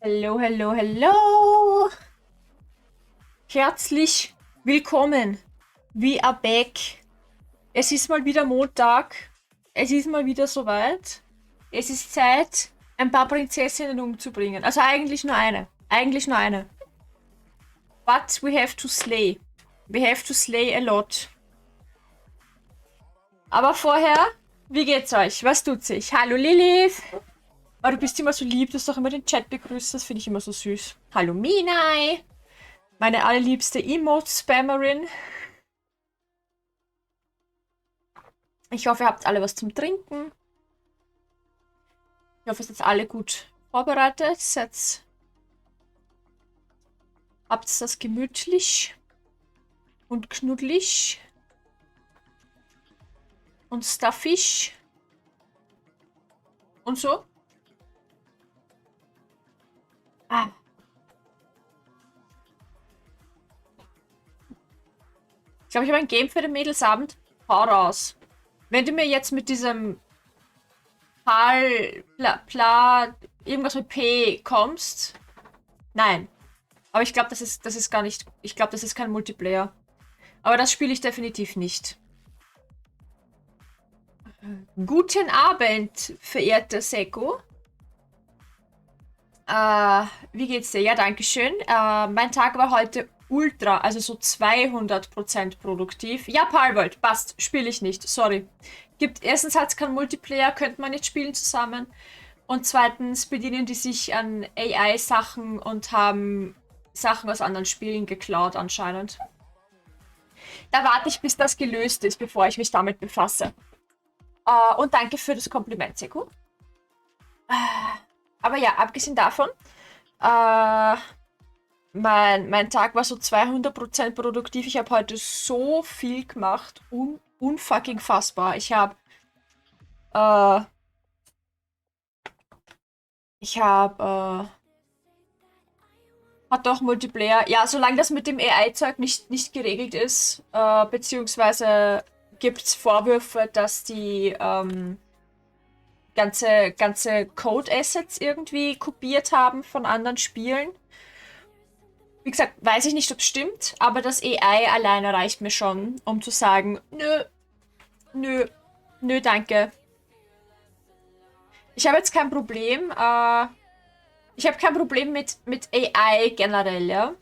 Hallo, hallo, hallo. Herzlich willkommen. We are back. Es ist mal wieder Montag. Es ist mal wieder soweit. Es ist Zeit, ein paar Prinzessinnen umzubringen. Also eigentlich nur eine. Eigentlich nur eine. But we have to slay. We have to slay a lot. Aber vorher, wie geht's euch? Was tut sich? Hallo Lilith. Oh, du bist immer so lieb, dass du auch immer den Chat begrüßt. Das finde ich immer so süß. Hallo Minai. Meine allerliebste Emote-Spammerin. Ich hoffe, ihr habt alle was zum Trinken. Ich hoffe, ihr seid alle gut vorbereitet. Habt das gemütlich und knuddelig und stuffig und so. Ah. Ich glaube, ich habe ein Game für den Mädelsabend. Hau raus. Wenn du mir jetzt mit diesem irgendwas mit P kommst. Nein. Aber ich glaube, das ist gar nicht. Ich glaube, das ist kein Multiplayer. Aber das spiele ich definitiv nicht. Guten Abend, verehrte Seko. Wie geht's dir? Ja, danke schön. Mein Tag war heute ultra, also so 200% produktiv. Ja, Palworld, passt, spiele ich nicht, sorry. Erstens hat es keinen Multiplayer, könnte man nicht spielen zusammen. Und zweitens bedienen die sich an AI-Sachen und haben Sachen aus anderen Spielen geklaut anscheinend. Da warte ich, bis das gelöst ist, bevor ich mich damit befasse. Und danke für das Kompliment, Seko. Aber ja, abgesehen davon, mein Tag war so 200% produktiv. Ich habe heute so viel gemacht. Unfucking fassbar. Hat doch Multiplayer. Ja, solange das mit dem AI-Zeug nicht geregelt ist, beziehungsweise gibt es Vorwürfe, dass die ganze Code-Assets irgendwie kopiert haben von anderen Spielen. Wie gesagt, weiß ich nicht, ob es stimmt, aber das AI alleine reicht mir schon, um zu sagen, nö, danke. Ich habe jetzt kein Problem, ich habe kein Problem mit AI generell, ja.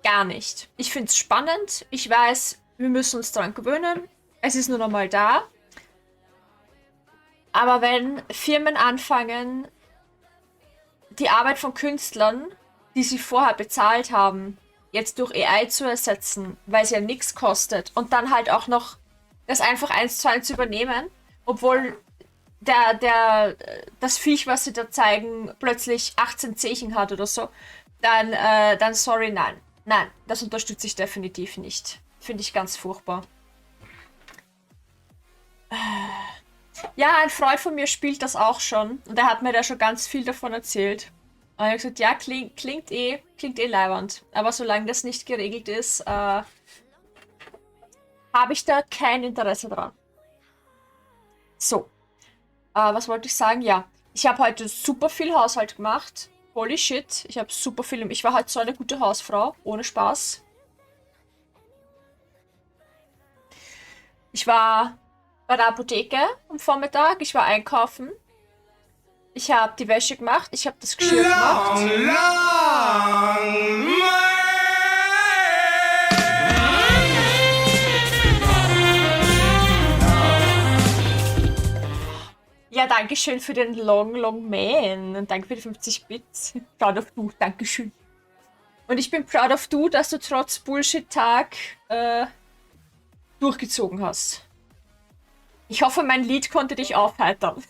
Gar nicht. Ich finde es spannend. Ich weiß, wir müssen uns daran gewöhnen. Es ist nur noch mal da. Aber wenn Firmen anfangen, die Arbeit von Künstlern, die sie vorher bezahlt haben, jetzt durch AI zu ersetzen, weil es ja nichts kostet und dann halt auch noch das einfach 1:1 übernehmen, obwohl das Viech, was sie da zeigen, plötzlich 18 Zehen hat oder so, dann sorry, nein. Nein, das unterstütze ich definitiv nicht. Finde ich ganz furchtbar. Ja, ein Freund von mir spielt das auch schon und er hat mir da schon ganz viel davon erzählt. Und ich habe gesagt, ja, klingt eh leiwand. Aber solange das nicht geregelt ist, habe ich da kein Interesse dran. So, was wollte ich sagen? Ja, ich habe heute super viel Haushalt gemacht. Holy shit, ich habe super viel. Ich war halt so eine gute Hausfrau, ohne Spaß. Ich war bei der Apotheke am Vormittag, ich war einkaufen. Ich habe die Wäsche gemacht, ich habe das Geschirr gemacht. Ja, danke schön für den Long Man und danke für die 50 Bits. Proud of du, danke schön. Und ich bin proud of du, dass du trotz Bullshit-Tag durchgezogen hast. Ich hoffe, mein Lied konnte dich aufheitern.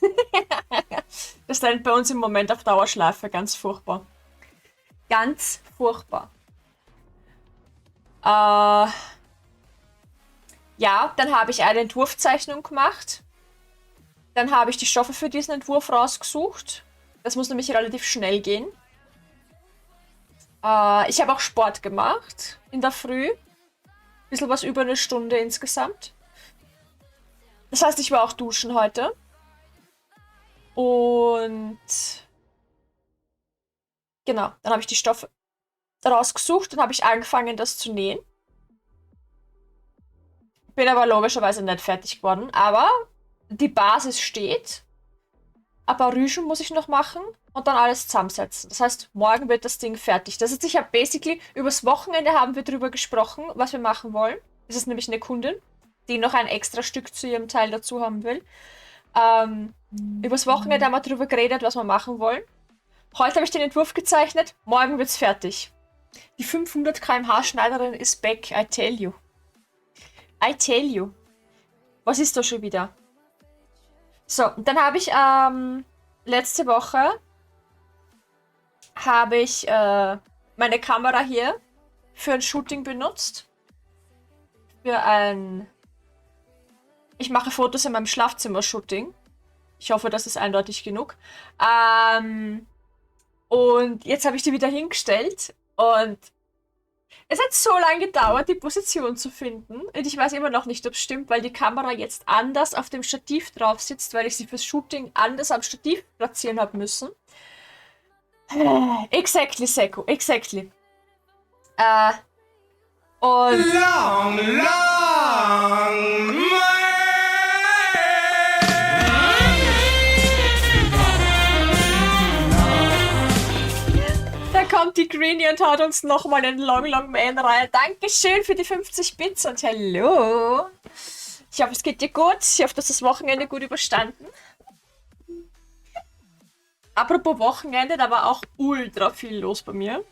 Das rennt bei uns im Moment auf Dauerschleife. Ganz furchtbar. Ganz furchtbar. Ja, dann habe ich eine Entwurfzeichnung gemacht. Dann habe ich die Stoffe für diesen Entwurf rausgesucht. Das muss nämlich relativ schnell gehen. Ich habe auch Sport gemacht in der Früh. Bisschen was über eine Stunde insgesamt. Das heißt, ich war auch duschen heute. Und Genau, dann habe ich die Stoffe rausgesucht und habe ich angefangen, das zu nähen. Bin aber logischerweise nicht fertig geworden, aber die Basis steht. Ein paar Rüschen muss ich noch machen und dann alles zusammensetzen. Das heißt, morgen wird das Ding fertig. Das heißt, ich habe basically, übers Wochenende haben wir drüber gesprochen, was wir machen wollen. Das ist nämlich eine Kundin, die noch ein extra Stück zu ihrem Teil dazu haben will. Übers Wochenende haben wir drüber geredet, was wir machen wollen. Heute habe ich den Entwurf gezeichnet, morgen wird's fertig. Die 500 km/h Schneiderin ist back, I tell you. I tell you. Was ist da schon wieder? So, und dann habe ich letzte Woche habe ich meine Kamera hier für ein Shooting benutzt. Ich mache Fotos in meinem Schlafzimmer-Shooting. Ich hoffe, das ist eindeutig genug. Und jetzt habe ich die wieder hingestellt und es hat so lange gedauert, die Position zu finden. Und ich weiß immer noch nicht, ob es stimmt, weil die Kamera jetzt anders auf dem Stativ drauf sitzt, weil ich sie fürs Shooting anders am Stativ platzieren habe müssen. Exactly, Seko, exactly. Und Long da kommt die Greenie und haut uns nochmal einen Long Man rein. Dankeschön für die 50 Bits und hallo. Ich hoffe, es geht dir gut. Ich hoffe, du hast das Wochenende gut überstanden. Apropos Wochenende, da war auch ultra viel los bei mir.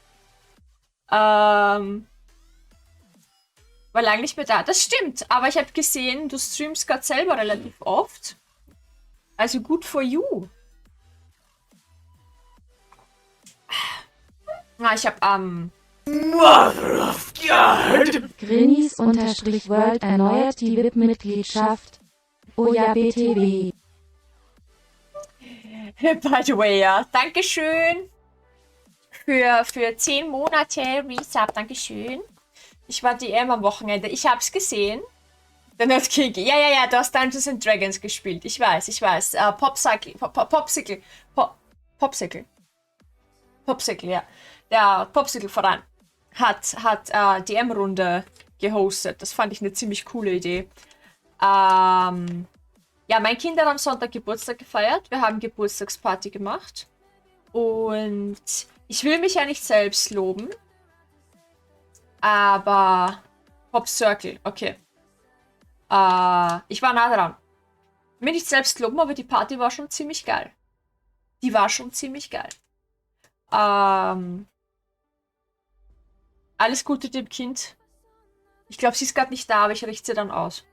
War lange nicht mehr da. Das stimmt, aber ich habe gesehen, du streamst gerade selber relativ oft. Also good for you. Na, ich habe Grinis_World erneuert die VIP-Mitgliedschaft. Oh ja, BTW. by the way, ja. Dankeschön für 10 Monate Resub. Dankeschön. Ich war DM am Wochenende. Ich hab's gesehen. Dann hat Kiki. Ja, du hast Dungeons and Dragons gespielt. Ich weiß. Popsicle, ja. Der Popsicle-Verein hat DM-Runde gehostet. Das fand ich eine ziemlich coole Idee. Ja, mein Kind hat am Sonntag Geburtstag gefeiert. Wir haben Geburtstagsparty gemacht. Und ich will mich ja nicht selbst loben. Aber Pop Circle, okay. Ich war nah dran. Mir nicht selbst loben, aber die Party war schon ziemlich geil. Die war schon ziemlich geil. Alles Gute dem Kind. Ich glaube, sie ist gerade nicht da, aber ich richte sie dann aus.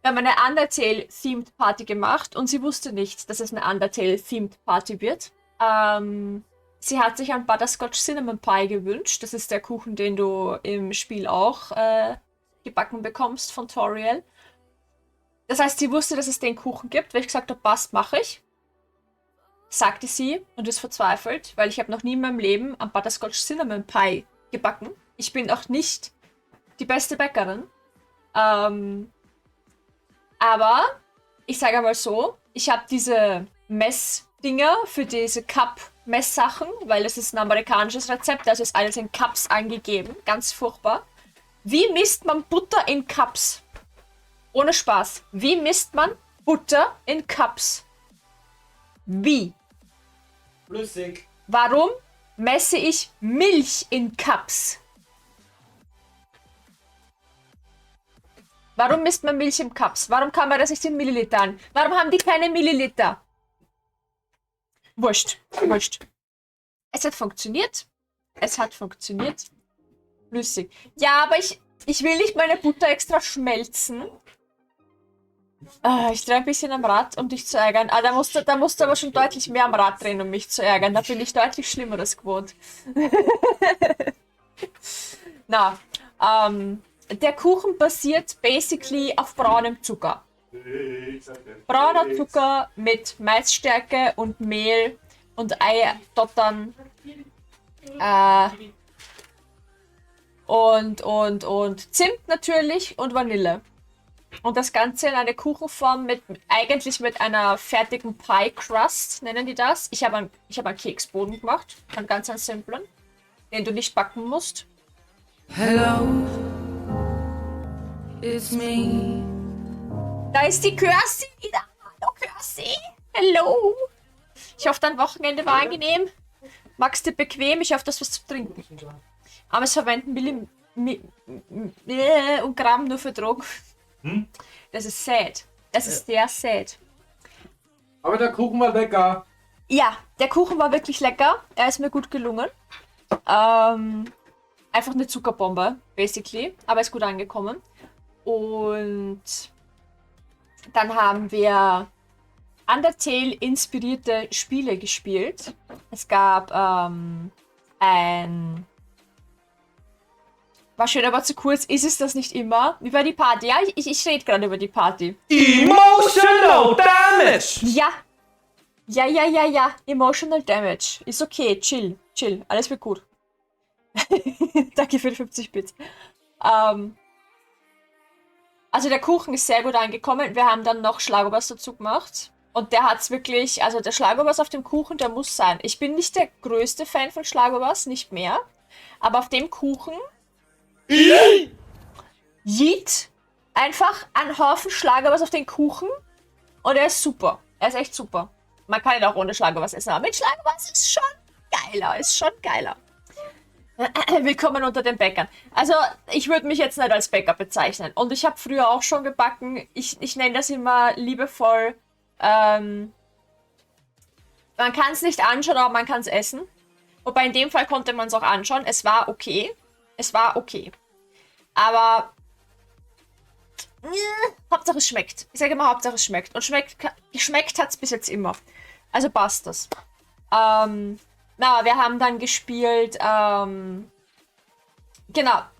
Wir haben eine Undertale-Themed Party gemacht und sie wusste nicht, dass es eine Undertale-Themed Party wird. Sie hat sich einen Butterscotch Cinnamon Pie gewünscht. Das ist der Kuchen, den du im Spiel auch gebacken bekommst von Toriel. Das heißt, sie wusste, dass es den Kuchen gibt, weil ich gesagt habe, passt, mache ich. Sagte sie und ist verzweifelt, weil ich habe noch nie in meinem Leben einen Butterscotch Cinnamon Pie gebacken. Ich bin auch nicht die beste Bäckerin. Aber ich sage mal so, ich habe diese Messdinger für diese Cup-Messsachen, weil es ist ein amerikanisches Rezept, also ist alles in Cups angegeben. Ganz furchtbar. Wie misst man Butter in Cups? Ohne Spaß. Wie misst man Butter in Cups? Wie? Flüssig. Warum messe ich Milch in Cups? Warum misst man Milch in Cups? Warum kann man das nicht in Milliliter an? Warum haben die keine Milliliter? Wurscht. Es hat funktioniert. Flüssig. Ja, aber ich will nicht meine Butter extra schmelzen. Ich drehe ein bisschen am Rad, um dich zu ärgern. Da musst du aber schon deutlich mehr am Rad drehen, um mich zu ärgern. Da bin ich deutlich Schlimmeres gewohnt. Na, der Kuchen basiert basically auf braunem Zucker. Brauner Zucker mit Maisstärke und Mehl und Eidottern. Und Zimt natürlich und Vanille. Und das Ganze in eine Kuchenform eigentlich mit einer fertigen Pie Crust, nennen die das. Ich habe einen Keksboden gemacht, einen ganz simplen, den du nicht backen musst. Hello, it's me. Da ist die Kirsti wieder. Hallo Kirsti. Hallo. Ich hoffe, dein Wochenende war angenehm. Magst du bequem? Ich hoffe, das was zu trinken. Aber es verwenden und Gramm nur für Drogen. Das ist sad. Das ist sehr sad. Aber der Kuchen war lecker. Ja, der Kuchen war wirklich lecker. Er ist mir gut gelungen. Einfach eine Zuckerbombe, basically. Aber ist gut angekommen. Und dann haben wir Undertale-inspirierte Spiele gespielt. Es gab war schön, aber zu kurz. Ist es das nicht immer? Über die Party. Ja, ich rede gerade über die Party. Emotional Damage! Ja. Ja. Emotional Damage. Ist okay. Chill. Alles wird gut. Danke für die 50 Bits. Also der Kuchen ist sehr gut angekommen. Wir haben dann noch Schlagobers dazu gemacht. Und der hat's wirklich, also der Schlagobers auf dem Kuchen, der muss sein. Ich bin nicht der größte Fan von Schlagobers, nicht mehr. Aber auf dem Kuchen Yeet einfach einen Haufen Schlagobers auf den Kuchen und er ist super. Er ist echt super. Man kann ihn auch ohne Schlagobers essen, aber mit Schlagobers ist schon geiler. Willkommen unter den Bäckern. Also, ich würde mich jetzt nicht als Bäcker bezeichnen. Und ich habe früher auch schon gebacken. Ich nenne das immer liebevoll. Man kann es nicht anschauen, aber man kann es essen. Wobei in dem Fall konnte man es auch anschauen. Es war okay. Aber Hauptsache es schmeckt. Ich sage immer, Hauptsache es schmeckt. Und geschmeckt hat es bis jetzt immer. Also passt das. Wir haben dann gespielt, genau,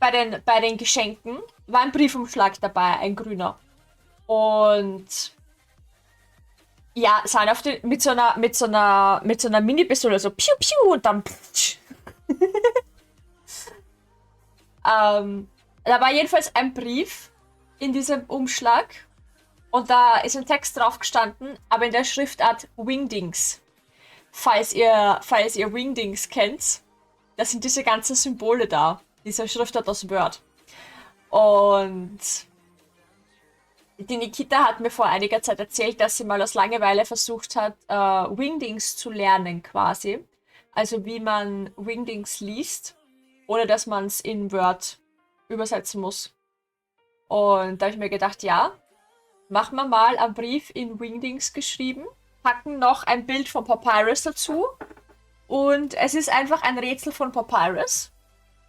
bei den Geschenken war ein Briefumschlag dabei, ein grüner. Und ja, sind mit so einer Mini-Pistole so piu piu und dann da war jedenfalls ein Brief in diesem Umschlag und da ist ein Text drauf gestanden, aber in der Schriftart Wingdings. Falls ihr Wingdings kennt, da sind diese ganzen Symbole da. Diese Schriftart aus Word. Und die Nikita hat mir vor einiger Zeit erzählt, dass sie mal aus Langeweile versucht hat, Wingdings zu lernen quasi. Also wie man Wingdings liest, ohne dass man es in Word übersetzen muss. Und da habe ich mir gedacht, ja, machen wir mal einen Brief in Wingdings geschrieben, packen noch ein Bild von Papyrus dazu und es ist einfach ein Rätsel von Papyrus,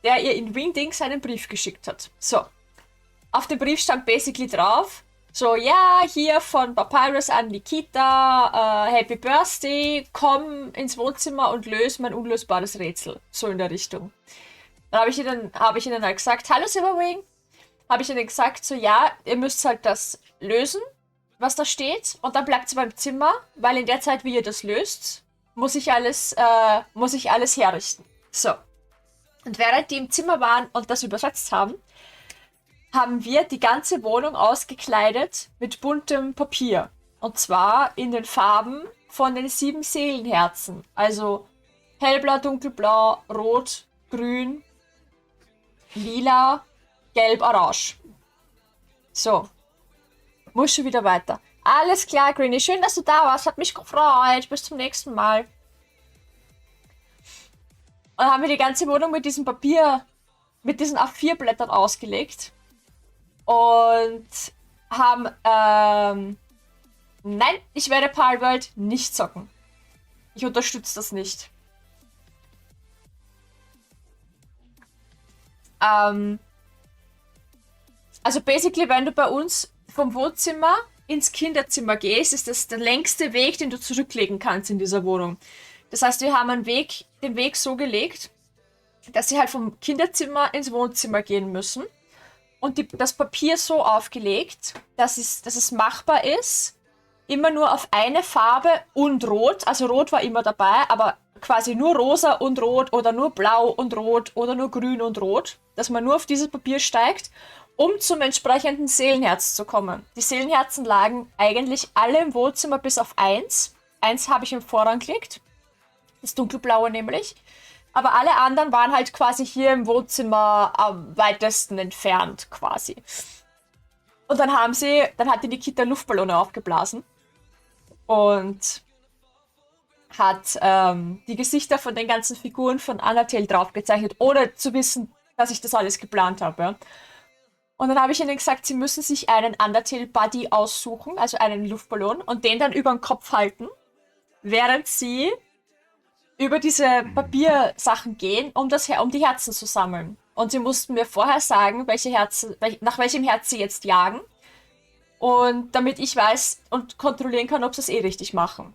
der ihr in Wingdings einen Brief geschickt hat. So, auf dem Brief stand basically drauf, so, ja, hier von Papyrus an Nikita, Happy Birthday, komm ins Wohnzimmer und löse mein unlösbares Rätsel. So in der Richtung. Dann habe ich ihnen halt gesagt, hallo Silverwing, habe ich ihnen gesagt, so ja, ihr müsst halt das lösen, was da steht, und dann bleibt sie beim Zimmer, weil in der Zeit, wie ihr das löst, muss ich alles herrichten. So. Und während die im Zimmer waren und das übersetzt haben, haben wir die ganze Wohnung ausgekleidet mit buntem Papier. Und zwar in den Farben von den 7 Seelenherzen. Also hellblau, dunkelblau, rot, grün, lila, gelb, orange. So. Muss schon wieder weiter. Alles klar, Greenie. Schön, dass du da warst. Hat mich gefreut. Bis zum nächsten Mal. Und haben wir die ganze Wohnung mit diesem Papier, mit diesen A4-Blättern ausgelegt. Und haben, nein, ich werde Palworld nicht zocken. Ich unterstütze das nicht. Also basically, wenn du bei uns vom Wohnzimmer ins Kinderzimmer gehst, ist das der längste Weg, den du zurücklegen kannst in dieser Wohnung. Das heißt, wir haben den Weg so gelegt, dass sie halt vom Kinderzimmer ins Wohnzimmer gehen müssen. Und das Papier so aufgelegt, dass es machbar ist, immer nur auf eine Farbe und rot. Also rot war immer dabei, aber quasi nur rosa und rot oder nur blau und rot oder nur grün und rot. Dass man nur auf dieses Papier steigt um zum entsprechenden Seelenherz zu kommen. Die Seelenherzen lagen eigentlich alle im Wohnzimmer bis auf eins. Eins habe ich im Vorrang gelegt. Das dunkelblaue nämlich. Aber alle anderen waren halt quasi hier im Wohnzimmer am weitesten entfernt quasi. Und dann hat die Nikita Luftballone aufgeblasen. Und hat die Gesichter von den ganzen Figuren von Undertale draufgezeichnet, ohne zu wissen, dass ich das alles geplant habe. Ja. Und dann habe ich ihnen gesagt, sie müssen sich einen Undertale-Buddy aussuchen, also einen Luftballon, und den dann über den Kopf halten, während sie über diese Papiersachen gehen, um die Herzen zu sammeln. Und sie mussten mir vorher sagen, nach welchem Herz sie jetzt jagen. Und damit ich weiß und kontrollieren kann, ob sie es richtig machen.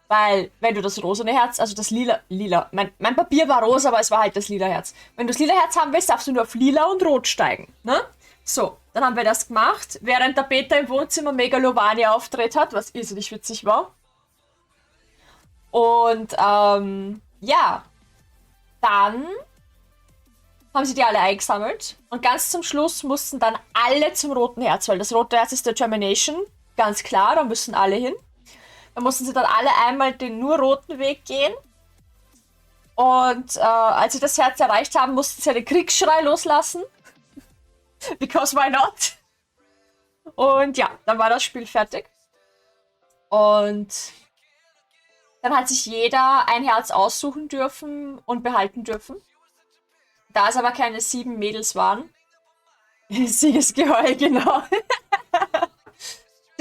Weil, wenn du das rosane Herz, also das lila, mein Papier war rosa, aber es war halt das lila Herz. Wenn du das lila Herz haben willst, darfst du nur auf lila und rot steigen, ne? So, dann haben wir das gemacht, während der Peter im Wohnzimmer Megalovania auftritt hat, was irrsinnig witzig war. Und, ja, dann haben sie die alle eingesammelt und ganz zum Schluss mussten dann alle zum roten Herz, weil das rote Herz ist Determination, ganz klar, da müssen alle hin. Da mussten sie dann alle einmal den nur roten Weg gehen. Und als sie das Herz erreicht haben, mussten sie einen Kriegsschrei loslassen. Because why not? Und ja, dann war das Spiel fertig. Und dann hat sich jeder ein Herz aussuchen dürfen und behalten dürfen. Da es aber keine 7 Mädels waren. Siegesgeheul, genau.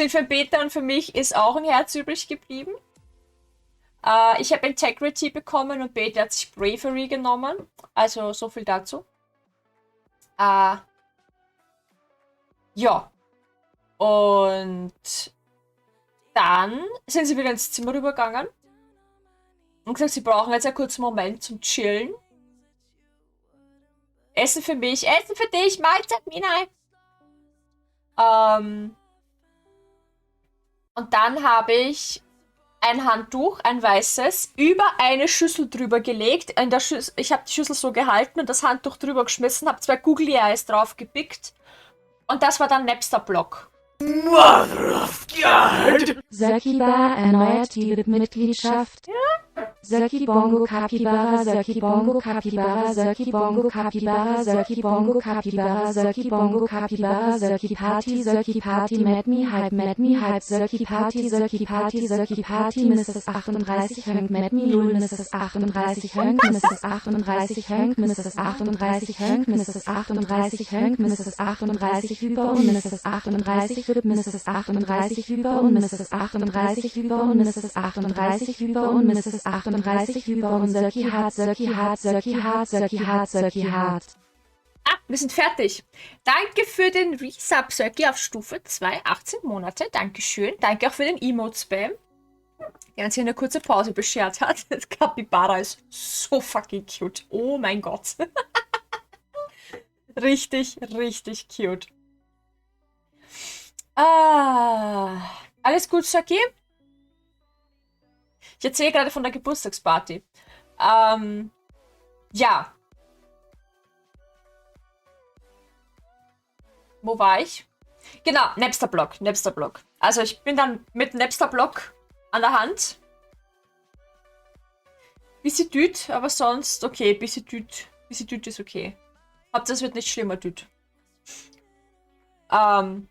Für Peter und für mich ist auch ein Herz übrig geblieben. Ich habe Integrity bekommen und Peter hat sich Bravery genommen. Also so viel dazu. Ja. Und dann sind sie wieder ins Zimmer rübergegangen und gesagt, sie brauchen jetzt einen kurzen Moment zum Chillen. Essen für mich, Essen für dich, Mahlzeit, Mina. Und dann habe ich ein Handtuch, ein weißes, über eine Schüssel drüber gelegt. Ich habe die Schüssel so gehalten und das Handtuch drüber geschmissen, habe 2 Googly Eyes drauf gepickt. Und das war dann Napster-Block. Mother of God! Söcki erneuert die Mitgliedschaft. Söcki Bongo Capybara, Söcki Bongo Capybara, Söcki Bongo Capybara, Söcki Bongo Capybara, Söcki Bongo Capybara, Söcki Party, Mad Me Hype, Söcki Party, Mrs. 38 Hönk, Mad Me Lul, Mrs. 38 Hönk, Mrs. 38 Hönk, Mrs. 38 Hönk, Mrs. 38 Hönk, Mrs. 38 Hyper und Mrs. 38 Hyper, Mrs. 38 Hyper und Mrs. 38 Hyper und Mrs. 38 Hyper und Mrs. 38 Hyper und Söcki hart. Wir sind fertig. Danke für den Resub, Söcki, auf Stufe 2, 18 Monate. Dankeschön. Danke auch für den Emote-Spam, der uns hier eine kurze Pause beschert hat. Das Capybara ist so fucking cute. Oh mein Gott. Richtig, richtig cute. Alles gut, Söcki? Ich erzähle gerade von der Geburtstagsparty. Ja. Wo war ich? Genau, Napster-Block. Also ich bin dann mit Napster-Block an der Hand. Bisschen düt, aber sonst okay. Bisschen düt ist okay. Hauptsache es wird nicht schlimmer, düt. Bin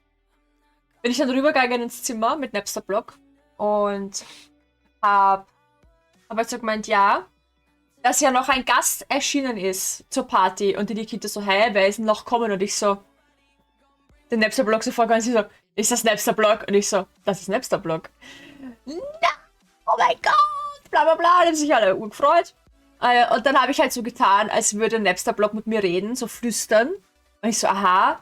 ich dann rübergegangen ins Zimmer mit Napster-Block und habe also gemeint, ja, dass ja noch ein Gast erschienen ist zur Party und die Nikita so, hey, wer ist denn noch kommen? Und ich so, den Napster-Block so vorgegangen, sie so, ist das Napster-Block? Und ich so, das ist Napster-Block. Na, oh mein Gott, bla bla bla, die haben sich alle gefreut. Und dann habe ich halt so getan, als würde Napster-Block mit mir reden, so flüstern. Und ich so, aha,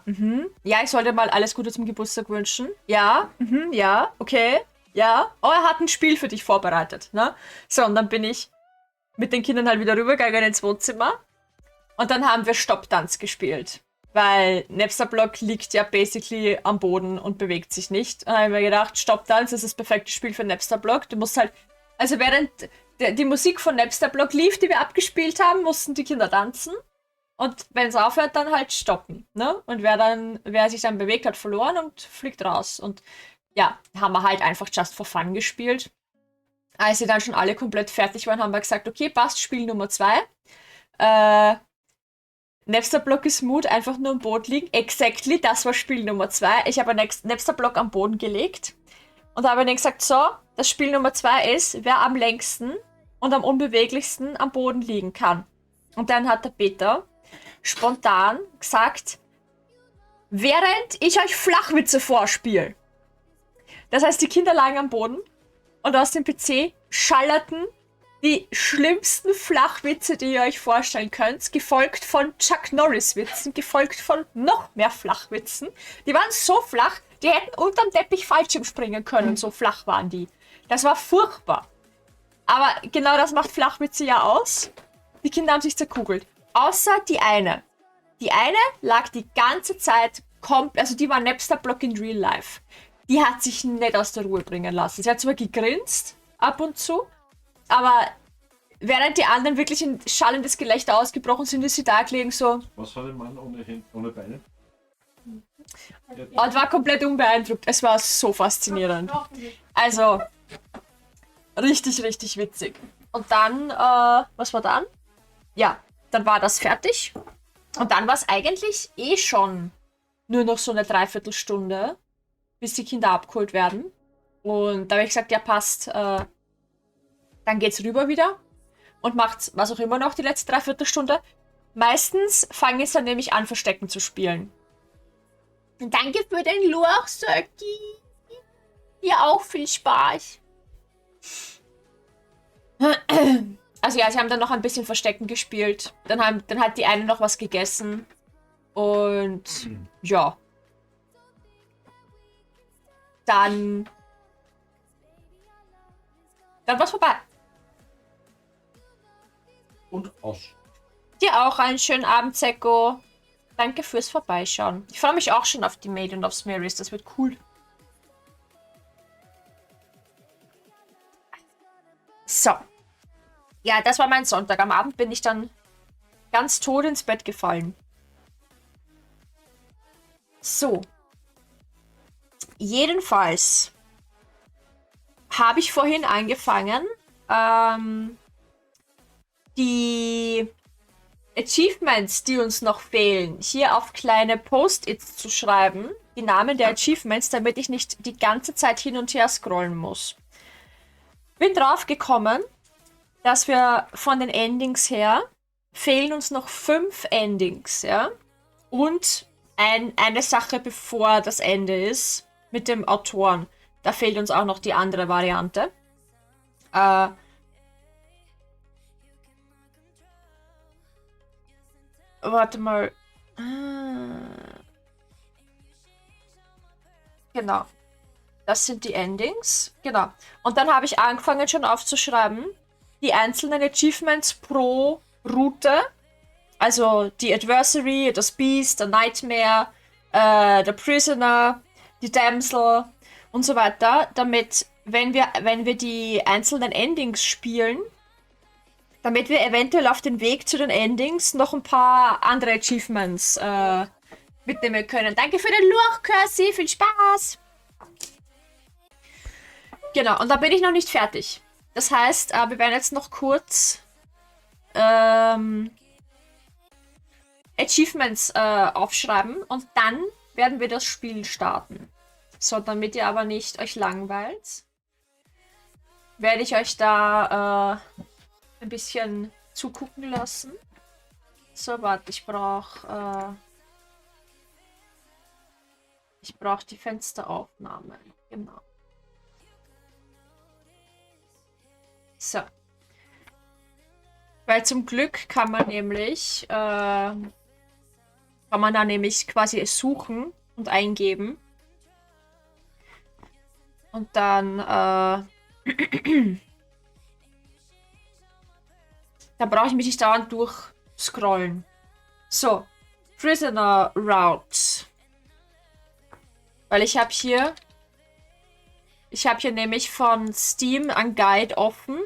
ja, ich sollte mal alles Gute zum Geburtstag wünschen. Ja, ja, okay, ja. Oh, er hat ein Spiel für dich vorbereitet, ne? So, und dann bin ich mit den Kindern halt wieder rübergegangen ins Wohnzimmer. Und dann haben wir Stopptanz gespielt. Weil Napster-Block liegt ja basically am Boden und bewegt sich nicht. Und dann haben wir gedacht, Stopptanz ist das perfekte Spiel für Napster-Block. Du musst halt, also während die Musik von Napster-Block lief, die wir abgespielt haben, mussten die Kinder tanzen. Und wenn es aufhört, dann halt stoppen. Ne? Und wer sich dann bewegt, hat verloren und fliegt raus. Und ja, haben wir halt einfach just for fun gespielt. Als sie dann schon alle komplett fertig waren, haben wir gesagt, okay, passt, Spiel Nummer 2. Nächster Block ist Mut, einfach nur am Boden liegen. Exactly, das war Spiel Nummer 2. Ich habe nächster Block am Boden gelegt und habe dann gesagt, so, das Spiel Nummer 2 ist, wer am längsten und am unbeweglichsten am Boden liegen kann. Und dann hat der Peter spontan gesagt, während ich euch Flachwitze vorspiele. Das heißt, die Kinder lagen am Boden und aus dem PC schallerten die schlimmsten Flachwitze, die ihr euch vorstellen könnt, gefolgt von Chuck Norris-Witzen, gefolgt von noch mehr Flachwitzen. Die waren so flach, die hätten unterm Teppich Fallschirm springen können, so flach waren die. Das war furchtbar. Aber genau das macht Flachwitze ja aus. Die Kinder haben sich zerkugelt. Außer die eine. Die eine lag die ganze Zeit also die war Napster-Block in Real Life. Die hat sich nicht aus der Ruhe bringen lassen. Sie hat zwar gegrinst, ab und zu, aber während die anderen wirklich in schallendes Gelächter ausgebrochen sind, ist sie da gelegen so. Was war der Mann ohne Beine? Und war komplett unbeeindruckt. Es war so faszinierend. Also, richtig, richtig witzig. Und dann, was war dann? Ja, dann war das fertig. Und dann war es eigentlich eh schon nur noch so eine Dreiviertelstunde, bis die Kinder abgeholt werden. Und da habe ich gesagt, ja passt, dann geht's rüber wieder und macht was auch immer noch die letzte Dreiviertelstunde. Meistens fange ich dann nämlich an, Verstecken zu spielen. Danke für den Lurch, Söcki. Dir auch viel Spaß. Also ja, sie haben dann noch ein bisschen Verstecken gespielt. Dann hat die eine noch was gegessen. Und ja. Dann war's vorbei. Und aus. Dir auch einen schönen Abend, Zecko. Danke fürs Vorbeischauen. Ich freue mich auch schon auf die Maid und aufs Marys. Das wird cool. So. Ja, das war mein Sonntag. Am Abend bin ich dann ganz tot ins Bett gefallen. So. Jedenfalls habe ich vorhin angefangen, die Achievements, die uns noch fehlen, hier auf kleine Post-its zu schreiben. Die Namen der Achievements, damit ich nicht die ganze Zeit hin und her scrollen muss. Bin drauf gekommen, dass wir von den Endings her fehlen uns noch 5 Endings, ja? Und eine Sache, bevor das Ende ist, mit dem Autoren. Da fehlt uns auch noch die andere Variante. Warte mal. Genau. Das sind die Endings. Genau. Und dann habe ich angefangen schon aufzuschreiben, die einzelnen Achievements pro Route. Also die Adversary, das Beast, der Nightmare, der Prisoner, die Damsel und so weiter. Damit, wenn wir die einzelnen Endings spielen, damit wir eventuell auf den Weg zu den Endings noch ein paar andere Achievements mitnehmen können. Danke für den Lurch, Cursi. Viel Spaß! Genau, und da bin ich noch nicht fertig. Das heißt, wir werden jetzt noch kurz Achievements aufschreiben und dann werden wir das Spiel starten. So, damit ihr aber nicht euch langweilt, werde ich euch da ein bisschen zugucken lassen. So, warte, ich brauche die Fensteraufnahme. Genau. So. Weil zum Glück kann man nämlich da nämlich quasi suchen und eingeben. Und dann da brauche ich mich nicht dauernd durchscrollen. So. Prisoner Route. Weil ich habe hier nämlich von Steam ein Guide offen,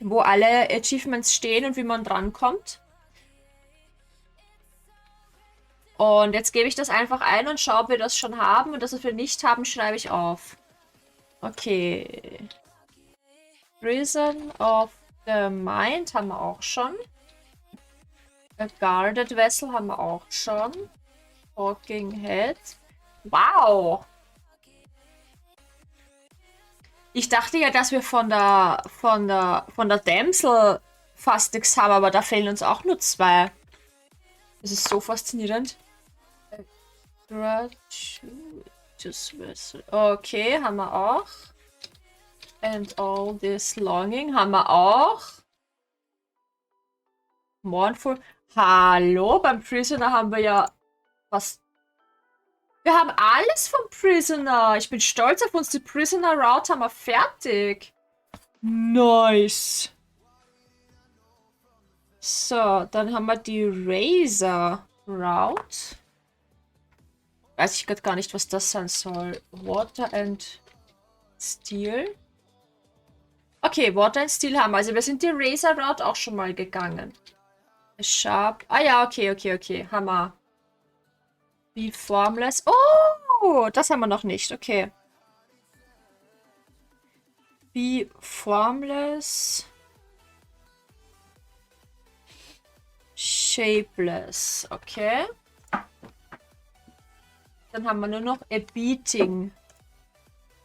wo alle Achievements stehen und wie man drankommt. Und jetzt gebe ich das einfach ein und schaue, ob wir das schon haben. Und das, was wir nicht haben, schreibe ich auf. Okay. Prison of the Mind haben wir auch schon. A Guarded Vessel haben wir auch schon. Talking Head. Wow! Ich dachte ja, dass wir von der Damsel fast nichts haben, aber da fehlen uns auch nur 2. Das ist so faszinierend. Gratuitous Vessel. Okay, haben wir auch. And all this longing haben wir auch. Mournful. Hallo, beim Prisoner haben wir ja was. Wir haben alles vom Prisoner. Ich bin stolz auf uns. Die Prisoner Route haben wir fertig. Nice. So, dann haben wir die Razor Route. Weiß ich gerade gar nicht, was das sein soll. Water and Steel. Okay, Water and Steel haben wir. Also wir sind die Razor Route auch schon mal gegangen. Sharp. Ah ja, okay. Hammer. Be Formless. Oh, das haben wir noch nicht. Okay. Be Formless. Shapeless. Okay. Dann haben wir nur noch a Beating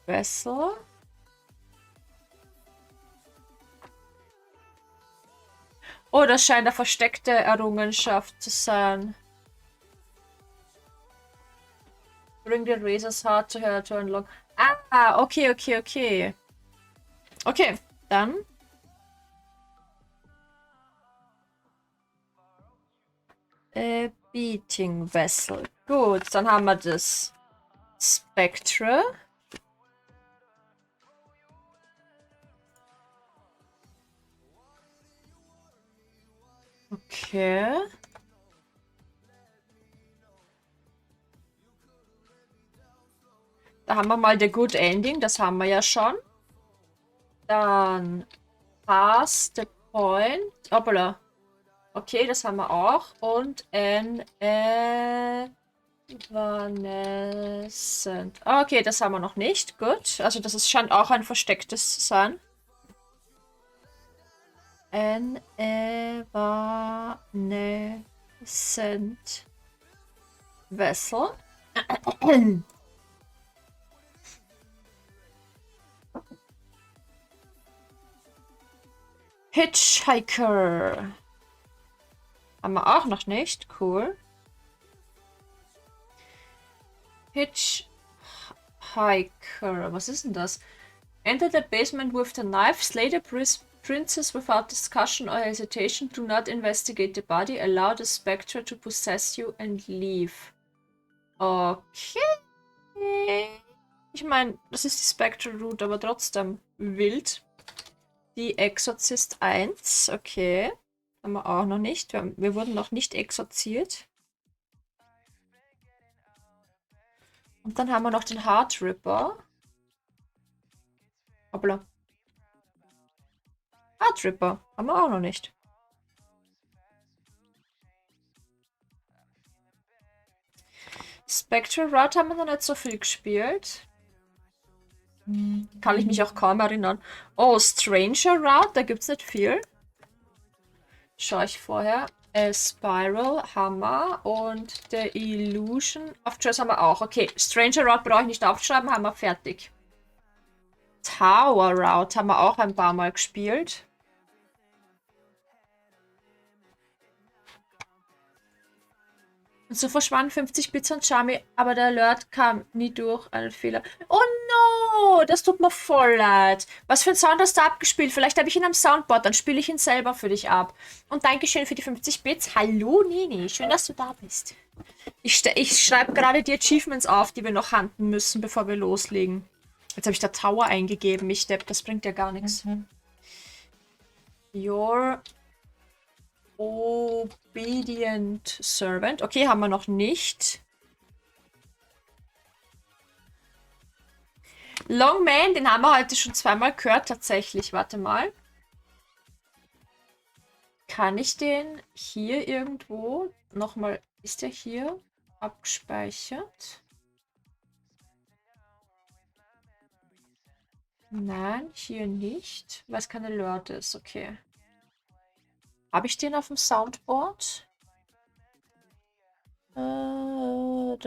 Vessel. Oh, das scheint eine versteckte Errungenschaft zu sein. Bring the Razor's Heart to her to unlock. Ah, okay. Okay, dann. Beating Vessel. Gut, dann haben wir das Spectre. Okay. Da haben wir mal The Good Ending, das haben wir ja schon. Dann Past the Point. Hoppala. Okay, das haben wir auch. Und an Evanescent. Okay, das haben wir noch nicht. Gut. Also das scheint auch ein verstecktes zu sein. An Evanescent Vessel. Hitchhiker. Haben wir auch noch nicht. Cool. Hitchhiker. Was ist denn das? Enter the basement with the knife. Slay the princess without discussion or hesitation. Do not investigate the body. Allow the spectre to possess you and leave. Okay. Ich meine, das ist die Spectral Route, aber trotzdem wild. Die Exorzist 1. Okay. Haben wir auch noch nicht. Wir wurden noch nicht exorziert. Und dann haben wir noch den Heart Ripper. Hoppla. Heart Ripper. Haben wir auch noch nicht. Spectral Route haben wir noch nicht so viel gespielt. Kann ich mich auch kaum erinnern. Oh, Stranger Route, da gibt es nicht viel. Schaue ich vorher. Spiral haben wir und der Illusion of Choice haben wir auch. Okay, Stranger Route brauche ich nicht aufschreiben, haben wir fertig. Tower Route haben wir auch ein paar Mal gespielt. Und so verschwanden 50 Bits und Charmy, aber der Alert kam nie durch. Einen Fehler. Oh no, das tut mir voll leid. Was für ein Sound hast du abgespielt? Vielleicht habe ich ihn am Soundboard, dann spiele ich ihn selber für dich ab. Und Dankeschön für die 50 Bits. Hallo Nini, schön, dass du da bist. Ich schreibe gerade die Achievements auf, die wir noch handeln müssen, bevor wir loslegen. Jetzt habe ich da Tower eingegeben, ich Depp, das bringt ja gar nichts. Your Obedient Servant. Okay, haben wir noch nicht. Longman, den haben wir heute schon zweimal gehört, tatsächlich. Warte mal. Kann ich den hier irgendwo nochmal... Ist der hier? abgespeichert. Nein, hier nicht, weil es kein Alert ist. Okay. Habe ich den auf dem Soundboard? Na,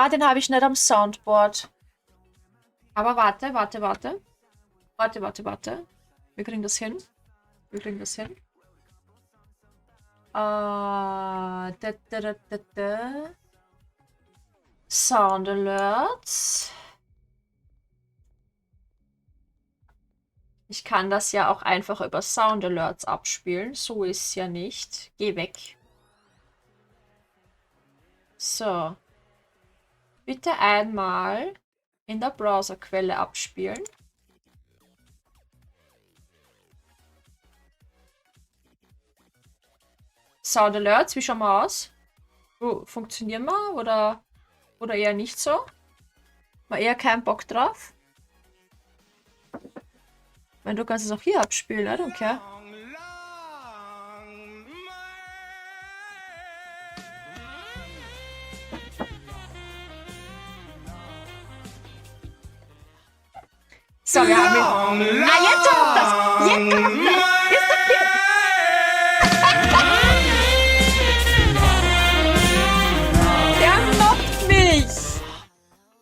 den habe ich nicht am Soundboard. Aber warte. Warte. Wir kriegen das hin. Sound Alerts. Ich kann das ja auch einfach über Sound Alerts abspielen. So ist es ja nicht. Geh weg. So. Bitte einmal in der Browserquelle abspielen. Sound Alerts, wie schauen wir aus? Funktionieren wir oder eher nicht so? Mal eher keinen Bock drauf? Wenn du kannst es auch hier abspielen, I don't care. So, wir haben ihn. Ah, jetzt kommt das! Jetzt kommt das! Ist okay! Der mobbt mich!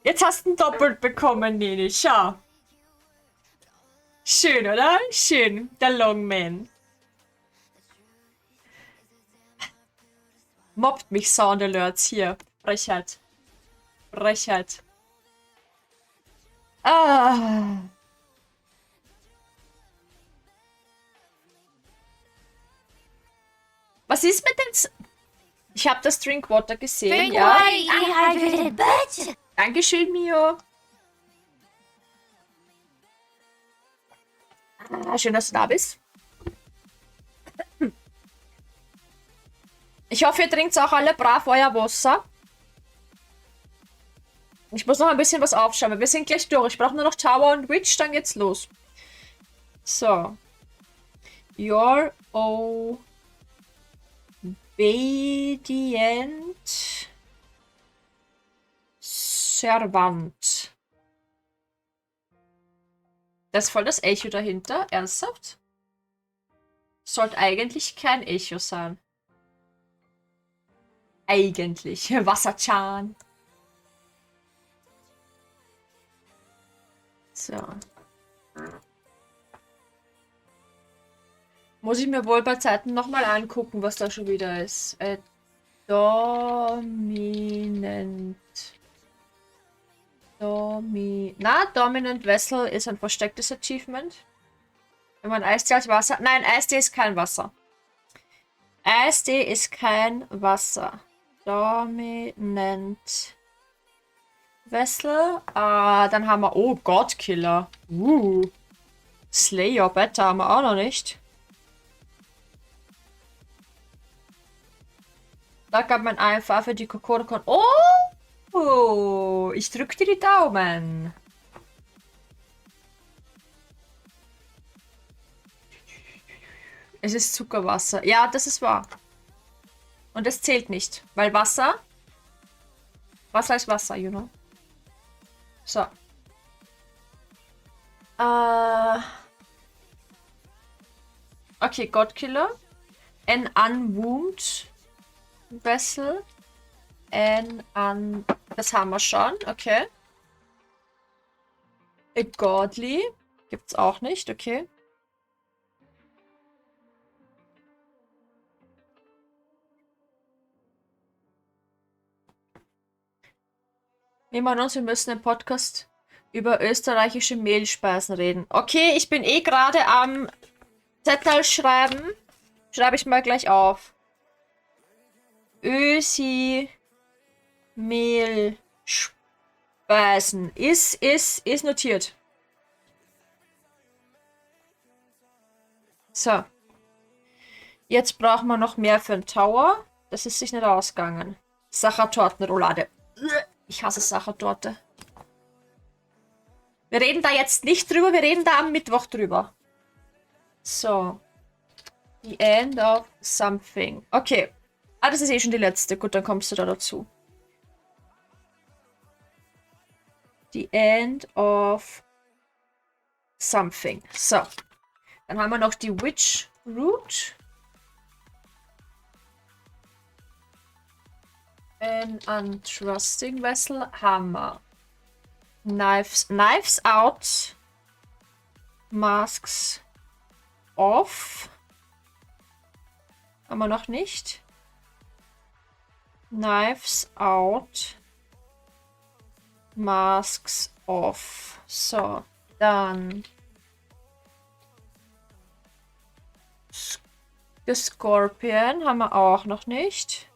Jetzt hast du ihn doppelt bekommen, Nini. Schau. Schön, oder? Schön. Der Longman. Mobbt mich Sound Alerts hier. Frechheit. Ah. Was ist mit den... Ich habe das Drinkwater gesehen, ja. Dankeschön, Mio. Schön, dass du da bist. Ich hoffe, ihr trinkt auch alle brav euer Wasser. Ich muss noch ein bisschen was aufschreiben. Wir sind gleich durch. Ich brauche nur noch Tower und Witch, dann geht's los. So. Your obedient servant. Das ist voll das Echo dahinter. Ernsthaft? Sollte eigentlich kein Echo sein. Eigentlich. Wasserchan. So. Muss ich mir wohl bei Zeiten nochmal angucken, was da schon wieder ist. Dominant. Dominant Vessel ist ein verstecktes Achievement. Wenn man Eistee als Wasser... Nein, Eistee ist kein Wasser. Eistee ist kein Wasser. Dominant Vessel. Dann haben wir... Oh, Godkiller. Slayer Beta haben wir auch noch nicht. Da gab man einfach für die Kokorokon. Oh, ich drück dir die Daumen. Es ist Zuckerwasser. Ja, das ist wahr. Und es zählt nicht, weil Wasser ist Wasser, you know. So. Okay, Godkiller. An unwound Vessel. Das haben wir schon, okay. A Godly. Gibt's auch nicht, okay. Wir müssen im Podcast über österreichische Mehlspeisen reden. Okay, ich bin gerade am Zettel schreiben. Schreibe ich mal gleich auf. Ösi Mehlspeisen. Ist notiert. So. Jetzt brauchen wir noch mehr für den Tower. Das ist sich nicht ausgegangen. Sachertortenroulade. Ich hasse Sachertorte. Wir reden da jetzt nicht drüber, wir reden da am Mittwoch drüber. So. The end of something. Okay. Das ist eh schon die letzte. Gut, dann kommst du da dazu. The end of something. So. Dann haben wir noch die Witch Root. An untrusting vessel haben wir Knives out. Masks off. Haben wir noch nicht. Knives out. Masks off. So, dann The Scorpion haben wir auch noch nicht.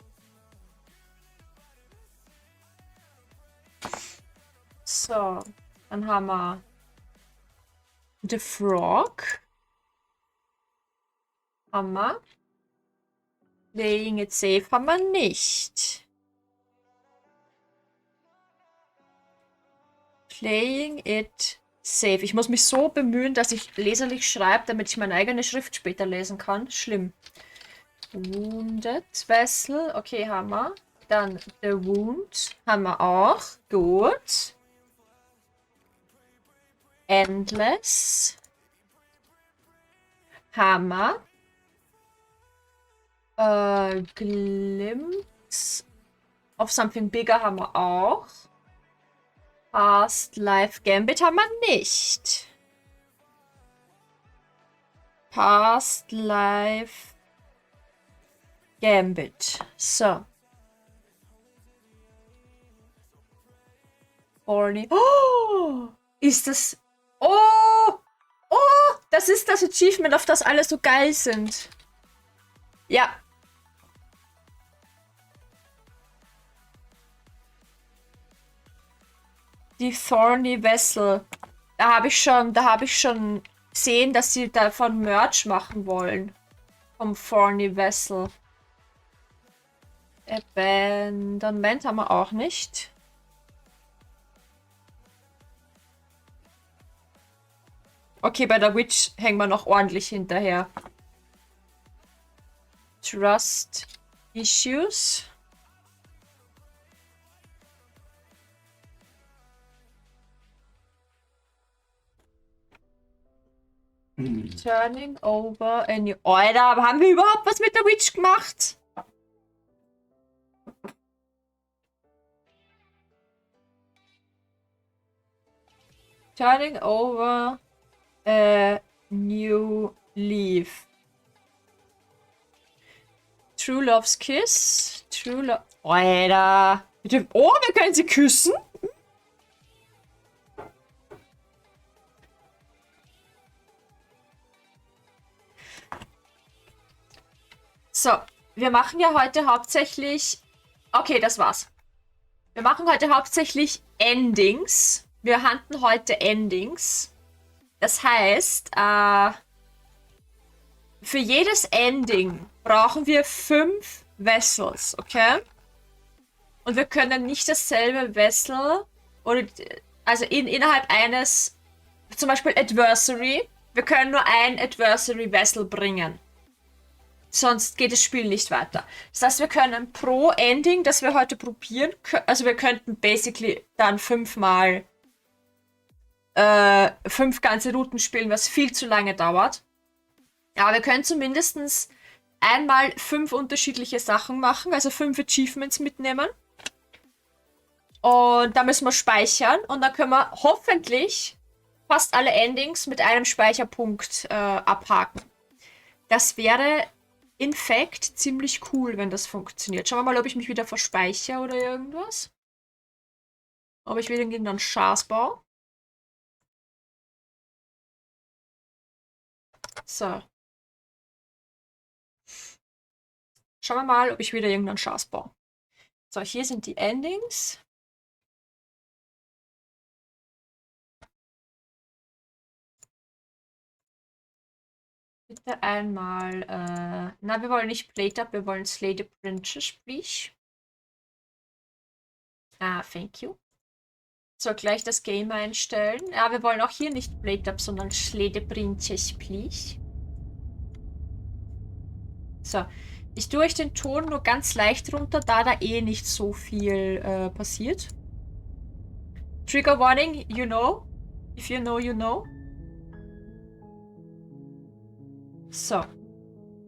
So, dann haben wir The Frog. Haben wir. Playing it safe haben wir nicht. Playing it safe. Ich muss mich so bemühen, dass ich leserlich schreibe, damit ich meine eigene Schrift später lesen kann. Schlimm. Wounded Vessel. Okay, haben wir. Dann The Wound. Haben wir auch. Gut. Endless. Hammer. Glimpse of something bigger haben wir auch. Past Life Gambit haben wir nicht. Past Life Gambit. So. Orny. Oh! Ist das... Oh! Oh! Das ist das Achievement, auf das alle so geil sind. Ja. Die Thorny Vessel. Da habe ich schon gesehen, dass sie davon Merch machen wollen. Vom Thorny Vessel. Abandonment haben wir auch nicht. Okay, bei der Witch hängen wir noch ordentlich hinterher. Trust Issues. Turning over any... Alter, haben wir überhaupt was mit der Witch gemacht? Turning over a new leaf. True Love's Kiss. True Love... Alter. Oh, wir können sie küssen? So, wir machen ja heute hauptsächlich... Okay, das war's. Wir machen heute hauptsächlich Endings. Wir handeln heute Endings. Das heißt, für jedes Ending brauchen wir 5 Vessels, okay? Und wir können nicht dasselbe Vessel, oder, also innerhalb eines, zum Beispiel Adversary, wir können nur ein Adversary Vessel bringen. Sonst geht das Spiel nicht weiter. Das heißt, wir können pro Ending, das wir heute probieren, also wir könnten basically dann 5 ganze Routen spielen, was viel zu lange dauert. Aber wir können zumindest einmal 5 unterschiedliche Sachen machen, also 5 Achievements mitnehmen. Und da müssen wir speichern und dann können wir hoffentlich fast alle Endings mit einem Speicherpunkt abhaken. Das wäre in fact ziemlich cool, wenn das funktioniert. Schauen wir mal, ob ich mich wieder verspeichere oder irgendwas. Ob ich wieder irgendeinen Schaß baue. So. Schauen wir mal, ob ich wieder irgendeinen Schaß baue. So, hier sind die Endings. Bitte einmal, na, wir wollen nicht Plate Up, wir wollen Slay the Princess, please. Ah, thank you. So, gleich das Game einstellen. Ja, wir wollen auch hier nicht Plate Up, sondern Slay the Princess, please. So, ich tue euch den Ton nur ganz leicht runter, da eh nicht so viel passiert. Trigger warning, you know. If you know, you know. So.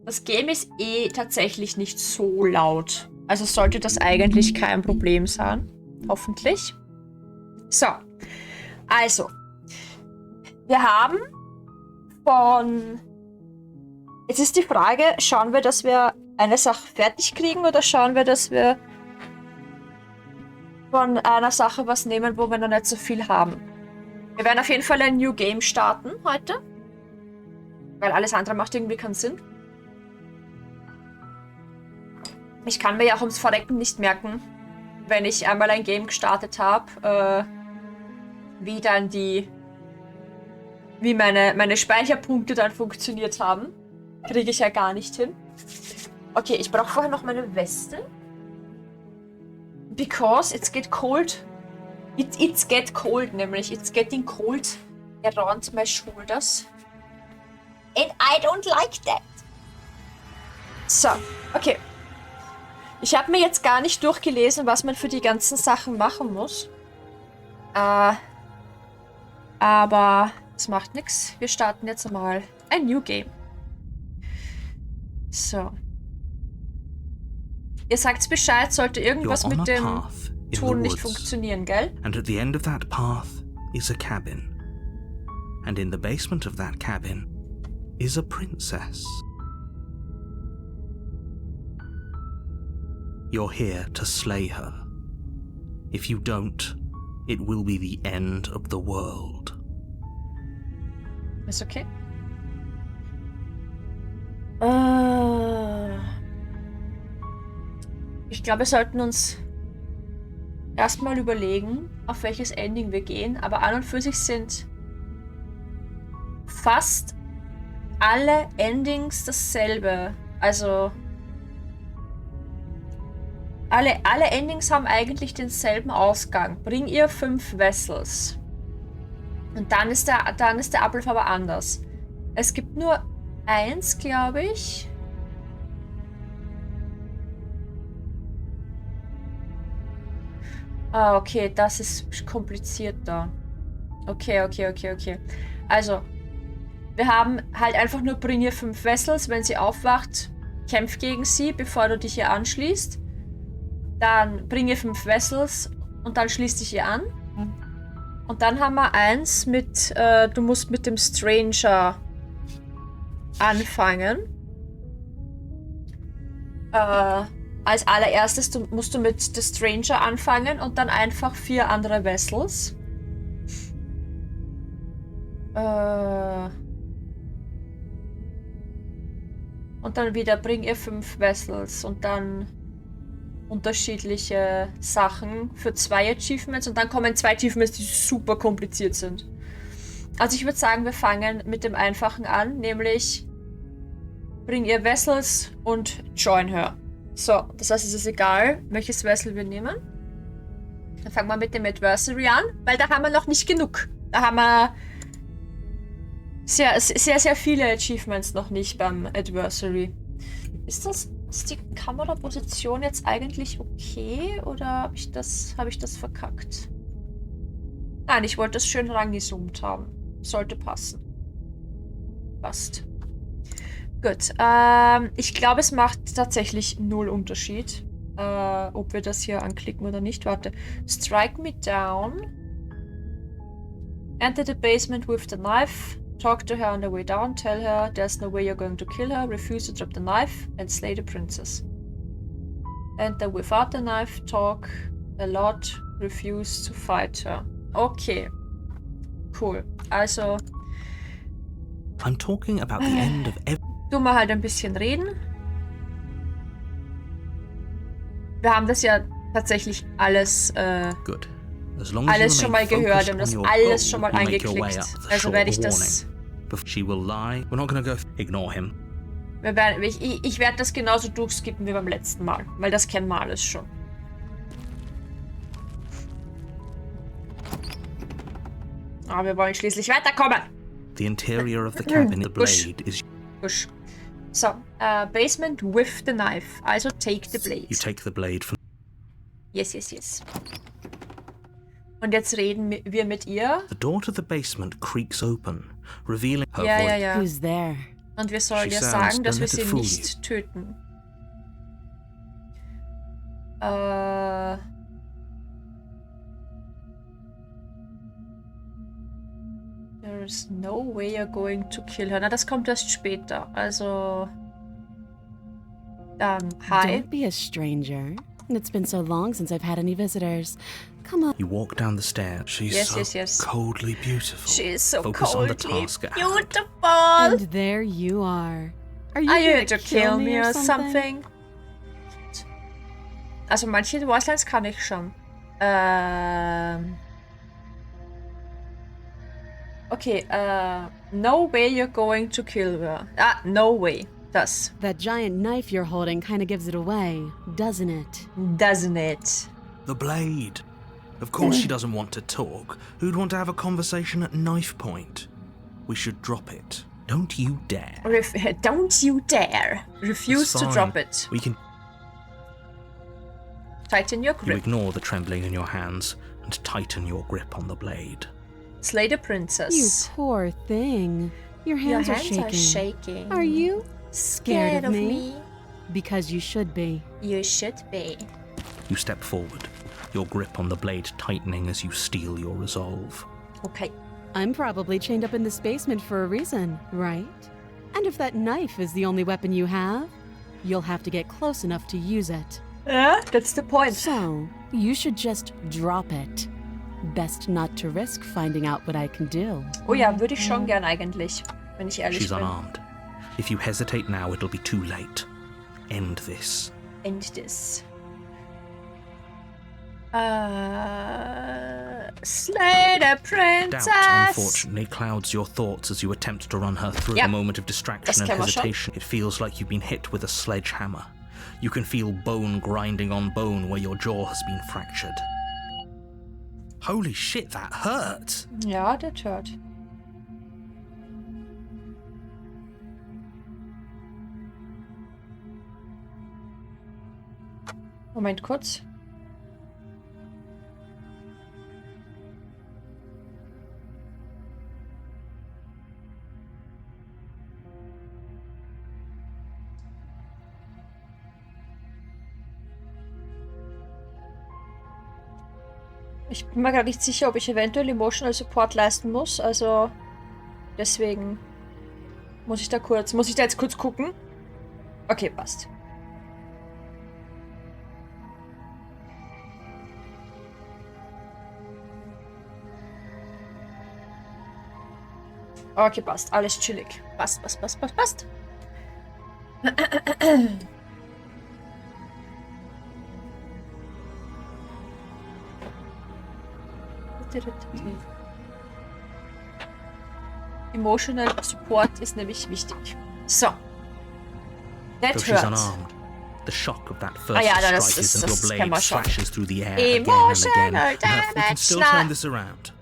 Das Game ist eh tatsächlich nicht so laut. Also sollte das eigentlich kein Problem sein. Hoffentlich. So. Also. Wir haben von... Jetzt ist die Frage, schauen wir, dass wir eine Sache fertig kriegen oder schauen wir, dass wir von einer Sache was nehmen, wo wir noch nicht so viel haben. Wir werden auf jeden Fall ein New Game starten heute. Weil alles andere macht irgendwie keinen Sinn. Ich kann mir ja auch ums Verrecken nicht merken, wenn ich einmal ein Game gestartet habe, wie dann wie meine Speicherpunkte dann funktioniert haben. Kriege ich ja gar nicht hin. Okay, ich brauche vorher noch meine Weste. Because it's get cold. It's get cold, nämlich. It's getting cold around my shoulders. And I don't like that. So, okay. Ich habe mir jetzt gar nicht durchgelesen, was man für die ganzen Sachen machen muss. Aber es macht nichts. Wir starten jetzt mal ein New Game. So. Ihr sagt's Bescheid, sollte irgendwas mit dem Ton nicht funktionieren, gell? And at the end of that path is a cabin. And in the basement of that cabin is a princess. You're here to slay her. If you don't, it will be the end of the world. Ist okay. Ich glaube, wir sollten uns erstmal überlegen, auf welches Ending wir gehen. Aber an und für sich sind fast alle Endings dasselbe. Also alle Endings haben eigentlich denselben Ausgang. Bring ihr 5 Vessels. Und dann ist der Ablauf aber anders. Es gibt nur 1, glaube ich. Ah, okay, das ist komplizierter. Okay. Also, wir haben halt einfach nur bring ihr 5 Vessels. Wenn sie aufwacht, kämpf gegen sie, bevor du dich ihr anschließt. Dann bring ihr 5 Vessels und dann schließ dich ihr an. Und dann haben wir 1 mit, du musst mit dem Stranger anfangen. Als allererstes musst du mit The Stranger anfangen und dann einfach 4 andere Vessels. Und dann wieder bring ihr 5 Vessels und dann unterschiedliche Sachen für 2 Achievements und dann kommen 2 Achievements, die super kompliziert sind. Also ich würde sagen, wir fangen mit dem Einfachen an, nämlich bring ihr Vessels und join her. So, das heißt, es ist egal, welches Vessel wir nehmen. Dann fangen wir mit dem Adversary an, weil da haben wir noch nicht genug. Da haben wir sehr viele Achievements noch nicht beim Adversary. Ist die Kameraposition jetzt eigentlich okay oder habe ich das verkackt? Nein, ich wollte das schön rangezoomt haben. Sollte passen. Passt. Gut. Ich glaube, es macht tatsächlich 0 Unterschied, ob wir das hier anklicken oder nicht. Warte. Strike me down. Enter the basement with the knife. Talk to her on the way down. Tell her there's no way you're going to kill her. Refuse to drop the knife and slay the princess. Enter without the knife. Talk a lot. Refuse to fight her. Okay. Cool. Also. I'm talking about the end of every. Du mal halt ein bisschen reden. Wir haben das ja tatsächlich alles, alles schon mal gehört. Wir haben das alles schon mal angeklickt. Also werde ich das. She will lie. We're not gonna go. Ignore him. Ich werde das genauso durchskippen wie beim letzten Mal, weil das kennen wir alles schon. Aber wir wollen schließlich weiterkommen. The interior of the cabin, the blade is. Push. So, basement with the knife. Also take the blade. You take the blade from. Yes. Und jetzt reden wir mit ihr. The door to the basement creaks open, revealing her Ja, voice. ja, ja. Who's there? Und wir sollen She ihr sounds, sagen, dass don't wir let it sie fool nicht töten. There's no way you're going to kill her. Na, das kommt erst später. Also... hi. Don't be a stranger. It's been so long since I've had any visitors. Come on. You walk down the stairs. She's Yes, so yes. coldly beautiful. She is so Focus on the coldly task at hand. beautiful. And there you are. Are you Are you here to kill me or something? Also manche Voicelines kann ich schon. Okay, no way you're going to kill her. Ah, no way. Das. That giant knife you're holding kind of gives it away, doesn't it? Doesn't it? The blade. Of course she doesn't want to talk. Who'd want to have a conversation at knife point? We should drop it. Don't you dare. Don't you dare. Refuse It's to fine. drop it. We can... Tighten your You grip. ignore the trembling in your hands and tighten your grip on the blade. Slay the You princess. poor thing. Your Your hands, hands are are shaking. shaking. Are you? scared of me? Because you should be. You should be. You step forward, your grip on the blade tightening as you steel your resolve. Okay. I'm probably chained up in this basement for a reason, right? And if that knife is the only weapon you have, you'll have to get close enough to use it. Yeah, that's the point. So, you should just drop it. Best not to risk finding out what I can do. Oh ja, würde ich schon gern eigentlich, wenn ich ehrlich She's bin. unarmed. If you hesitate now, it'll be too late. End this. End this. Slay the Doubt, princess! unfortunately, clouds your thoughts as you attempt to run her through Yep. a moment of distraction Das and kennen wir schon. hesitation. It feels like you've been hit with a sledgehammer. You can feel bone grinding on bone where your jaw has been fractured. Holy shit, that hurt! Ja, das hört. Moment kurz. Ich bin mir gar nicht sicher, ob ich eventuell Emotional Support leisten muss, also deswegen muss ich da jetzt kurz gucken? Okay, passt. Okay, passt. Alles chillig. Passt. Emotional Support ist nämlich wichtig. So. That Though she's hurt. unarmed, the shock of that first ja, strike das is that your kennen blade wir schon. flashes through the air again and Emotional again. But we can still damage. turn this around.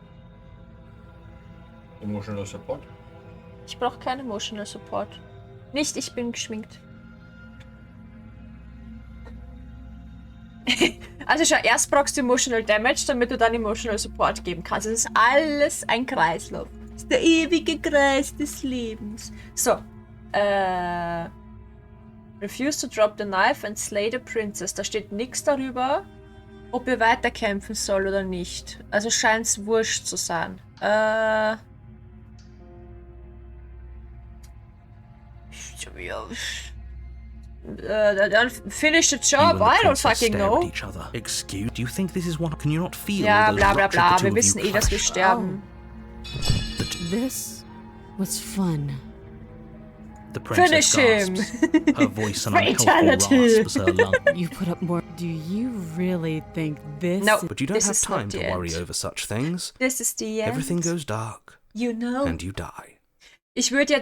Emotional Support. Ich brauche keinen Emotional Support. Nicht, ich bin geschminkt. Also schau, erst brauchst du Emotional Damage, damit du dann Emotional Support geben kannst. Es ist alles ein Kreislauf. Das ist der ewige Kreis des Lebens. So. Refuse to drop the knife and slay the princess. Da steht nichts darüber, ob ihr weiterkämpfen soll oder nicht. Also scheint es wurscht zu sein. Dann finish the You job. and the I don't princess fucking stare know. at each other. Excuse, do you think this is what? Can you not feel Ja, those bla bla rupture bla. the two Wir of wissen you eh, dass wir clash? sterben. This was fun. The princess Finish him. gasps, her voice an unhelpful Fatality. rasp as her lung. You put up more. Do you really think this? No. But you don't This have is not time the to worry end. over such things. This is the end. Everything goes dark, You know. and you die. Ich würde ja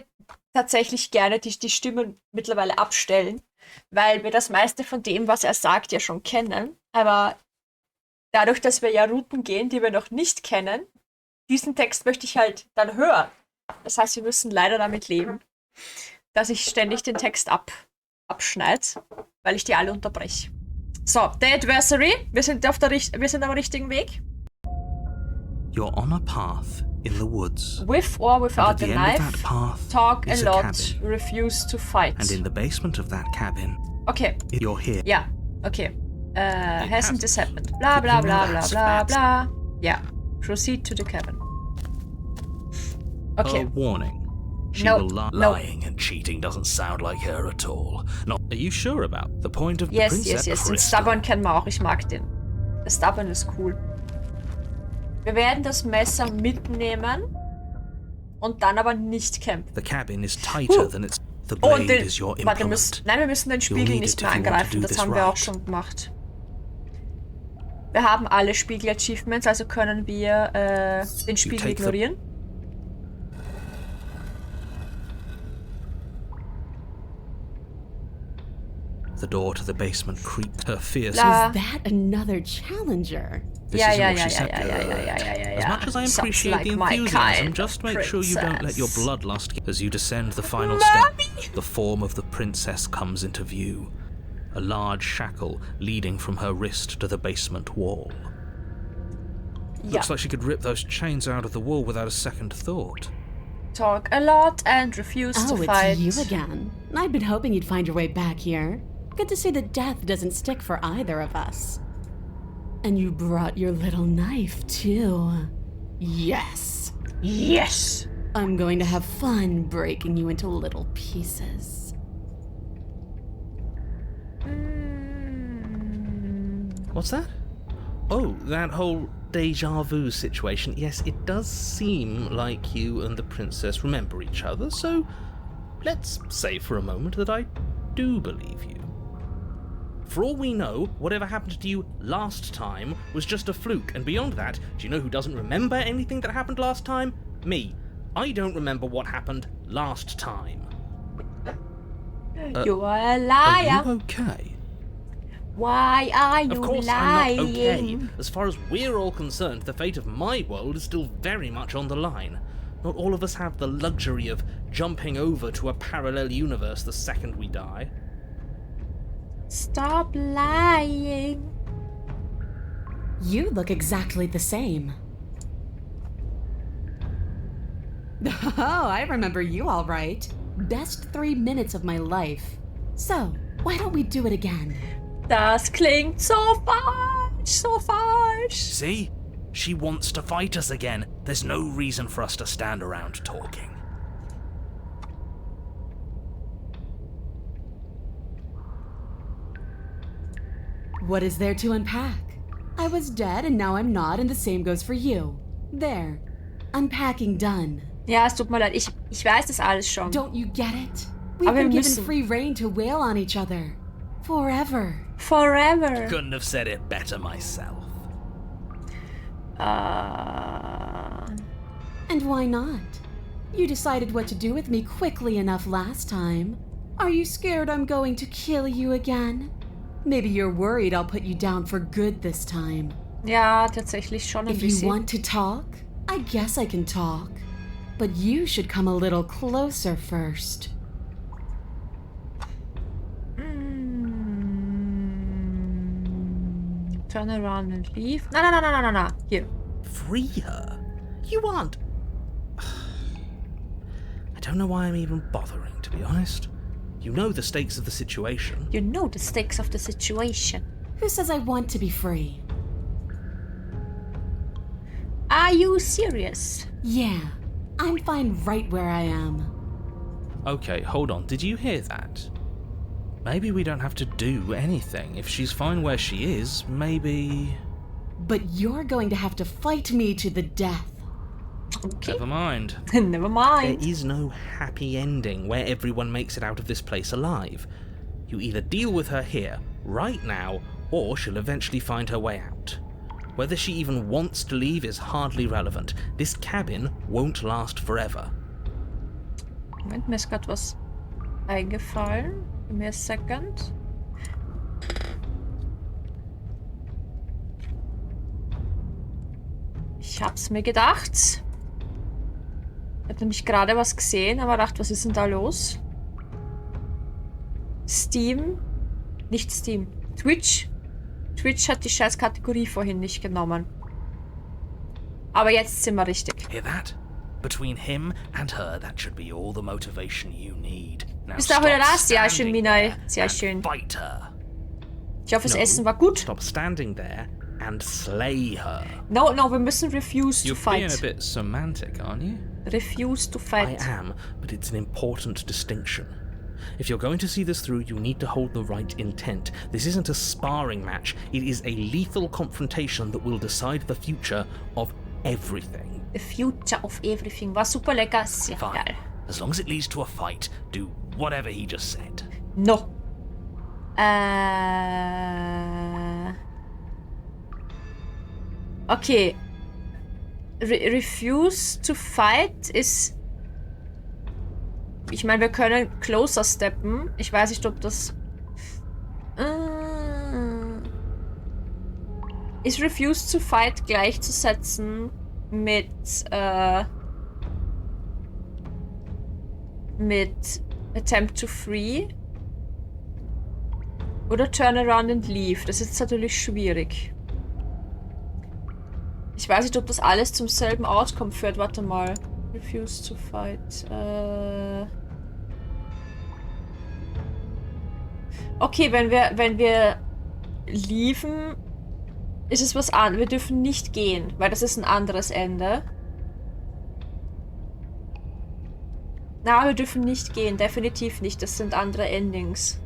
tatsächlich gerne die Stimmen mittlerweile abstellen, weil wir das meiste von dem, was er sagt, ja schon kennen. Aber dadurch, dass wir ja Routen gehen, die wir noch nicht kennen, diesen Text möchte ich halt dann hören. Das heißt, wir müssen leider damit leben, dass ich ständig den Text abschneide, weil ich die alle unterbreche. So, The Adversary. Wir sind am richtigen Weg. You're on a path in the woods. With or without And a at the end knife, of that path talk a is lot, cabin. refuse to fight. And in the basement of that cabin, Okay, you're here. ja, okay. Hasn't hasn't. this happened? Blah, blah, blah, blah, blah, blah. Yeah, proceed to the cabin. Okay. A warning. She No, will lie. no. Lying and cheating doesn't sound like her at all. Not. Are you sure about the point of the Yes, princess? yes. Den Crystal? Stubborn kennen wir auch. Ich mag den. Der Stubborn ist cool. Wir werden das Messer mitnehmen und dann aber nicht campen. The cabin is tighter than its. The Oh, blade is your warte, implement. wir müssen den Spiegel need nicht it mehr if you want to angreifen. do Das this haben wir auch right. schon gemacht. Wir haben alle Spiegel-Achievements, also können wir den Spiegel take the- ignorieren. The door to the basement creaked. Her fierce. La- Is that another challenger? This Yeah, isn't yeah, what yeah, she said. yeah. As much as I Sounds appreciate like the my enthusiasm, kind just of make sure you don't let your princess. bloodlust as you descend the final step. The form of the princess comes into view. A large shackle leading from her wrist to the basement wall. Ja. Looks like she could rip those chains out of the wall without a second thought. Talk a lot and refuse Oh, to fight. it's you again. I'd been hoping you'd find your way back here. Good to see that death doesn't stick for either of us. And you brought your little knife, too. Yes. Yes! I'm going to have fun breaking you into little pieces. What's that? Oh, that whole deja vu situation. Yes, it does seem like you and the princess remember each other, so let's say for a moment that I do believe you. For all we know, whatever happened to you last time was just a fluke, and beyond that, do you know who doesn't remember anything that happened last time? Me. I don't remember what happened last time. You're a Are liar. you okay? Why are you Of course lying? I'm not okay. As far as we're all concerned, the fate of my world is still very much on the line. Not all of us have the luxury of jumping over to a parallel universe the second we die. Stop lying. You look exactly the same. Oh, I remember you all right. Best 3 minutes of my life. So, why don't we do it again? Das klingt so falsch, so falsch. See? She wants to fight us again. There's no reason for us to stand around talking. What is there to unpack? I was dead and now I'm not, and the same goes for you. There. Unpacking done. Ja, es tut mir leid. Ich weiß das alles schon. Don't you get it? We've Aber wir been given müssen. free reign to wail on each other. Forever. Forever. Couldn't have said it better myself. And why not? You decided what to do with me quickly enough last time. Are you scared I'm going to kill you again? Maybe you're worried I'll put you down for good this time. Ja, tatsächlich schon ein If you bisschen. want to talk, I guess I can talk. But you should come a little closer first. Turn around and leave. Na. Hier. Free her? You aren't. I don't know why I'm even bothering, to be honest. You know the stakes of the situation. You know the stakes of the situation. Who says I want to be free? Are you serious? Yeah, I'm fine right where I am. Okay, hold on. Did you hear that? Maybe we don't have to do anything. If she's fine where she is, maybe... But you're going to have to fight me to the death. Okay. Never mind. Never There mind. is no happy ending where everyone makes it out of this place alive. You either deal with her here, right now, or she'll eventually find her way out. Whether she even wants to leave is hardly relevant. This cabin won't last forever. Moment, mir ist gerade was eingefallen. Give me a second. Ich hab's mir gedacht. Ich hab nämlich gerade was gesehen, aber dachte, was ist denn da los? Steam? Nicht Steam. Twitch? Twitch hat die scheiß Kategorie vorhin nicht genommen. Aber jetzt sind wir richtig. Hear that? Between him and her, that should be all the motivation you need. Now Bist du auch wieder da? stop Sehr schön, standing Minai. there Sehr and schön. Fight her. Ich hoffe, das No, Essen war gut. Stop standing there and slay her. No, wir müssen refuse to You're being a fight. bit semantic, aren't you? Refuse to I fight. am, but it's an important distinction. If you're going to see this through, you need to hold the right intent. This isn't a sparring match. It is a lethal confrontation that will decide the future of everything. The future of everything. War super lecker. Sehr Fine. geil. As long as it leads to a fight, do whatever he just said. No. Okay. Refuse to fight ist... Ich meine, wir können closer steppen. Ich weiß nicht, ob das... Ist refuse to fight gleichzusetzen mit attempt to free? Oder turn around and leave? Das ist jetzt natürlich schwierig. Ich weiß nicht, ob das alles zum selben Outcome führt. Warte mal. Refuse to fight. Okay, wenn wir leaven, ist es was anderes. Wir dürfen nicht gehen, weil das ist ein anderes Ende. Na, wir dürfen nicht gehen. Definitiv nicht. Das sind andere Endings.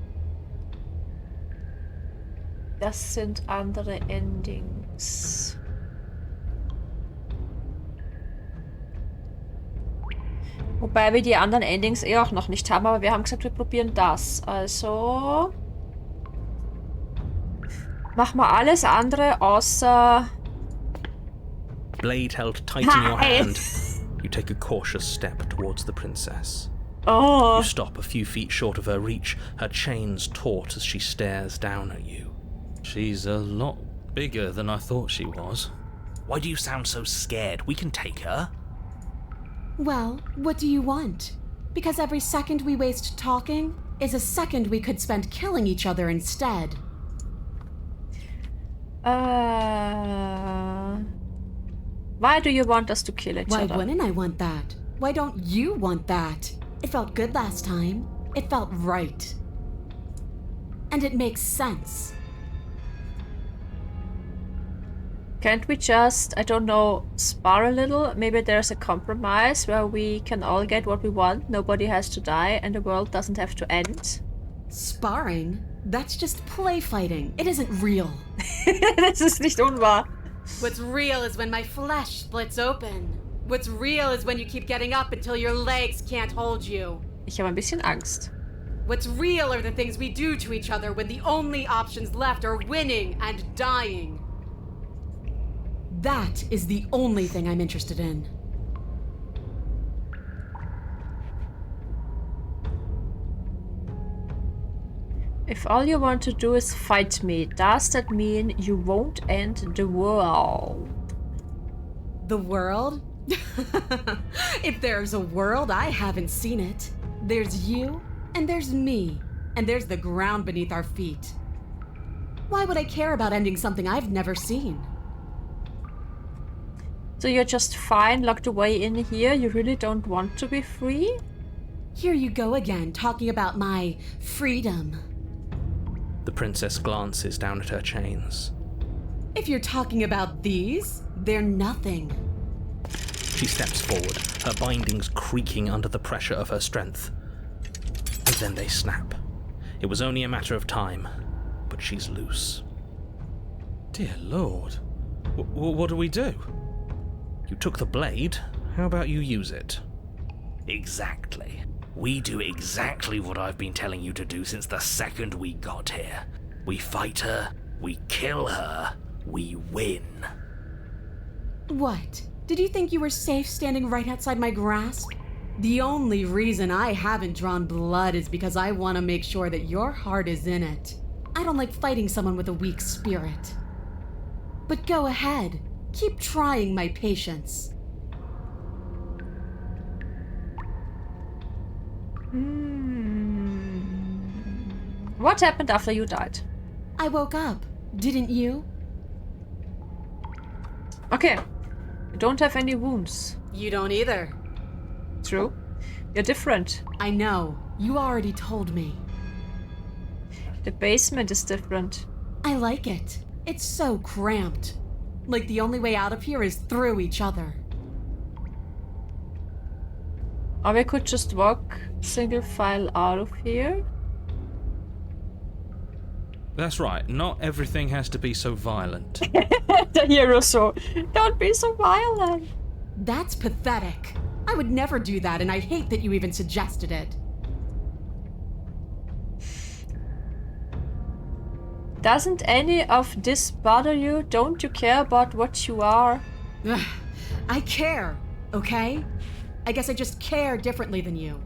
Das sind andere Endings. Wobei wir die anderen Endings eh auch noch nicht haben, aber wir haben gesagt, wir probieren das. Also... Machen wir alles andere außer... Blade held tight in your hand. You take a cautious step towards the princess. Oh. You stop a few feet short of her reach, her chains taut as she stares down at you. She's a lot bigger than I thought she was. Why do you sound so scared? We can take her. Well, what do you want? Because every second we waste talking is a second we could spend killing each other instead. Why do you want us to kill each Why other? wouldn't I want that? Why don't you want that? It felt good last time. It felt right. And it makes sense. Can't we just, I don't know, spar a little? Maybe there's a compromise where we can all get what we want, nobody has to die, and the world doesn't have to end. Sparring? That's just play fighting. It isn't real. Das ist nicht unwahr. What's real is when my flesh splits open. What's real is when you keep getting up until your legs can't hold you. Ich habe ein bisschen Angst. What's real are the things we do to each other when the only options left are winning and dying. That is the only thing I'm interested in. If all you want to do is fight me, does that mean you won't end the world? The world? If there's a world, I haven't seen it. There's you, and there's me, and there's the ground beneath our feet. Why would I care about ending something I've never seen? So you're just fine locked away in here? You really don't want to be free? Here you go again, talking about my freedom. The princess glances down at her chains. If you're talking about these, they're nothing. She steps forward, her bindings creaking under the pressure of her strength. And then they snap. It was only a matter of time, but she's loose. Dear Lord, what do we do? You took the blade, how about you use it? Exactly. We do exactly what I've been telling you to do since the second we got here. We fight her, we kill her, we win. What? Did you think you were safe standing right outside my grasp? The only reason I haven't drawn blood is because I want to make sure that your heart is in it. I don't like fighting someone with a weak spirit. But go ahead. Keep trying my patience. What happened after you died? I woke up. Didn't you? Okay. You don't have any wounds. You don't either. True. You're different. I know. You already told me. The basement is different. I like it. It's so cramped. Like the only way out of here is through each other. Or we could just walk single file out of here. That's right, not everything has to be so violent. The hero so. Don't be so violent. That's pathetic. I would never do that, and I hate that you even suggested it. Doesn't any of this bother you? Don't you care about what you are? Ugh, I care, okay? I guess I just care differently than you.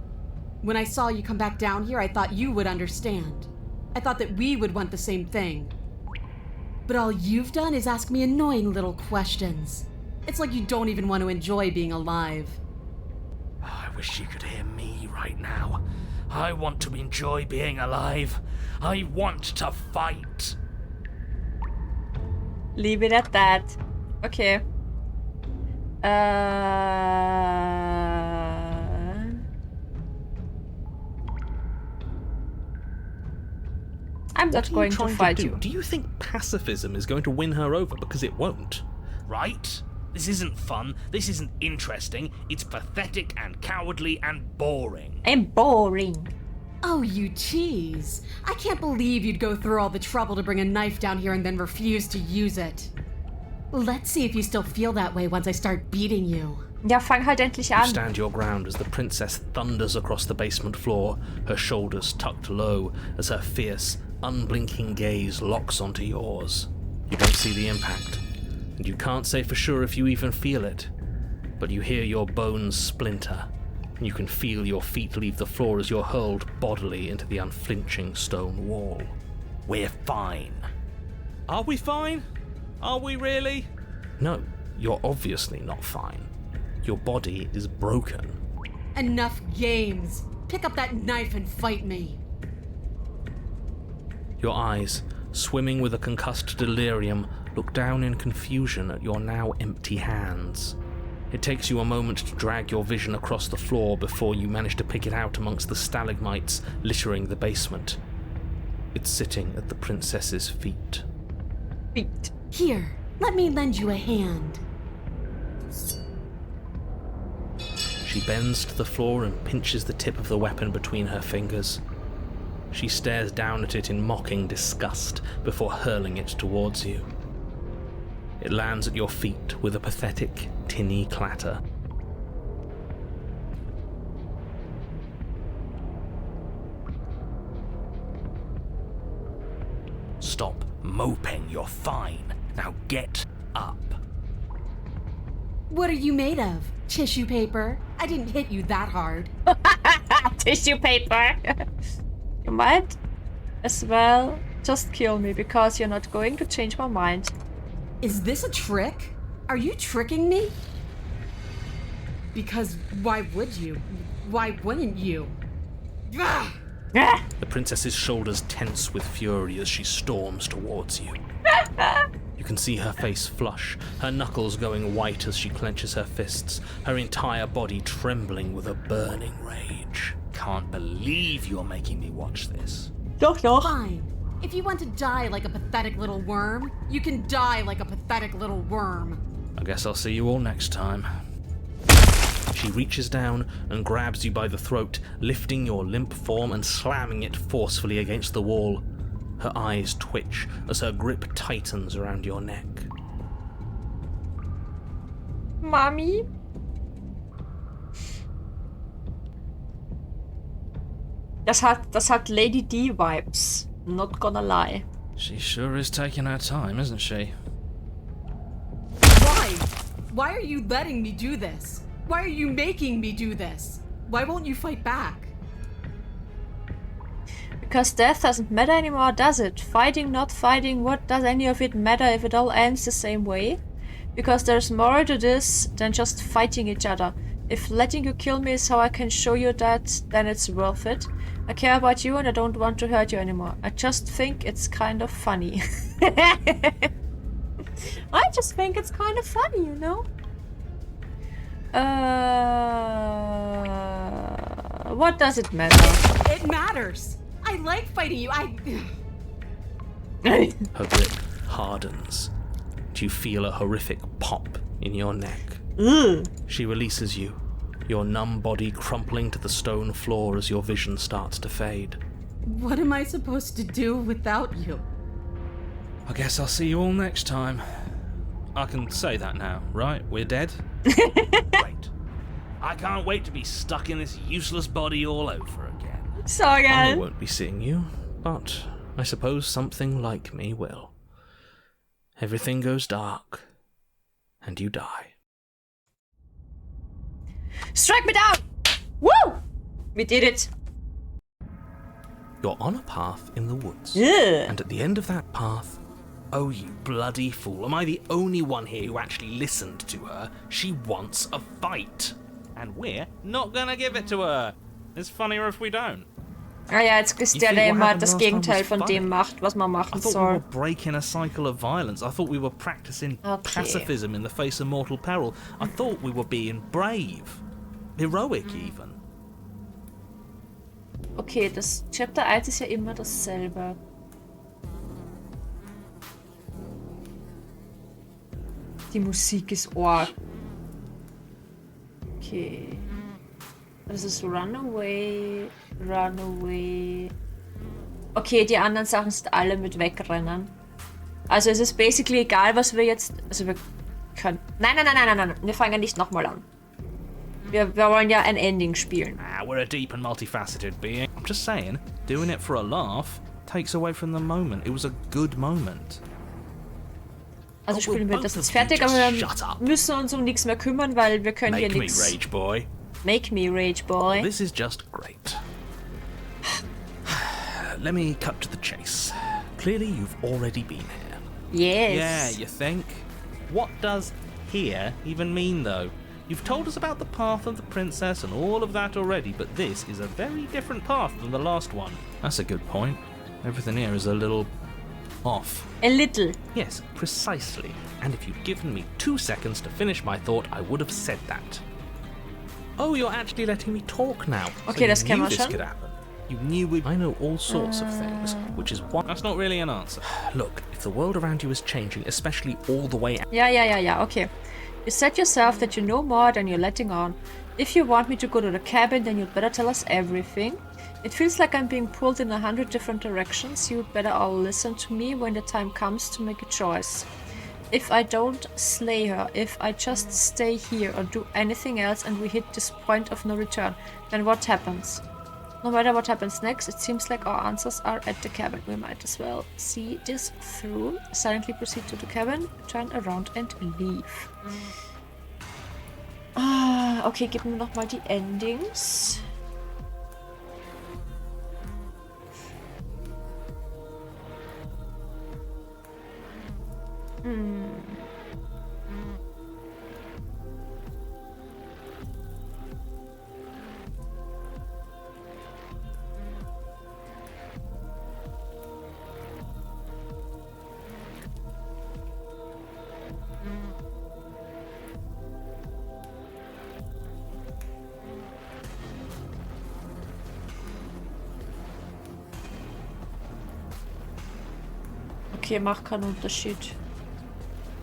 When I saw you come back down here, I thought you would understand. I thought that we would want the same thing. But all you've done is ask me annoying little questions. It's like you don't even want to enjoy being alive. I wish you could hear me right now. I want to enjoy being alive. I want to fight. Leave it at that. Okay. I'm not going to fight you. Do you think pacifism is going to win her over? Because it won't. Right? This isn't fun. This isn't interesting. It's pathetic and cowardly and boring. I'm boring. Oh, you tease. I can't believe you'd go through all the trouble to bring a knife down here and then refuse to use it. Let's see if you still feel that way once I start beating you. Ja, fang halt endlich You an. stand your ground as the princess thunders across the basement floor, her shoulders tucked low as her fierce, unblinking gaze locks onto yours. You don't see the impact, and you can't say for sure if you even feel it, but you hear your bones splinter, and you can feel your feet leave the floor as you're hurled bodily into the unflinching stone wall. We're fine. Are we fine? Are we really? No, you're obviously not fine. Your body is broken. Enough games. Pick up that knife and fight me. Your eyes, swimming with a concussed delirium, look down in confusion at your now empty hands. It takes you a moment to drag your vision across the floor before you manage to pick it out amongst the stalagmites littering the basement. It's sitting at the princess's feet. Feet. Here, let me lend you a hand. She bends to the floor and pinches the tip of the weapon between her fingers. She stares down at it in mocking disgust before hurling it towards you. It lands at your feet with a pathetic, tinny clatter. Stop moping. You're fine. Now get up. What are you made of? Tissue paper? I didn't hit you that hard. Tissue paper. You might as well just kill me because you're not going to change my mind. Is this a trick? Are you tricking me? Because why would you? Why wouldn't you? Ah! The princess's shoulders tense with fury as she storms towards you. You can see her face flush, her knuckles going white as she clenches her fists, her entire body trembling with a burning rage. Can't believe you're making me watch this. Doch, doch. Fine. If you want to die like a pathetic little worm, you can die like a pathetic little worm. I guess I'll see you all next time. She reaches down and grabs you by the throat, lifting your limp form and slamming it forcefully against the wall. Her eyes twitch as her grip tightens around your neck. Mommy? Das hat Lady D vibes. Not gonna lie. She sure is taking her time, isn't she? Why? Why are you letting me do this? Why are you making me do this? Why won't you fight back? Because death doesn't matter anymore, does it? Fighting, not fighting, what does any of it matter if it all ends the same way? Because there's more to this than just fighting each other. If letting you kill me is how I can show you that, then it's worth it. I care about you and I don't want to hurt you anymore. I just think it's kind of funny. I just think it's kind of funny, you know? What does it matter? It matters. I like fighting you. Her grip hardens. You feel a horrific pop in your neck. She releases you, your numb body crumpling to the stone floor as your vision starts to fade. What am I supposed to do without you? I guess I'll see you all next time. I can say that now, right? We're dead? Great. I can't wait to be stuck in this useless body all over again. So I again. won't be seeing you, but I suppose something like me will. Everything goes dark, and you die. Strike me down! Woo! We did it. You're on a path in the woods, Yeah. and at the end of that path, oh you bloody fool, am I the only one here who actually listened to her? She wants a fight. And we're not gonna give it to her. It's funnier if we don't. Ah ja, jetzt ist der, think der what immer happened das last time Gegenteil was von funny? dem macht, was man I machen thought we soll. were breaking a cycle of violence. I thought we were practicing pacifism in the face of mortal peril. I thought we were being brave. Heroic even. Okay, das Chapter 1 ist ja immer dasselbe. Die Musik ist arg. Okay. Das ist Runaway, Runaway. Okay, die anderen Sachen sind alle mit Wegrennen. Also es ist basically egal, was wir jetzt... Also wir können... Nein. Wir fangen nicht nochmal an. Wir wollen ja ein Ending spielen. We're a deep and multifaceted being. I'm just saying, doing it for a laugh takes away from the moment. It was a good moment. Also Oh, spielen wir both das of jetzt you fertig, just aber wir shut up. müssen uns um nichts mehr kümmern, weil wir können hier Make me nichts... rage, boy. Make me rage, boy. This is just great. Let me cut to the chase. Clearly you've already been here. Yes. Yeah, you think? What does here even mean, though? You've told us about the path of the princess and all of that already, but this is a very different path than the last one. That's a good point. Everything here is a little off. A little. Yes, precisely. And if you'd given me 2 seconds to finish my thought, I would have said that. Oh, you're actually letting me talk now. Okay, das you kennen knew wir this schon. could happen. You knew we... I know all sorts of things, which is why... That's not really an answer. Look, if the world around you is changing, especially all the way... Ja, okay. You said yourself that you know more than you're letting on. If you want me to go to the cabin, then you'd better tell us everything. It feels like I'm being pulled in 100 different directions. You'd better all listen to me when the time comes to make a choice. If I don't slay her, if I just stay here or do anything else and we hit this point of no return, then what happens? No matter what happens next, it seems like our answers are at the cabin. We might as well see this through. Silently proceed to the cabin, turn around and leave. Ah, okay, gib mir nochmal die Endings. Okay, macht keinen Unterschied.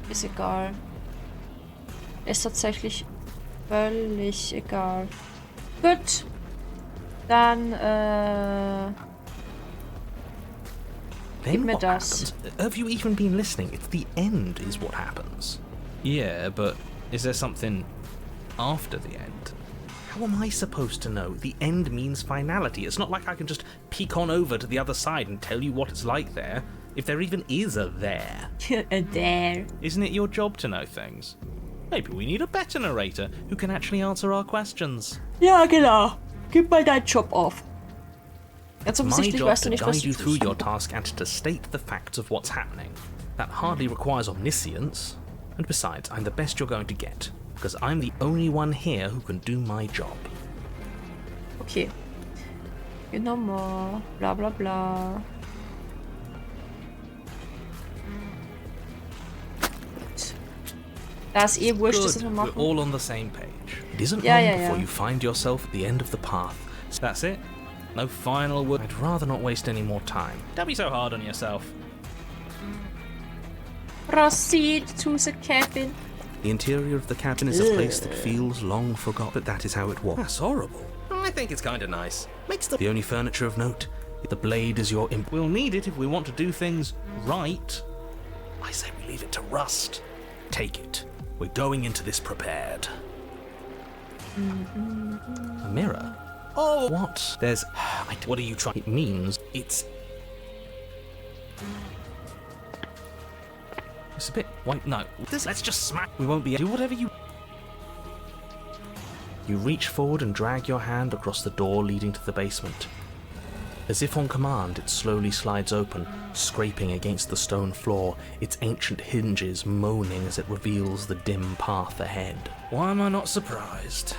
Ist egal. Ist tatsächlich völlig egal. Gut. Dann, gib mir what das. happens? Have you even been listening? It's the end is what happens. Yeah, but is there something after the end? How am I supposed to know? The end means finality. It's not like I can just peek on over to the other side and tell you what it's like there. If there even is a there. There. Isn't it your job to know things? Maybe we need a better narrator who can actually answer our questions. Ja, genau. Gib mal deinen Job auf. Ganz My offensichtlich job weißt du to nicht, was guide you du through tust. your task and to state the facts of what's happening. That hardly requires omniscience. And besides, I'm the best you're going to get, because I'm the only one here who can do my job. Okay. Genau mal. Bla bla bla. Gut. Da ist eh wurscht, das Good. wir We're machen. all on the same page. It isn't Yeah, long yeah, before yeah. you find yourself at the end of the path. So that's it. No final word. I'd rather not waste any more time. Don't be so hard on yourself. Proceed to the cabin. The interior of the cabin is a place that feels long forgotten, but that is how it was. That's horrible. I think it's kind of nice. Makes the only furniture of note. The blade is your imp. We'll need it if we want to do things right. I say we leave it to rust. Take it. We're going into this prepared. A mirror? Oh, what? There's... What are you trying... It means it's... It's a bit... Wait, no. Let's just smack... We won't be... Do whatever you... You reach forward and drag your hand across the door leading to the basement. As if on command, it slowly slides open, scraping against the stone floor, its ancient hinges moaning as it reveals the dim path ahead. Why am I not surprised?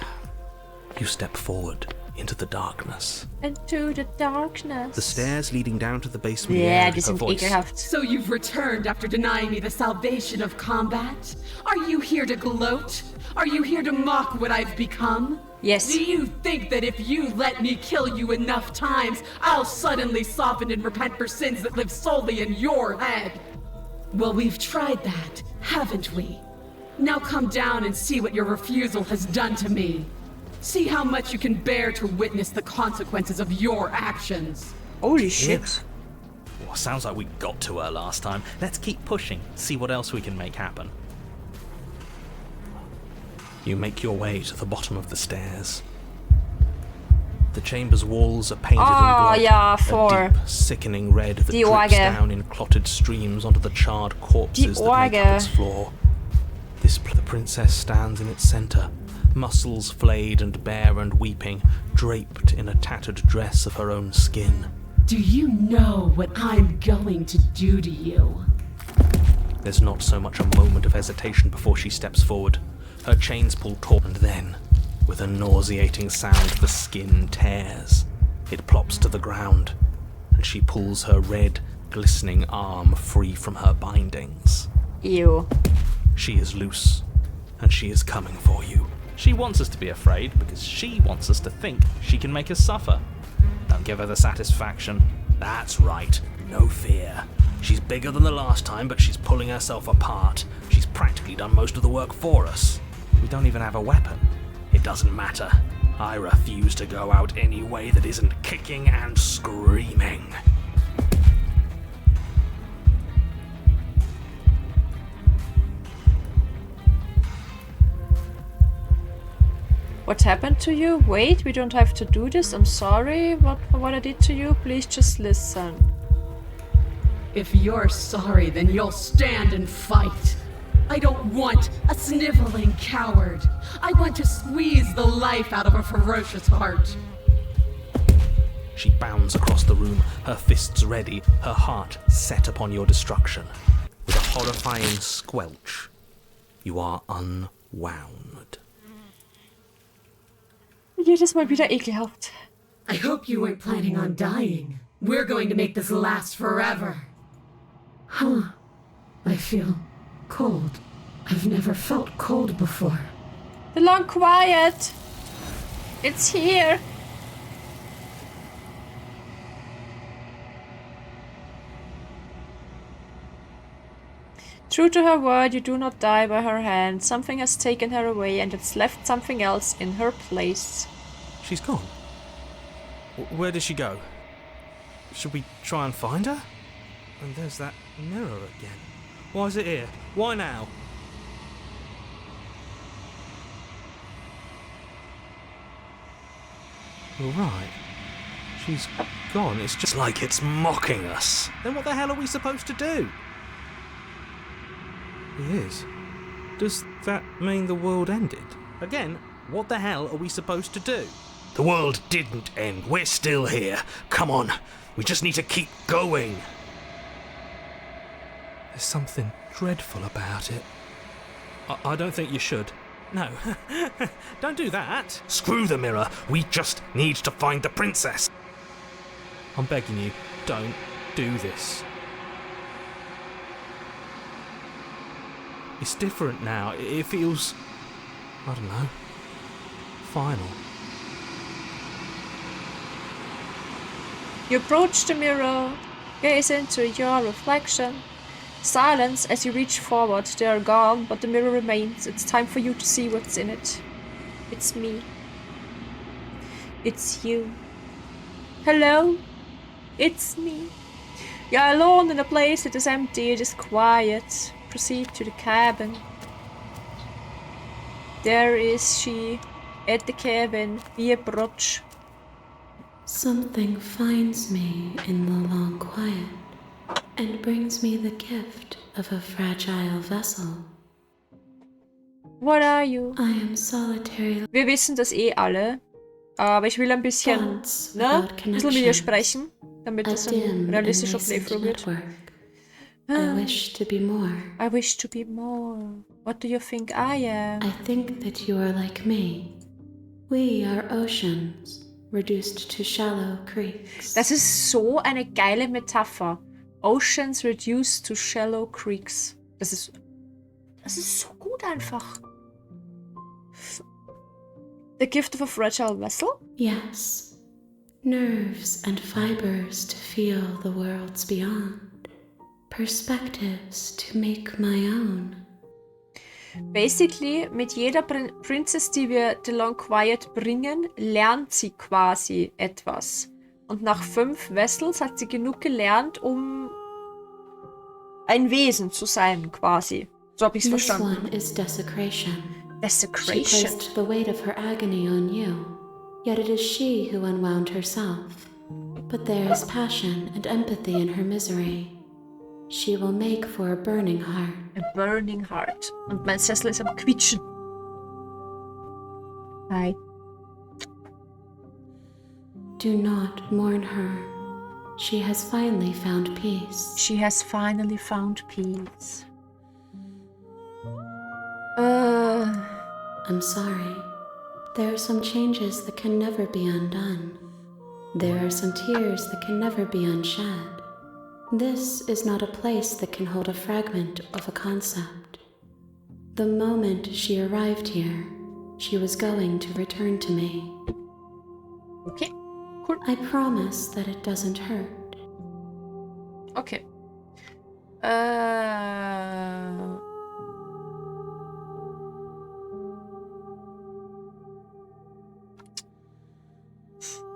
You step forward into the darkness. Into the darkness. The stairs leading down to the basement. Ja, die her sind voice. ekelhaft. So you've returned after denying me the salvation of combat? Are you here to gloat? Are you here to mock what I've become? Yes. Do you think that if you let me kill you enough times, I'll suddenly soften and repent for sins that live solely in your head? Well, we've tried that, haven't we? Now come down and see what your refusal has done to me. See how much you can bear to witness the consequences of your actions. Holy shit. Well, sounds like we got to her last time. Let's keep pushing, see what else we can make happen. You make your way to the bottom of the stairs. The chamber's walls are painted in blood, ja, a deep, sickening red that Die drips Orge. down in clotted streams onto the charred corpses Die that make Orge. up its floor. The princess stands in its center, muscles flayed and bare and weeping, draped in a tattered dress of her own skin. Do you know what I'm going to do to you? There's not so much a moment of hesitation before she steps forward. Her chains pull taut, and then, with a nauseating sound, the skin tears. It plops to the ground, and she pulls her red, glistening arm free from her bindings. Ew. She is loose, and she is coming for you. She wants us to be afraid because she wants us to think she can make us suffer. Don't give her the satisfaction. That's right, no fear. She's bigger than the last time, but she's pulling herself apart. She's practically done most of the work for us. We don't even have a weapon. It doesn't matter. I refuse to go out any way that isn't kicking and screaming. What happened to you? Wait, we don't have to do this. I'm sorry. What I did to you? Please just listen. If you're sorry, then you'll stand and fight. I don't want a sniveling coward. I want to squeeze the life out of a ferocious heart. She bounds across the room, her fists ready, her heart set upon your destruction. With a horrifying squelch, you are unwound. Jedes Mal wieder ekelhaft. I hope you weren't planning on dying. We're going to make this last forever. Huh. I feel cold. I've never felt cold before. The long quiet. It's here. True to her word, you do not die by her hand. Something has taken her away and it's left something else in her place. She's gone. Where did she go? Should we try and find her? And there's that mirror again. Why is it here? Why now? All right. She's gone. It's just like it's mocking us. Then what the hell are we supposed to do? It is. Does that mean the world ended? Again, what the hell are we supposed to do? The world didn't end. We're still here. Come on. We just need to keep going. There's something dreadful about it. I don't think you should. No. Don't do that. Screw the mirror. We just need to find the princess. I'm begging you, don't do this. It's different now. It feels, I don't know, final. You approach the mirror, gaze into your reflection. Silence as you reach forward. They are gone, but the mirror remains. It's time for you to see what's in it. It's me. It's you. Hello? It's me. You're alone in a place that is empty, it is quiet. Proceed to the cabin. There is she, at the cabin, wie ein Brotsch. Something finds me in the long quiet and brings me the gift of a fragile vessel. What are you? I am solitary. Wir wissen das eh alle, aber ich will ein bisschen, ein bisschen mit ihr sprechen, damit es ein realistischer Playthrough wird. I wish to be more. I wish to be more. What do you think I am? I think that you are like me. We are oceans, reduced to shallow creeks. Das ist so eine geile Metapher. Oceans reduced to shallow creeks. Das ist so gut einfach. The gift of a fragile vessel? Yes. Nerves and fibers to feel the worlds beyond. Perspectives to make my own. Basically, mit jeder Princess, die wir The Long Quiet bringen, lernt sie quasi etwas. Und nach 5 Vessels hat sie genug gelernt, um ein Wesen zu sein, quasi. So habe ich es verstanden. This one is desecration. Desecration. She placed the weight of her agony on you, yet it is she who unwound herself. But there is passion and empathy in her misery. She will make for a burning heart. A burning heart. Und mein Sessel ist am Quietschen. Hi. Do not mourn her. She has finally found peace. She has finally found peace. I'm sorry. There are some changes that can never be undone. There are some tears that can never be unshed. This is not a place that can hold a fragment of a concept. The moment she arrived here, she was going to return to me. Okay, cool. I promise that it doesn't hurt. Okay.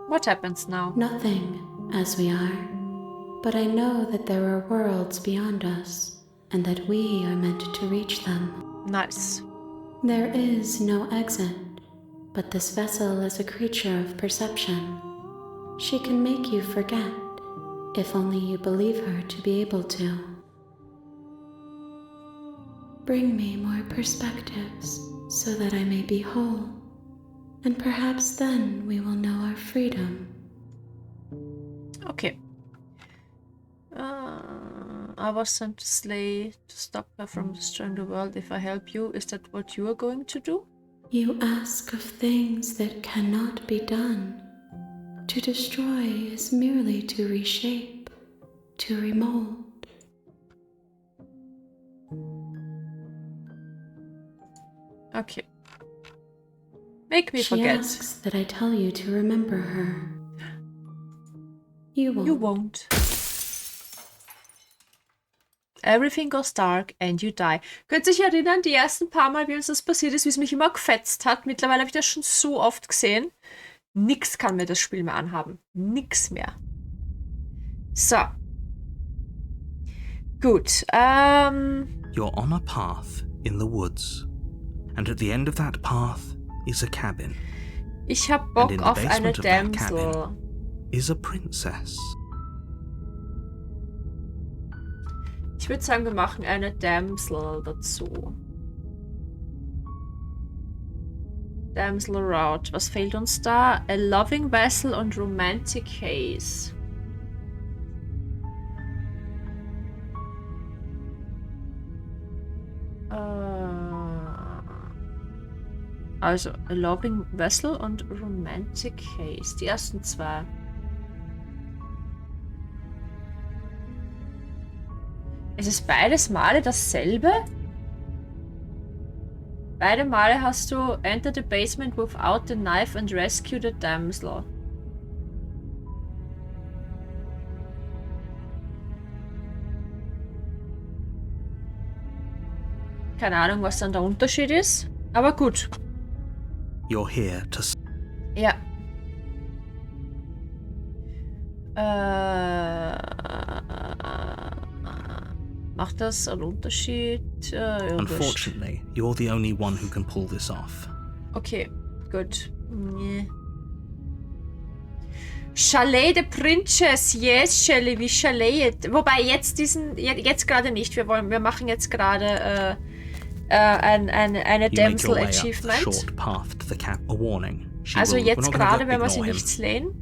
What happens now? Nothing, as we are. But I know that there are worlds beyond us, and that we are meant to reach them. Nice. There is no exit, but this vessel is a creature of perception. She can make you forget, if only you believe her to be able to. Bring me more perspectives, so that I may be whole, and perhaps then we will know our freedom. Okay. I was sent to Slay to stop her from destroying the world. If I help you, is that what you are going to do? You ask of things that cannot be done. To destroy is merely to reshape, to remold. Okay. Make me forget. She asks that I tell you to remember her. You won't. You won't. Everything goes dark and you die. Könnt ihr euch erinnern, die ersten paar Mal, wie uns das passiert ist, wie es mich immer gefetzt hat? Mittlerweile habe ich das schon so oft gesehen. Nix kann mir das Spiel mehr anhaben. Nix mehr. So. Gut. You're on a path in the woods. And at the end of that path is a cabin. Ich hab Bock And in the auf eine basement of that Damsel. cabin is a princess. Ich würde sagen, wir machen eine Damsel dazu. Damsel Route. Was fehlt uns da? A loving vessel und romantic haze. Also, a loving vessel und romantic haze. Die ersten 2. Es ist beides Male dasselbe? Beide Male hast du enter the basement without the knife and rescue the damsel. Keine Ahnung, was dann der Unterschied ist, aber gut. You're here to... Ja. Macht das einen Unterschied? Ja, Unfortunately, you're the only one who can pull this off. Okay, gut. Nee. Chalet the Princess, yes, Shelly, wie Chalet. Wobei jetzt jetzt gerade nicht. Wir machen jetzt gerade eine Damsel Achievement. Also jetzt gerade, wenn wir sie nicht slayen.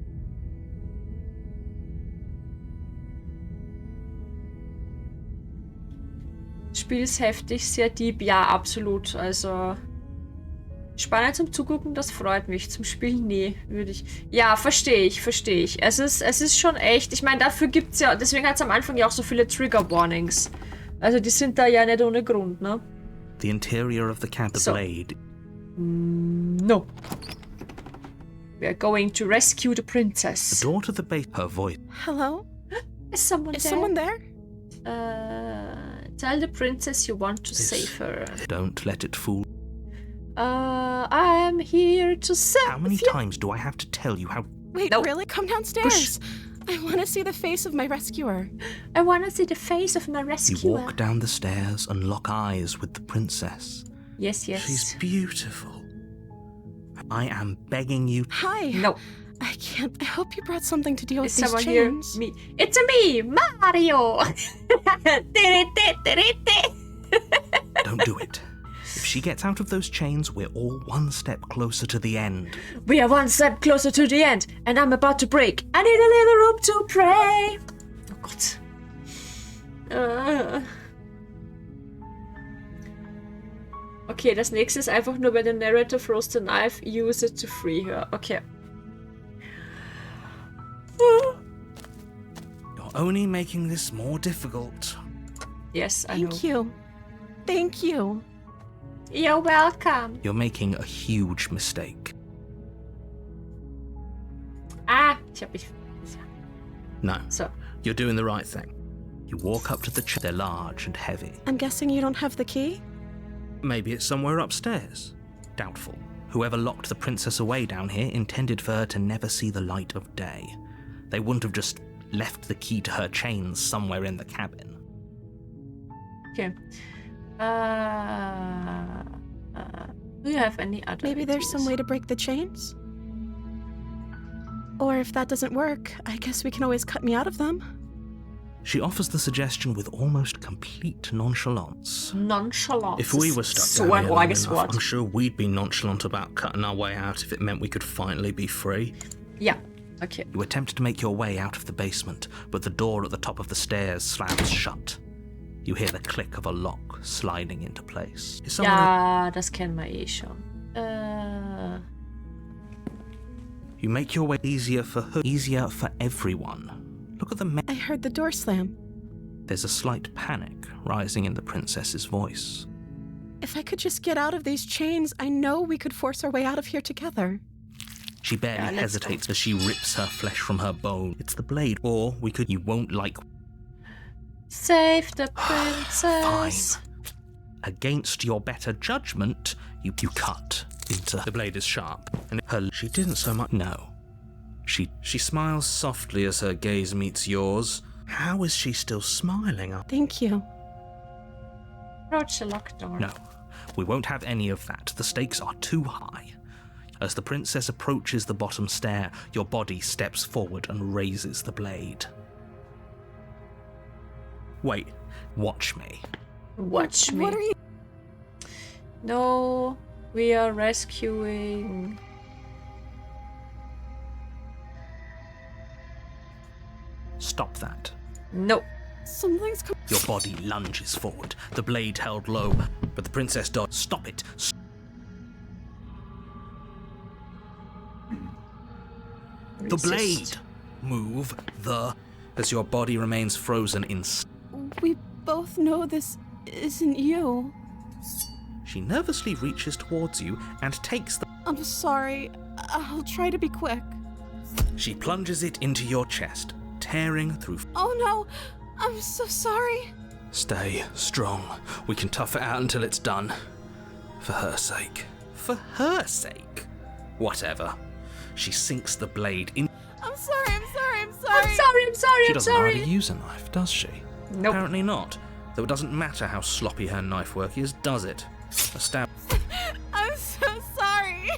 Spiel ist heftig, sehr deep. Ja, absolut. Also spannend zum Zugucken, das freut mich. Zum Spielen, nee, würde ich. Ja, verstehe ich. Es ist schon echt. Ich meine, dafür gibt's ja, deswegen hat es am Anfang ja auch so viele Trigger Warnings. Also die sind da ja nicht ohne Grund, ne? The interior of the blade. No. We are going to rescue the princess. The door to the base. Her voice. Hello? Is someone there? Tell the princess you want to save her. Don't let it fool. I am here to save you. How many times do I have to tell you how... Wait, really? Come downstairs. I want to see the face of my rescuer. I want to see the face of my rescuer. You walk down the stairs and lock eyes with the princess. Yes. She's beautiful. I am begging you... Hi. No. I can't. I hope you brought something to deal with these someone chains. Here? Me. It's me, Mario. Don't do it. If she gets out of those chains, we're all one step closer to the end. We are one step closer to the end, and I'm about to break. I need a little room to pray. Oh Gott. Okay, das nächste ist einfach nur, wenn the narrator throws the knife, use it to free her. Okay. You're only making this more difficult. Yes, I know. Thank you. You're welcome. You're making a huge mistake. Ich hab mich... No. So. You're doing the right thing. You walk up to the chair. They're large and heavy. I'm guessing you don't have the key? Maybe it's somewhere upstairs. Doubtful. Whoever locked the princess away down here intended for her to never see the light of day. They wouldn't have just left the key to her chains somewhere in the cabin. Okay. Do you have any other Maybe there's ideas? some way to break the chains? Or if that doesn't work, I guess we can always cut me out of them. She offers the suggestion with almost complete nonchalance. Nonchalance. If we were stuck So down here long enough, enough, I'm sure we'd be nonchalant about cutting our way out if it meant we could finally be free. Yeah. Okay. You attempt to make your way out of the basement, but the door at the top of the stairs slams shut. You hear the click of a lock sliding into place. Is someone Ja, das kennen wir eh schon. You make your way easier for her, easier for everyone. Look at the I heard the door slam. There's a slight panic rising in the princess's voice. If I could just get out of these chains, I know we could force our way out of here together. She barely hesitates as she rips her flesh from her bone. It's the blade, or we could... You won't like... Save the princess. Fine. Against your better judgment, you cut into... The blade is sharp, and she didn't so much... No. She smiles softly as her gaze meets yours. How is she still smiling? Thank you. Approach the locked door. No, we won't have any of that. The stakes are too high. As the princess approaches the bottom stair, your body steps forward and raises the blade. Wait, watch me. Watch me. What are you... No, we are rescuing... Stop that. No. Something's come... Your body lunges forward, the blade held low, but the princess dodges. Stop it. The blade! Move the... As your body remains frozen in... We both know this isn't you. She nervously reaches towards you and takes the... I'm sorry. I'll try to be quick. She plunges it into your chest, tearing through... Oh no, I'm so sorry. Stay strong. We can tough it out until it's done. For her sake. For her sake? Whatever. She sinks the blade in... I'm sorry. She doesn't know how to use a knife, does she? Nope. Apparently not. Though it doesn't matter how sloppy her knife work is, does it? A stab... I'm so sorry.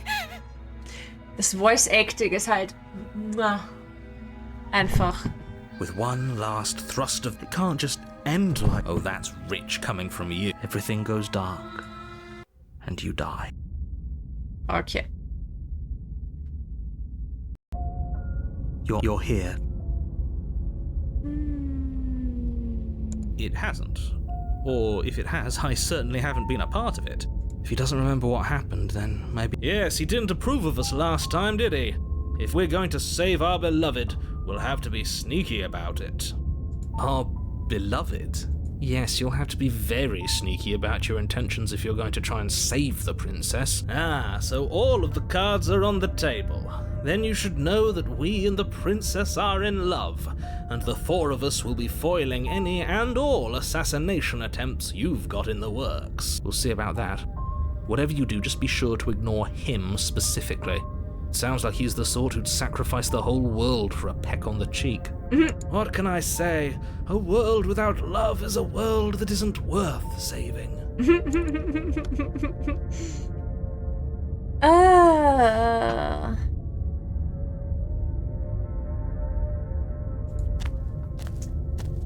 Das Voice Acting ist halt einfach. With one last thrust of... It can't just end like... Oh, that's rich coming from you. Everything goes dark. And you die. Okay. You're here. It hasn't. Or if it has, I certainly haven't been a part of it. If he doesn't remember what happened, then maybe... Yes, he didn't approve of us last time, did he? If we're going to save our beloved, we'll have to be sneaky about it. Our beloved? Yes, you'll have to be very sneaky about your intentions if you're going to try and save the princess. Ah, so all of the cards are on the table. Then you should know that we and the princess are in love, and the four of us will be foiling any and all assassination attempts you've got in the works. We'll see about that. Whatever you do, just be sure to ignore him specifically. It sounds like he's the sort who'd sacrifice the whole world for a peck on the cheek. What can I say? A world without love is a world that isn't worth saving.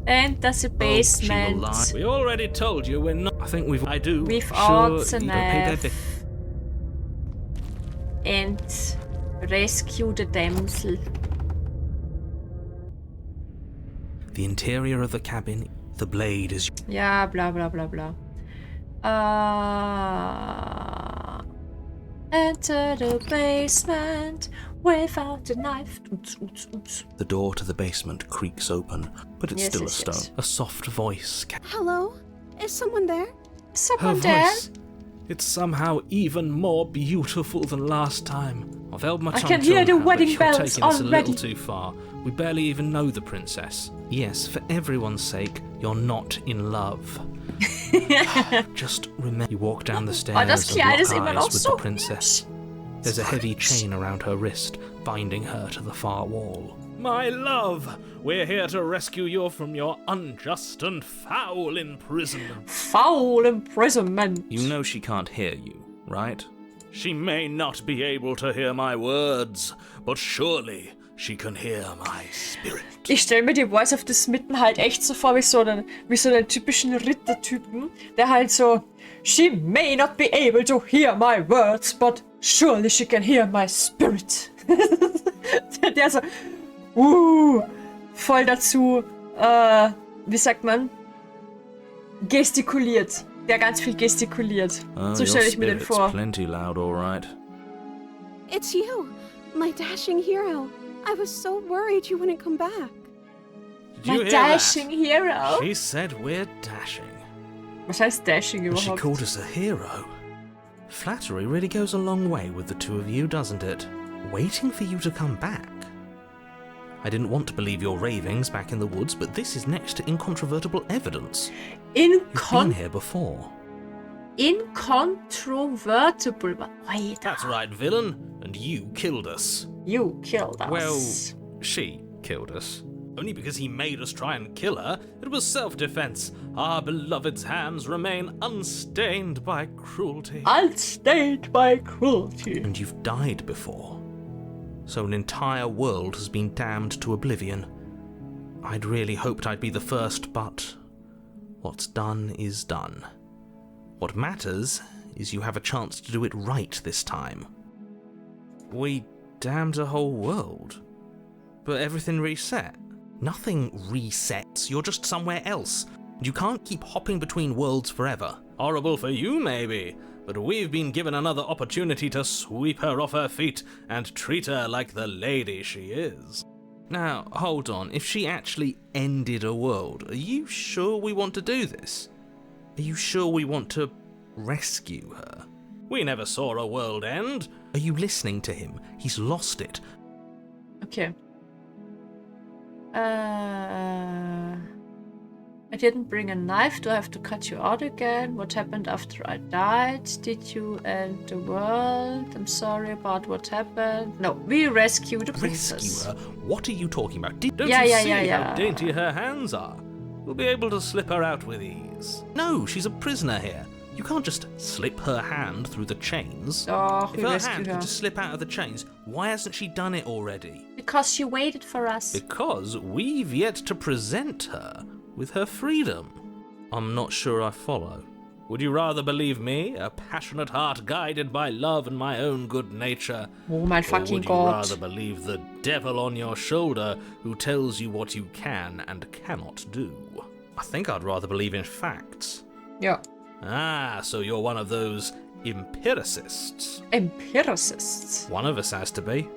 Enter the basement. We already told you we're not... I think we've... I do. Without sure, the you don't pay that knife. And rescue the damsel. The interior of the cabin, the blade is... Ja, bla bla bla bla. Enter the basement without the knife. Oops, oops, oops. The door to the basement creaks open, but it's Yes, still yes, a stone. yes. A soft voice... Hello? Is someone there? Her Someone there? voice. It's somehow even more beautiful than last time. I've held my I tongue can till hear the now, but wedding you're bells taking us a little already. too far. We barely even know the princess. Yes, for everyone's sake, you're not in love. Just remember, you walk down the stairs das and Kleid ist lock immer eyes noch with so the princess. There's a heavy chain around her wrist, binding her to the far wall. My love, we're here to rescue you from your unjust and foul imprisonment. Foul imprisonment. You know she can't hear you, right? She may not be able to hear my words, but surely she can hear my spirit. Ich stelle mir die Voice of the Smitten halt echt so vor wie so einen typischen Rittertypen, der halt so, she may not be able to hear my words, but surely she can hear my spirit. Der so, voll dazu, wie sagt man, gestikuliert. Der ganz viel gestikuliert. So stelle ich mir den vor. Plenty loud, all right. It's you, my dashing hero. I was so worried you wouldn't come back. Did you My hear dashing that? hero. She said we're dashing. Was heißt dashing And she überhaupt? called us a hero. Flattery really goes a long way with the two of you, doesn't it? Waiting for you to come back. I didn't want to believe your ravings back in the woods, but this is next to incontrovertible evidence. You've been here before. Incontrovertible. Wait, That's right, villain. And you killed us. you killed us. Well, she killed us. Only because he made us try and kill her. It was self-defense. Our beloved's hands remain unstained by cruelty. Unstained by cruelty. And you've died before. So an entire world has been damned to oblivion. I'd really hoped I'd be the first, but what's done is done. What matters is you have a chance to do it right this time. We damned a whole world, but everything reset. Nothing resets, you're just somewhere else. You can't keep hopping between worlds forever. Horrible for you, maybe, but we've been given another opportunity to sweep her off her feet and treat her like the lady she is. Now, hold on, if she actually ended a world, are you sure we want to do this? Are you sure we want to rescue her. We never saw a world end. Are you listening to him? He's lost it. Okay. I didn't bring a knife. Do I have to cut you out again? What happened after I died? Did you end the world? I'm sorry about what happened. No, we rescued the princess. Rescue her? What are you talking about? Don't Yeah, you yeah, see yeah, yeah. how dainty her hands are? We'll be able to slip her out with ease. No, she's a prisoner here. You can't just slip her hand through the chains. Oh, If we her rescued hand her. could just slip out of the chains, why hasn't she done it already? Because she waited for us. Because we've yet to present her with her freedom. I'm not sure I follow. Would you rather believe me, a passionate heart guided by love and my own good nature? Oh my Or fucking would you god. rather believe the devil on your shoulder who tells you what you can and cannot do? I think I'd rather believe in facts. Yeah. Ah, so you're one of those empiricists. Empiricists. One of us has to be.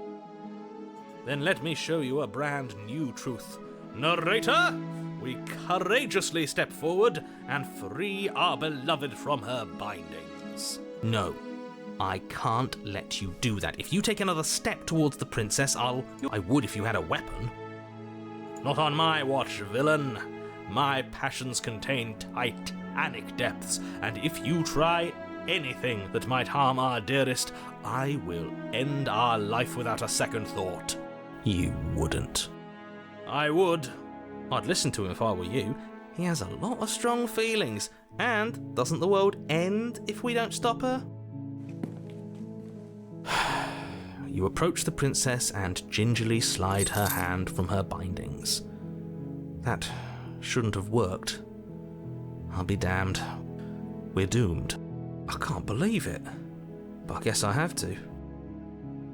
Then let me show you a brand new truth. Narrator, we courageously step forward and free our beloved from her bindings. No, I can't let you do that. If you take another step towards the princess, I would if you had a weapon. Not on my watch, villain. My passions contain titanic depths, and if you try anything that might harm our dearest, I will end our life without a second thought. You wouldn't. I would. I'd listen to him if I were you. He has a lot of strong feelings, and doesn't the world end if we don't stop her? You approach the princess and gingerly slide her hand from her bindings. That shouldn't have worked. I'll be damned. We're doomed. I can't believe it. But I guess I have to.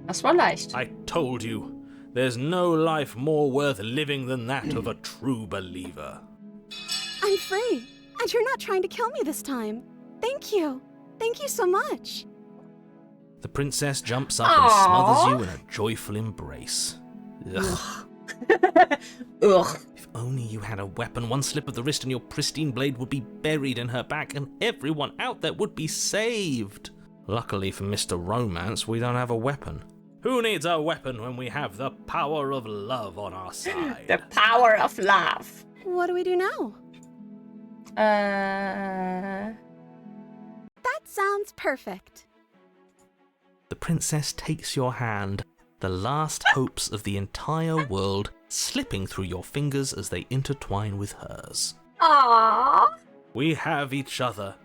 Das war leicht. I told you. There's no life more worth living than that of a true believer. I'm free, and you're not trying to kill me this time. Thank you. Thank you so much. The princess jumps up and smothers you in a joyful embrace. Ugh. Ugh. If only you had a weapon, one slip of the wrist and your pristine blade would be buried in her back and everyone out there would be saved. Luckily for Mr. Romance, we don't have a weapon. Who needs a weapon when we have the power of love on our side? The power of love. What do we do now? Uh, That sounds perfect. The princess takes your hand, the last hopes of the entire world slipping through your fingers as they intertwine with hers. Aww. We have each other.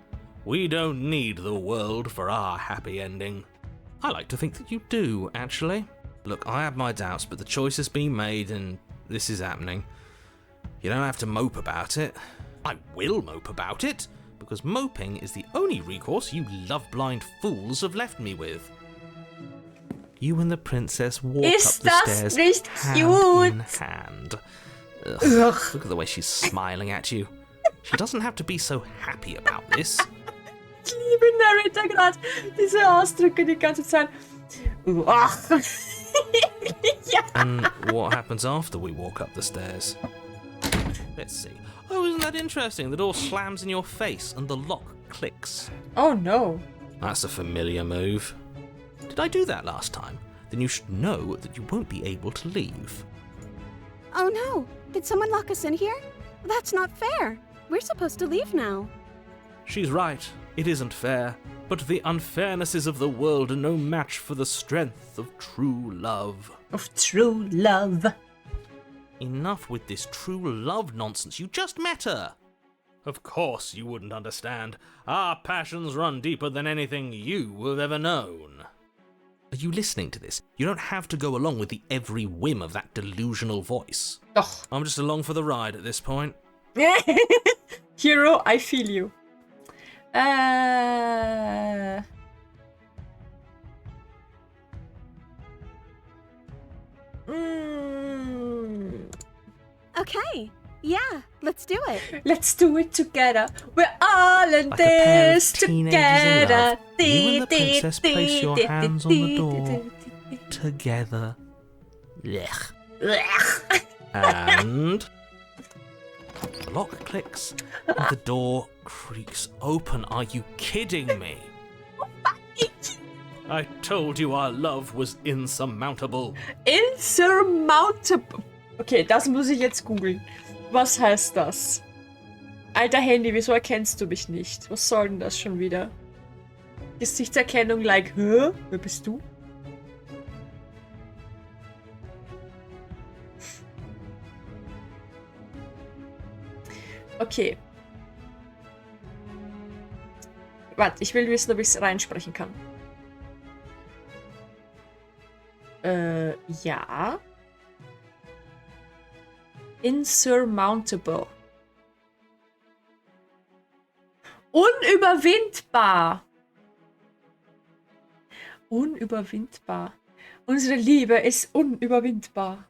We don't need the world for our happy ending. I like to think that you do, actually. Look, I have my doubts, but the choice has been made and this is happening. You don't have to mope about it. I will mope about it, because moping is the only recourse you love-blind fools have left me with. You and the princess walk up the stairs nicht hand cute? in hand. Ugh, look at the way she's smiling at you. She doesn't have to be so happy about this. Ich liebe Narrator gerade. Diese Ausdrücke die ganze Zeit. Ach. Ja. And what happens after we walk up the stairs? Let's see. Oh, isn't that interesting? The door slams in your face and the lock clicks. Oh no. That's a familiar move. Did I do that last time? Then you should know that you won't be able to leave. Oh no, did someone lock us in here? That's not fair. We're supposed to leave now. She's right. It isn't fair. But the unfairnesses of the world are no match for the strength of true love. Of true love. Enough with this true love nonsense. You just met her. Of course you wouldn't understand. Our passions run deeper than anything you have ever known. Are you listening to this? You don't have to go along with the every whim of that delusional voice. Doch. I'm just along for the ride at this point. Hero, I feel you. Okay, yeah, let's do it. Let's do it together. We're all in Like a pair of this teenagers in together. love, you and the princess place your hands on the door. Together. Blech. And lock clicks and the door creaks open. Are you kidding me? I told you our love was insurmountable. Insurmountable. Okay, das muss ich jetzt googeln. Was heißt das? Alter Handy, wieso erkennst du mich nicht? Was soll denn das schon wieder? Gesichtserkennung like, hä? Wer bist du? Okay. Warte, ich will wissen, ob ich es reinsprechen kann. Ja. Insurmountable. Unüberwindbar. Unüberwindbar. Unsere Liebe ist unüberwindbar.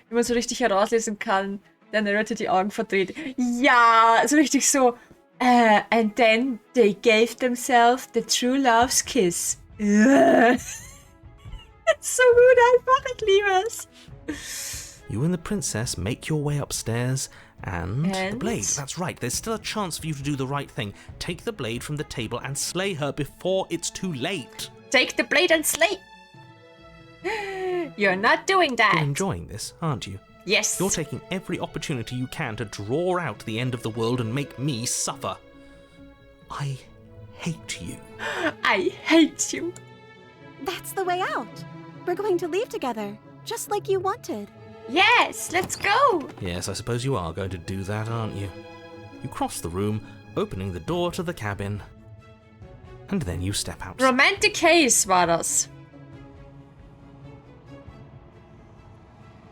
Wie man so richtig herauslesen kann, der Narrator die Augen verdreht. Ja, so richtig so. And then they gave themselves the true love's kiss. So gut einfach, ich liebe es. You and the princess make your way upstairs and the blade. That's right. There's still a chance for you to do the right thing. Take the blade from the table and slay her before it's too late. Take the blade and slay. You're not doing that. You're enjoying this, aren't you? Yes. You're taking every opportunity you can to draw out the end of the world and make me suffer. I hate you. I hate you. That's the way out. We're going to leave together, just like you wanted. Yes, let's go. Yes, I suppose you are going to do that, aren't you? You cross the room, opening the door to the cabin, and then you step out. Romantic Haze war das.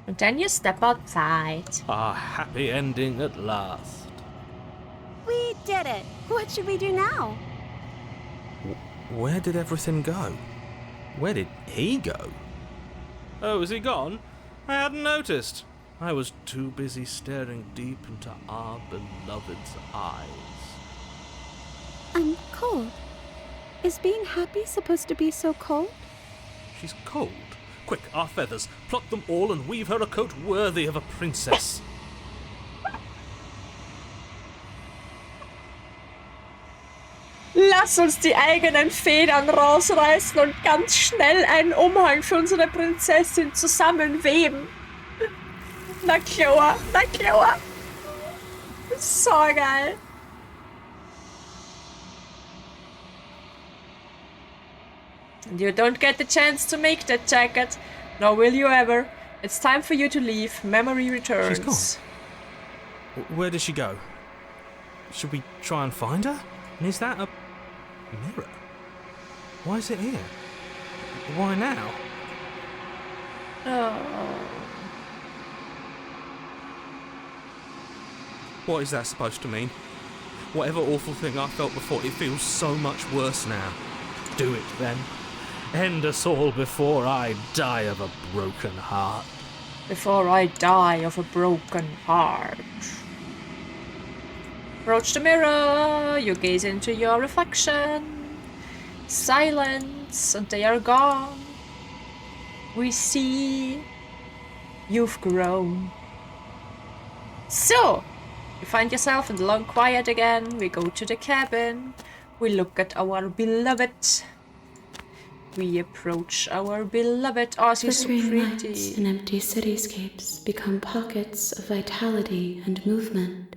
And then you step outside. A happy ending at last. We did it. What should we do now? Where did everything go? Where did he go? Oh, is he gone? I hadn't noticed. I was too busy staring deep into our beloved's eyes. I'm cold. Is being happy supposed to be so cold? She's cold. Quick, our feathers. Pluck them all and weave her a coat worthy of a princess. Lass uns die eigenen Federn rausreißen und ganz schnell einen Umhang für unsere Prinzessin zusammenweben. Na klar, na klar. So geil. And you don't get the chance to make that jacket, nor will you ever. It's time for you to leave. Memory returns. She's gone. Where did she go? Should we try and find her? And is that a mirror? Why is it here? Why now? Oh. What is that supposed to mean? Whatever awful thing I felt before, it feels so much worse now. Do it then. End us all before I die of a broken heart. Before I die of a broken heart. Approach the mirror, you gaze into your reflection. Silence, and they are gone. We see you've grown. So, you find yourself in the long quiet again. We go to the cabin. We look at our beloved. We approach our beloved. Oh, she's so Flickering pretty. lights and empty cityscapes become pockets of vitality and movement.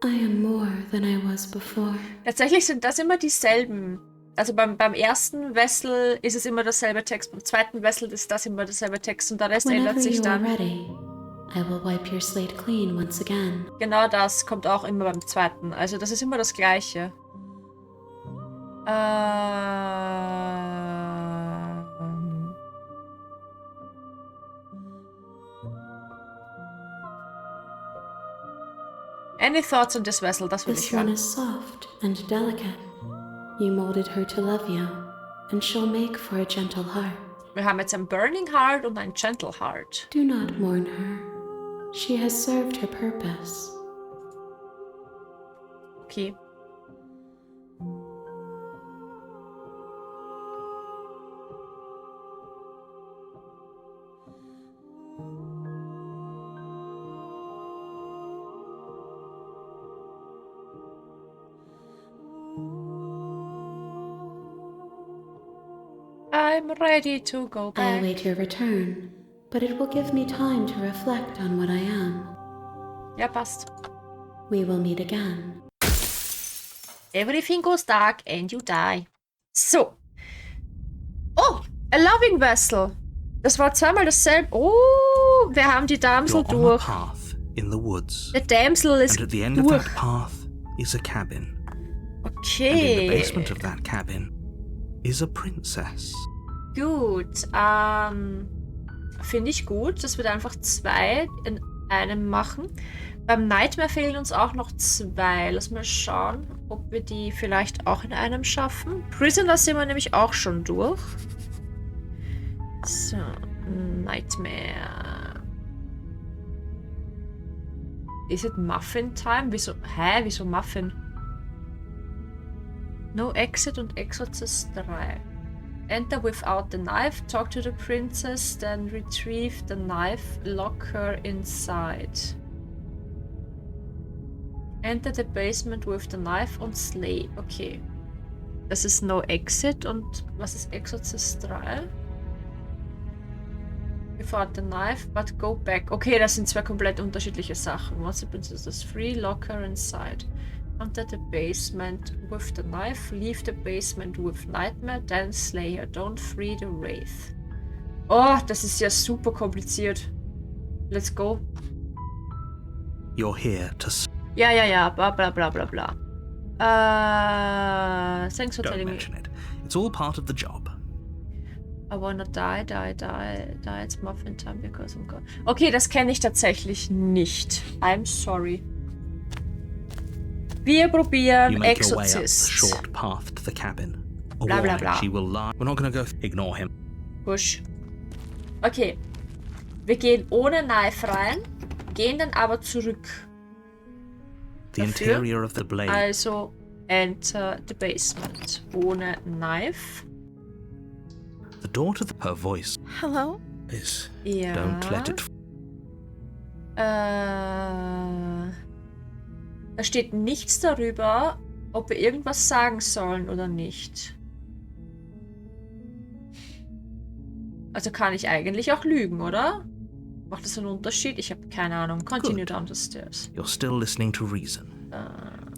I am more than I was before. Tatsächlich sind das immer dieselben. Also beim ersten Wessel ist es immer dasselbe Text, beim zweiten Wessel ist das immer dasselbe Text und der Rest Whenever ändert sich you are dann. ready, I will wipe your slate clean once again. Genau das kommt auch immer beim zweiten. Also das ist immer das Gleiche. Any thoughts on this vessel? Das will This ich one hören. is soft and delicate. You molded her to love you, and she'll make for a gentle heart. Wir haben jetzt ein Burning Heart und ein Gentle Heart. Do not mourn her. She has served her purpose. Okay. I'm ready to go I back. await your return, but it will give me time to reflect on what I am. Ja, passt. We will meet again. Everything goes dark and you die. So. Oh, a loving vessel. Das war zweimal dasselbe. Oh, wir haben die Damsel You're on a durch. path in the woods. Der Damsel ist And at the end of durch. that path is a cabin. And in Okay. the basement of that cabin is a princess. Gut. Finde ich gut, dass wir da einfach 2 in einem machen. Beim Nightmare fehlen uns auch noch 2. Lass mal schauen, ob wir die vielleicht auch in einem schaffen. Prisoner sind wir nämlich auch schon durch. So, Nightmare. Is it Muffin Time? Wieso? Hä? Wieso Muffin? No Exit und Exorcist 3. Enter without the knife, talk to the princess, then retrieve the knife, lock her inside. Enter the basement with the knife und slay. Okay. Das ist No Exit und was ist Exorcist 3? Without the knife, but go back. Okay, das sind 2 komplett unterschiedliche Sachen. Once the princess is free, lock her inside. Enter the basement with the knife, leave the basement with nightmare, then slay her. Don't free the wraith. Oh, das ist ja super kompliziert. Let's go. You're here to Ja, bla bla bla bla bla. Thanks for don't telling me. mention it. It's all part of the job. I wanna die. It's muffin time because I'm gone. Okay, das kenne ich tatsächlich nicht. I'm sorry. Wir probieren You make your way up the Exorcist. short path to the cabin. A Blah, blah, warning, blah. she will lie. We're not gonna go. Ignore him. Push. Okay. Wir gehen ohne Knife rein, gehen dann aber zurück. The Dafür? interior of the blade. Also enter the basement. Ohne Knife. The door to her voice Hello? is. Ja. Don't let it. Da steht nichts darüber, ob wir irgendwas sagen sollen oder nicht. Also kann ich eigentlich auch lügen, oder? Macht das einen Unterschied? Ich habe keine Ahnung. Continue Good. down the stairs. You're still listening to reason.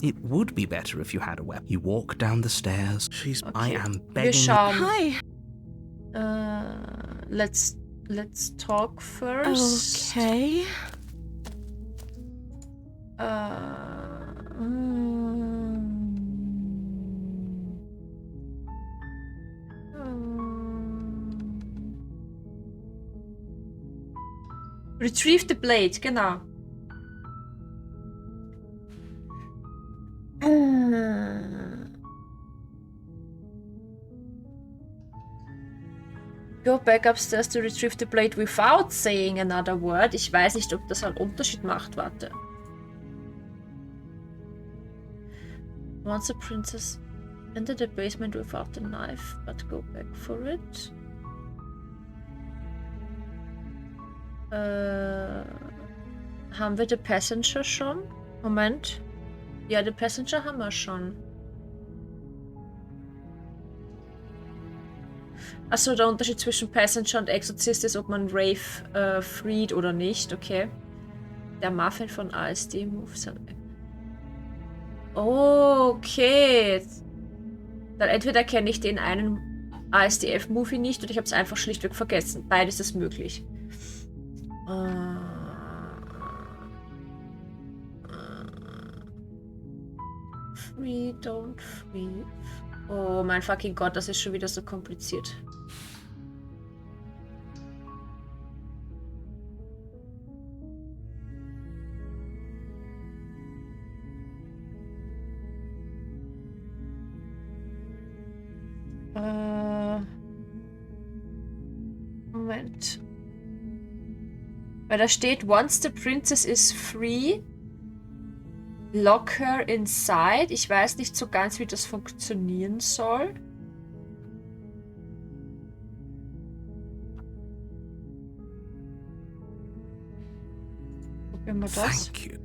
It would be better if you had a weapon. You walk down the stairs. I Okay. am Wir begging. schauen. Hi. Let's talk first. Okay. Retrieve the blade, genau. Go back upstairs to retrieve the blade without saying another word. Ich weiß nicht, ob das einen Unterschied macht. Warte. Once the princess enter the basement without the knife, but go back for it. Haben wir The Passenger schon? Moment. Ja, The Passenger haben wir schon. Achso, der Unterschied zwischen Passenger und Exorzist ist, ob man Wraith freed oder nicht, okay. Der Muffin von ASD Moves. Okay. Dann entweder kenne ich den einen ASDF-Movie nicht oder ich habe es einfach schlichtweg vergessen. Beides ist möglich. Free, don't free. Oh mein fucking Gott, das ist schon wieder so kompliziert. Moment. Weil da steht, once the princess is free, lock her inside. Ich weiß nicht so ganz, wie das funktionieren soll. Probieren wir das. Thank you.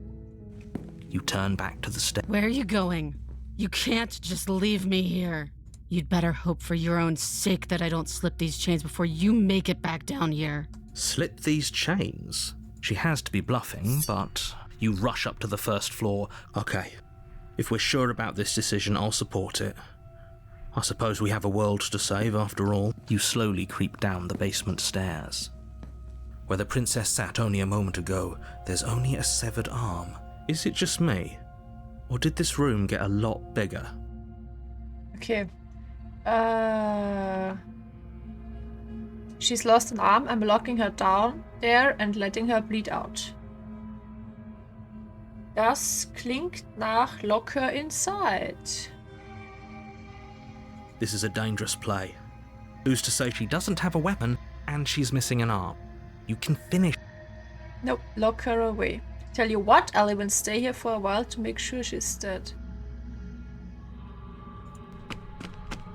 You turn back to the stairs. Where are you going? You can't just leave me here. You'd better hope for your own sake that I don't slip these chains before you make it back down here. Slip these chains? She has to be bluffing, but you rush up to the first floor. Okay, if we're sure about this decision, I'll support it. I suppose we have a world to save after all. You slowly creep down the basement stairs. Where the princess sat only a moment ago, there's only a severed arm. Is it just me? Or did this room get a lot bigger? Okay. She's lost an arm. I'm locking her down there and letting her bleed out. Das klingt nach lock her inside. This is a dangerous play. Who's to say she doesn't have a weapon and she's missing an arm? You can finish. Nope, lock her away. Tell you what, I'll even stay here for a while to make sure she's dead.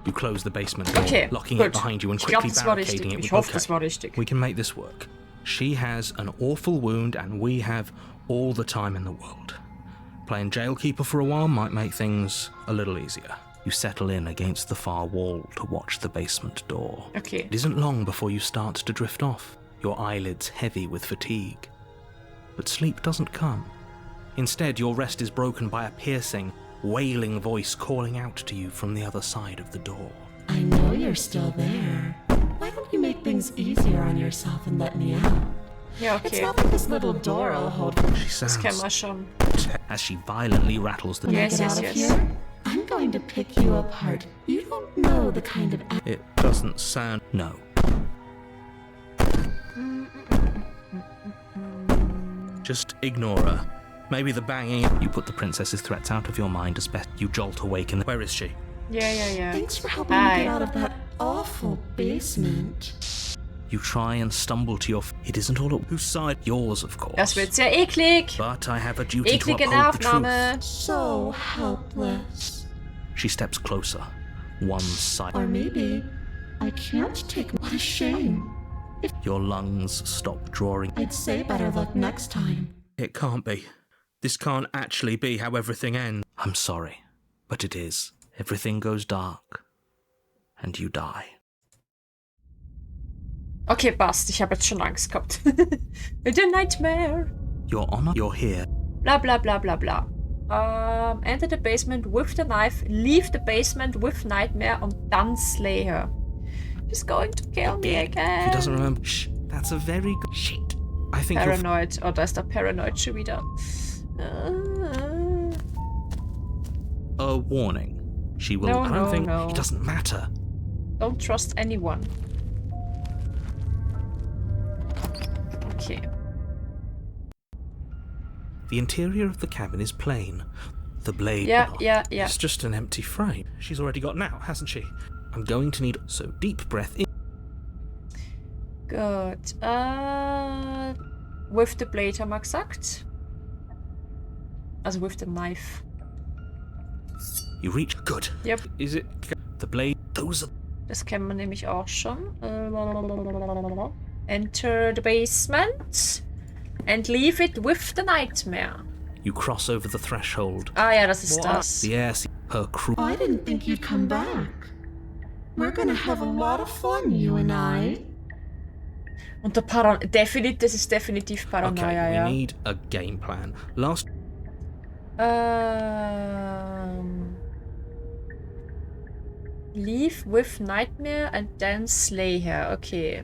You close the basement door, Okay, locking gut. it behind you and Ich glaub, quickly das war barricading richtig. it with... Ich hoffe, das war richtig. We can make this work. She has an awful wound and we have all the time in the world. Playing jailkeeper for a while might make things a little easier. You settle in against the far wall to watch the basement door. Okay. It isn't long before you start to drift off, your eyelids heavy with fatigue. But sleep doesn't come. Instead, your rest is broken by a piercing, wailing voice calling out to you from the other side of the door. I know you're still there. Why don't you make things easier on yourself and let me out? Ja, It's okay. not like this little door will hold. She Das kennen wir sounds schon. as she violently rattles the When Yes, I get yes, out of yes. here, I'm going to pick you apart. You don't know the kind of It doesn't sound... No. Just ignore her. Maybe the banging... You put the princess's threats out of your mind as best you jolt awake and... Where is she? Ja. Thanks for helping me get out of that awful basement. You try and stumble to your... It isn't all at... Whose side? Yours, of course. Das wird sehr eklig. But I have a duty to Eklige uphold the truth. Aufnahme. So helpless. She steps closer. One side. Or maybe I can't take. What a shame. Your lungs stop drawing. I'd say better luck next time. It can't be. This can't actually be how everything ends. I'm sorry, but it is. Everything goes dark. And you die. Okay, passt. Ich habe jetzt schon Angst gehabt. The nightmare. Your honor, you're here. Bla bla bla bla bla. Enter the basement with the knife, leave the basement with nightmare und dann slay her. She's going to kill me again. He doesn't remember. Shh, that's a very good... Shit. I think you're... Paranoid. Oh, da ist der Paranoid schon wieder. A warning. She will... No, I don't think... no. It doesn't matter. Don't trust anyone. Okay. The interior of the cabin is plain. The blade... Yeah. It's just an empty frame. She's already got out, hasn't she? I'm going to need... So, deep breath in. Gut. With the blade haben wir gesagt. Also with the knife. You reach... Good. Yep. Is it... The blade... Those are... Das kennen wir nämlich auch schon. Enter the basement. And leave it with the nightmare. You cross over the threshold. Ah ja, das ist das. Yes, her crew... I didn't think you'd come back. We're gonna have a lot of fun, you and I. Und der das ist definitiv Paranoia, Okay, ja. we need a game plan. Last... Leave with nightmare and then slay her. Okay.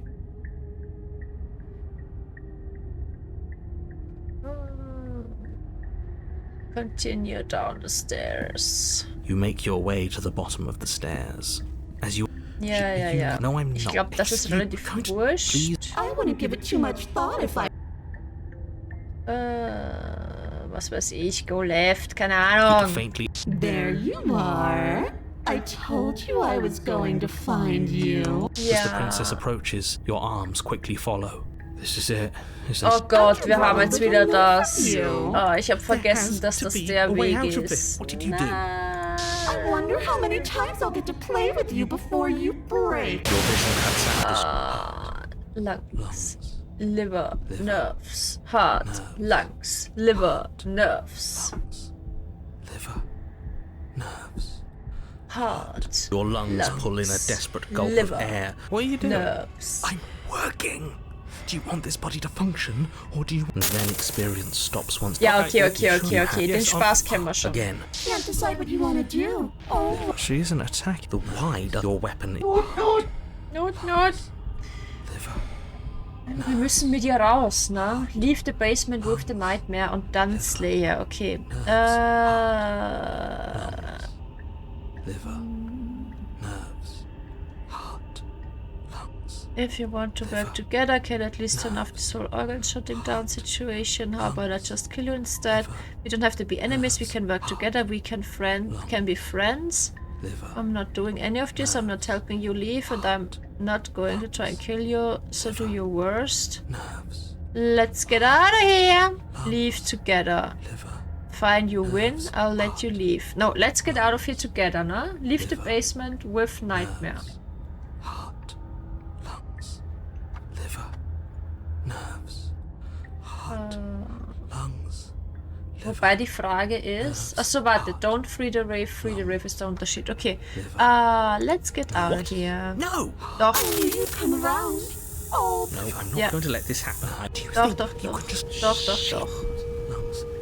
Continue down the stairs. You make your way to the bottom of the stairs. As you... Ja. No, I'm Ich not. glaube, das ist relativ Please. wurscht. I wouldn't give it too much thought if I. Was weiß ich, go left, keine You Ahnung. faintly... There you are. I told you I was going to find you. As the Ja. princess approaches, your arms quickly follow. This is it. Is Oh this... Gott, wir haben jetzt wieder das. You. Oh, ich habe vergessen, has dass to das be der a way Weg out of this. ist. What did you do? I wonder how many times I'll get to play with you before you break. Your vision cuts out this... Lungs, liver, nerves, heart, lungs, liver, nerves, Liver, nerves, heart, Your lungs pull in a desperate gulp of air. What are you doing? nerves. I'm working. Do you want this body to function, or do you... And then experience stops once. Ja, Okay, okay. Den Spaß kennen wir schon. Again. Can't decide what you want to do. Oh, She isn't attacking. The why does your weapon... Not. Wir müssen mit ihr raus, ne? Leave the basement with the nightmare und dann Slayer, okay. Liver, nerves, heart, lungs. If you want to work together, can at least turn off this whole organ shutting down situation. How about I just kill you instead? We don't have to be enemies, we can work together, we can be friends. Liver, I'm not doing any of this, I'm not helping you leave, and I'm not going to try and kill you, so do your worst. nerves, Let's get out of here! Leave together. liver, Fine, you win, I'll let you leave. No, let's get out of here together, no? Leave the basement with nightmare. heart, lungs, liver, nerves, heart, lungs. Wobei die Frage ist... Achso, warte. Don't free the rave ist der Unterschied. Okay. Let's get out of here. No! Doch. you come around. Oh, No, I'm not Yeah. going to let this happen. Doch. Lungs,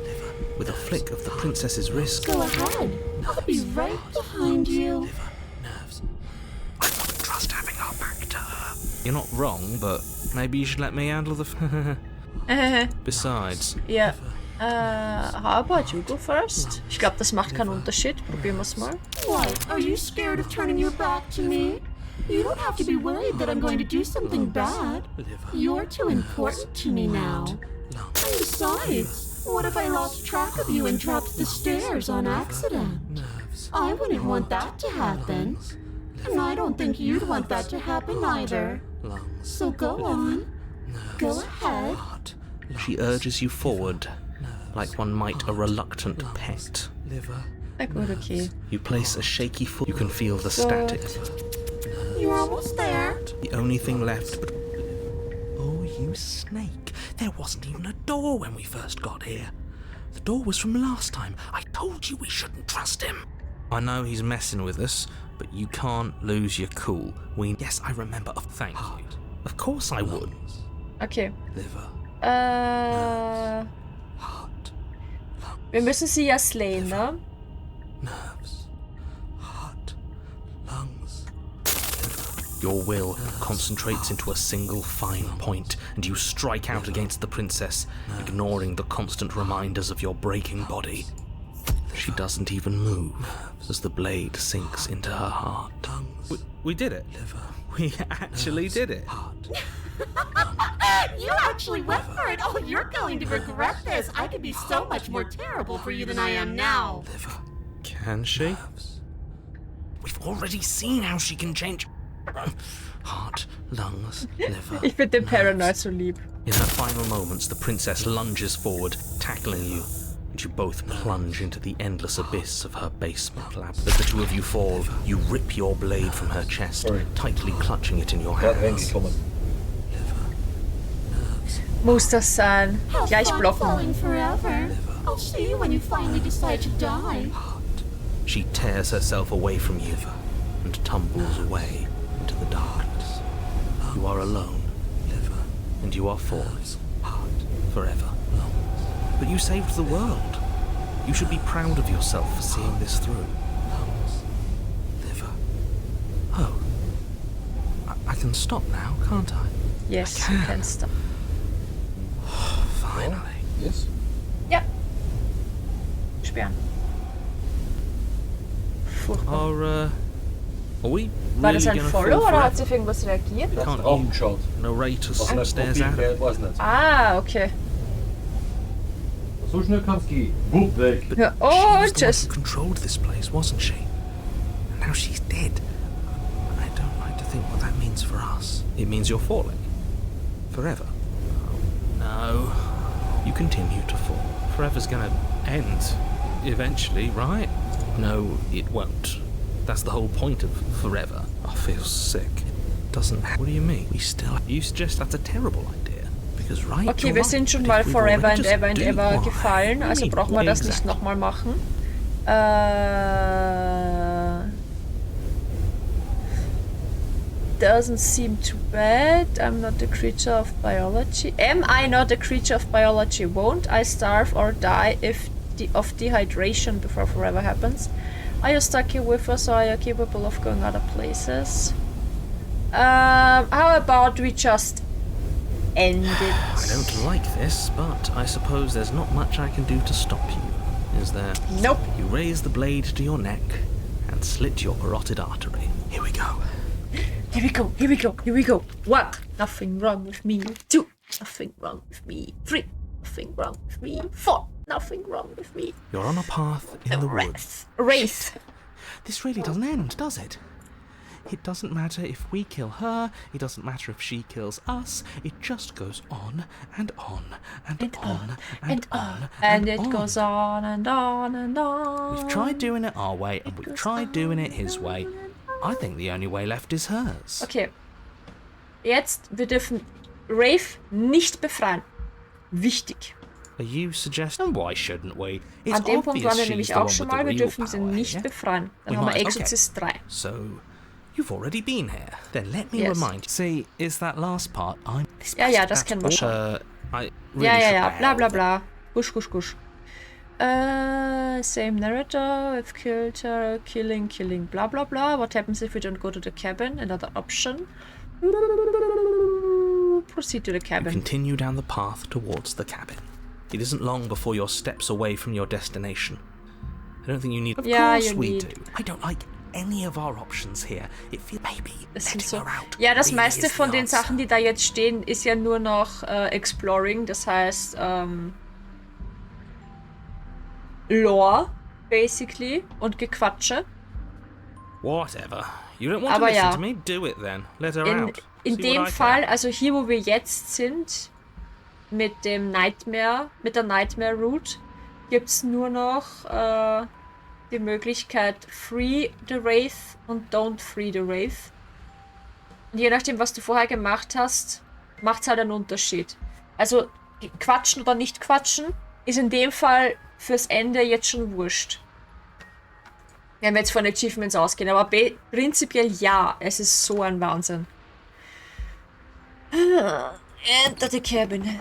liver, With a flick of the princess's wrist. go ahead. I'll be right behind you. liver, nerves. I don't trust having our back to her. You're not wrong, but maybe you should let me handle the... Besides, Ja. How about you go first? Ich glaube, das macht keinen Unterschied. Probieren wir es mal. What? Are you scared of turning your back to me? You don't have to be worried that I'm going to do something bad. You're too important to me now. And besides, what if I lost track of you and dropped the stairs on accident? I wouldn't want that to happen. And I don't think you'd want that to happen either. So go on. Go ahead. she urges you forward, like one might a reluctant pet. Liver, Na gut, okay. You place a shaky foot. You can feel the static. You're almost there. The only thing left but... oh, you snake. There wasn't even a door when we first got here. The door was from last time. I told you we shouldn't trust him. I know he's messing with us, but you can't lose your cool. Yes, I remember. Thank you. Of course I would. Okay. Liver, heart, Wir müssen sie ja slayen, ne? nerves, heart, lungs. Your will concentrates into a single fine point, and you strike out against the princess, ignoring the constant reminders of your breaking body. She doesn't even move as the blade sinks into her heart. We did it. We actually did it. You actually went for it. Oh, you're going to regret this. I could be so much more terrible for you than I am now. Can she? We've already seen how she can change. Heart, lungs, liver. Ich finde den Paranoid so lieb. In her final moments, the princess lunges forward, tackling you, and you both plunge into the endless abyss of her basement lab. As the two of you fall, you rip your blade from her chest, tightly clutching it in your hands. Muss das sein? Have Gleich fun blocken. falling forever. I'll see you when you finally decide to die. She tears herself away from you and tumbles away into the darkness. You are alone, and you are falling forever. But you saved the world. You should be proud of yourself for seeing this through. Oh, I can stop now, can't I? Yes, you can stop. Finally. Yes. Ja. Sperren. Furchtbar. Are we War das really ein gonna Follow fall oder for hat it? sie auf irgendwas reagiert? Ich hab's Can't drauf you- geschaut. Narrate us Was nicht upstairs Profil out. wäre, weiß nicht. Ah, okay. So schnell kann's gehen. Wupp, weg. Ja, She oh, was the one tschüss. who controlled this place, wasn't she? And now she's dead. I don't like to think what that means for us. It means you're falling. Forever. Oh, no. You continue to fall. Forever's gonna end. Eventually, right? No, it won't. That's the whole point of forever. I feel sick. It doesn't... What do you mean? We still... You suggest that's a terrible idea. Because right... Okay, you're wir right, sind schon but mal if we've Forever already and just Ever and do Ever why? gefallen, also Right, brauchen wir das nicht exactly. nochmal machen. doesn't seem too bad. I'm not a creature of biology. Am I not a creature of biology? Won't I starve or die of dehydration before forever happens? Are you stuck here with us, or are you capable of going other places? How about we just end it? I don't like this, but I suppose there's not much I can do to stop you, is there? Nope. You raise the blade to your neck and slit your carotid artery. Here we go. Here we go, here we go, here we go. 1. Nothing wrong with me. 2. Nothing wrong with me. 3. Nothing wrong with me. 4. Nothing wrong with me. You're on a path in the woods. Wraith. This really doesn't end, does it? It doesn't matter if we kill her, it doesn't matter if she kills us, it just goes on and on and on and on. And it goes on and on and on. We've tried doing it our way and we've tried doing it his way. I think the only way left is hers. Okay. Jetzt, wir dürfen Wraith nicht befreien. Wichtig. Are you suggesting? Why shouldn't we? It's An dem Punkt waren wir nämlich auch schon mal. Wir dürfen sie power, nicht yeah? befreien. Dann We haben wir might, Exorcist 3. So, you've already been here. Then let me Yes. remind you. See, is that last part? Ja, das kennen wir schon. I really Ja, should bla bla bla. Gusch. Same narrator, we've killed her, killing, blah blah blah. What happens if we don't go to the cabin? Another option. Proceed to the You cabin. continue down the path towards the cabin. It isn't long before you're steps away from your destination. I don't think you need. Of course you we need. do. I don't like any of our options here. It feels maybe Das sind letting so. her out Ja, das really meiste is the von den answer. Sachen, die da jetzt stehen, ist ja nur noch Exploring. Das heißt, Lore, basically, und Gequatsche. Whatever. You don't want Aber to listen ja. to me? Do it then. Let her In out. in See dem what I Fall, can. also hier, wo wir jetzt sind, mit der Nightmare Route, gibt es nur noch die Möglichkeit Free the Wraith und Don't Free the Wraith. Und je nachdem, was du vorher gemacht hast, macht es halt einen Unterschied. Also quatschen oder nicht quatschen ist in dem Fall fürs Ende jetzt schon wurscht. Wenn wir jetzt von Achievements ausgehen, aber prinzipiell ja, es ist so ein Wahnsinn. Enter the cabin.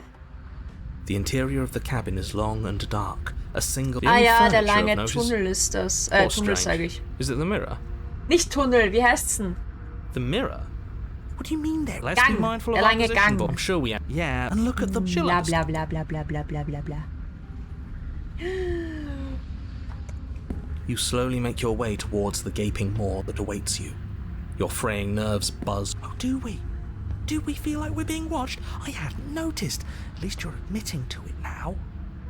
The interior of the cabin is long and dark. A single. Ah ja, der furniture lange of notice- Tunnel ist das. Or Tunnel strange. sage ich. Is it the mirror? Nicht Tunnel, wie heißt's denn? The mirror? What do you mean there? Let's Gang. be mindful of Der our lange position, Gang. but I'm sure we have. Yeah, and look at the chill. Bla bla bla bla bla bla bla bla bla. You slowly make your way towards the gaping maw that awaits you. Your fraying nerves buzz. Oh, do we? Do we feel like we're being watched? I hadn't noticed. At least you're admitting to it now.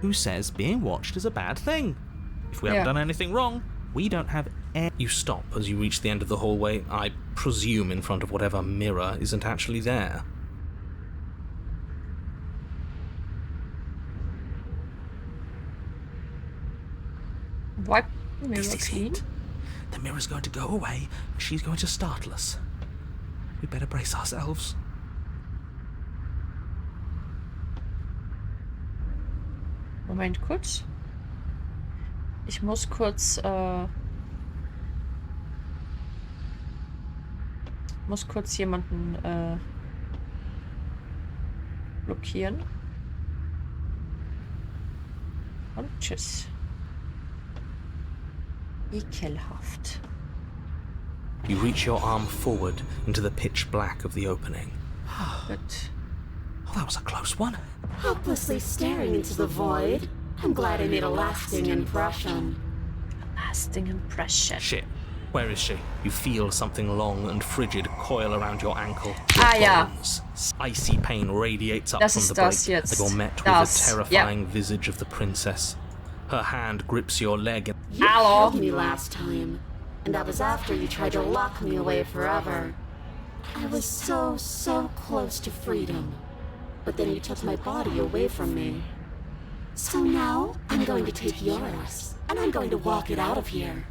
Who says being watched is a bad thing? If we haven't Yeah. done anything wrong, we don't have any. You stop as you reach the end of the hallway, I presume in front of whatever mirror isn't actually there. Wipe the mirror This is clean. it. The mirror's going to go away, and she's going to startle us. We better brace ourselves. Moment kurz. Ich muss kurz jemanden blockieren. Und tschüss. Ekelhaft. You reach your arm forward into the pitch black of the opening. Gut. Oh, that was a close one. Helplessly staring into the void. I'm glad I made a lasting impression. Lasting impression. Shit. Where is she? You feel something long and frigid coil around your ankle. Ah, ja. Bones. Icy pain radiates up Das from ist the das break jetzt. as you're met with Das, the terrifying visage of the princess. Her hand grips your leg and You Hello. killed me last time, and that was after you tried to lock me away forever. I was so close to freedom, but then you took my body away from me. So now, I'm going to take yours, and I'm going to walk it out of here.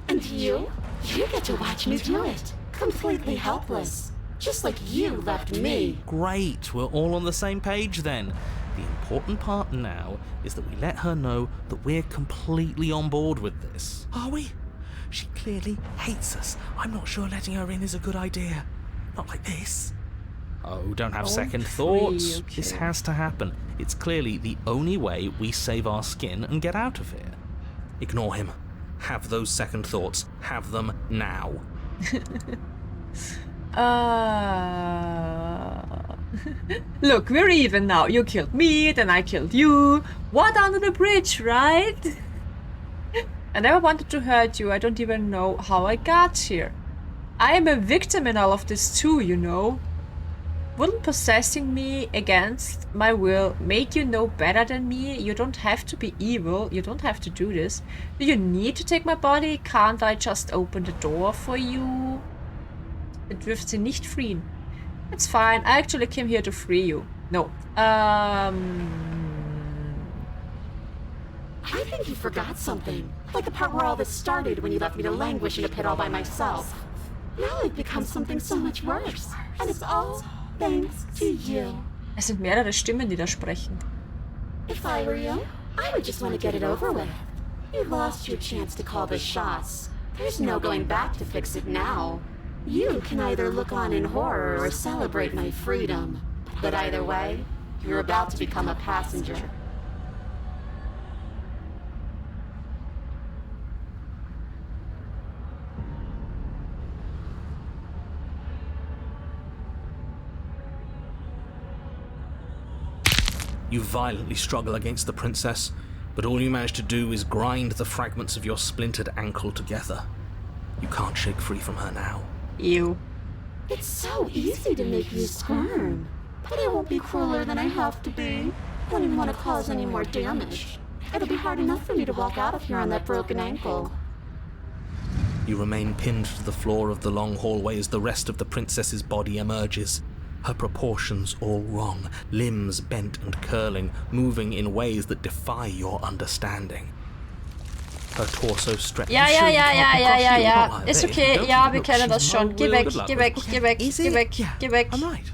And you get to watch me do it, completely helpless, just like you left me. Great, we're all on the same page then. The important part now is that we let her know that we're completely on board with this. Are we? She clearly hates us. I'm not sure letting her in is a good idea. Not like this. Oh, don't have Don't second free, thoughts. okay. This has to happen. It's clearly the only way we save our skin and get out of here. Ignore him. Have those second thoughts. Have them now. Look, we're even now. You killed me, then I killed you. What under the bridge, right? I never wanted to hurt you. I don't even know how I got here. I am a victim in all of this too, you know. Wouldn't possessing me against my will make you know better than me? You don't have to be evil. You don't have to do this. Do you need to take my body? Can't I just open the door for you? It dürft sie nicht freeen. It's fine. I actually came here to free you. No. I think you forgot something. Like the part where all this started when you left me to languish in a pit all by myself. Now it becomes something so much worse. And it's all thanks to you. Es sind mehrere Stimmen, die da sprechen. If I were you, I would just want to get it over with. You lost your chance to call the shots. There's no going back to fix it now. You can either look on in horror or celebrate my freedom. But either way, you're about to become a passenger. You violently struggle against the princess, but all you manage to do is grind the fragments of your splintered ankle together. You can't shake free from her now. Ew. It's so easy to make you squirm. But I won't be crueler than I have to be. I don't even want to cause any more damage. It'll be hard enough for me to walk out of here on that broken ankle. You remain pinned to the floor of the long hallway as the rest of the princess's body emerges. Her proportions all wrong, limbs bent and curling, moving in ways that defy your understanding. Her torso stretched. Ja. Ist okay. Ja, wir kennen das schon. Geh weg, geh weg, geh weg, geh weg, geh weg. I'm right.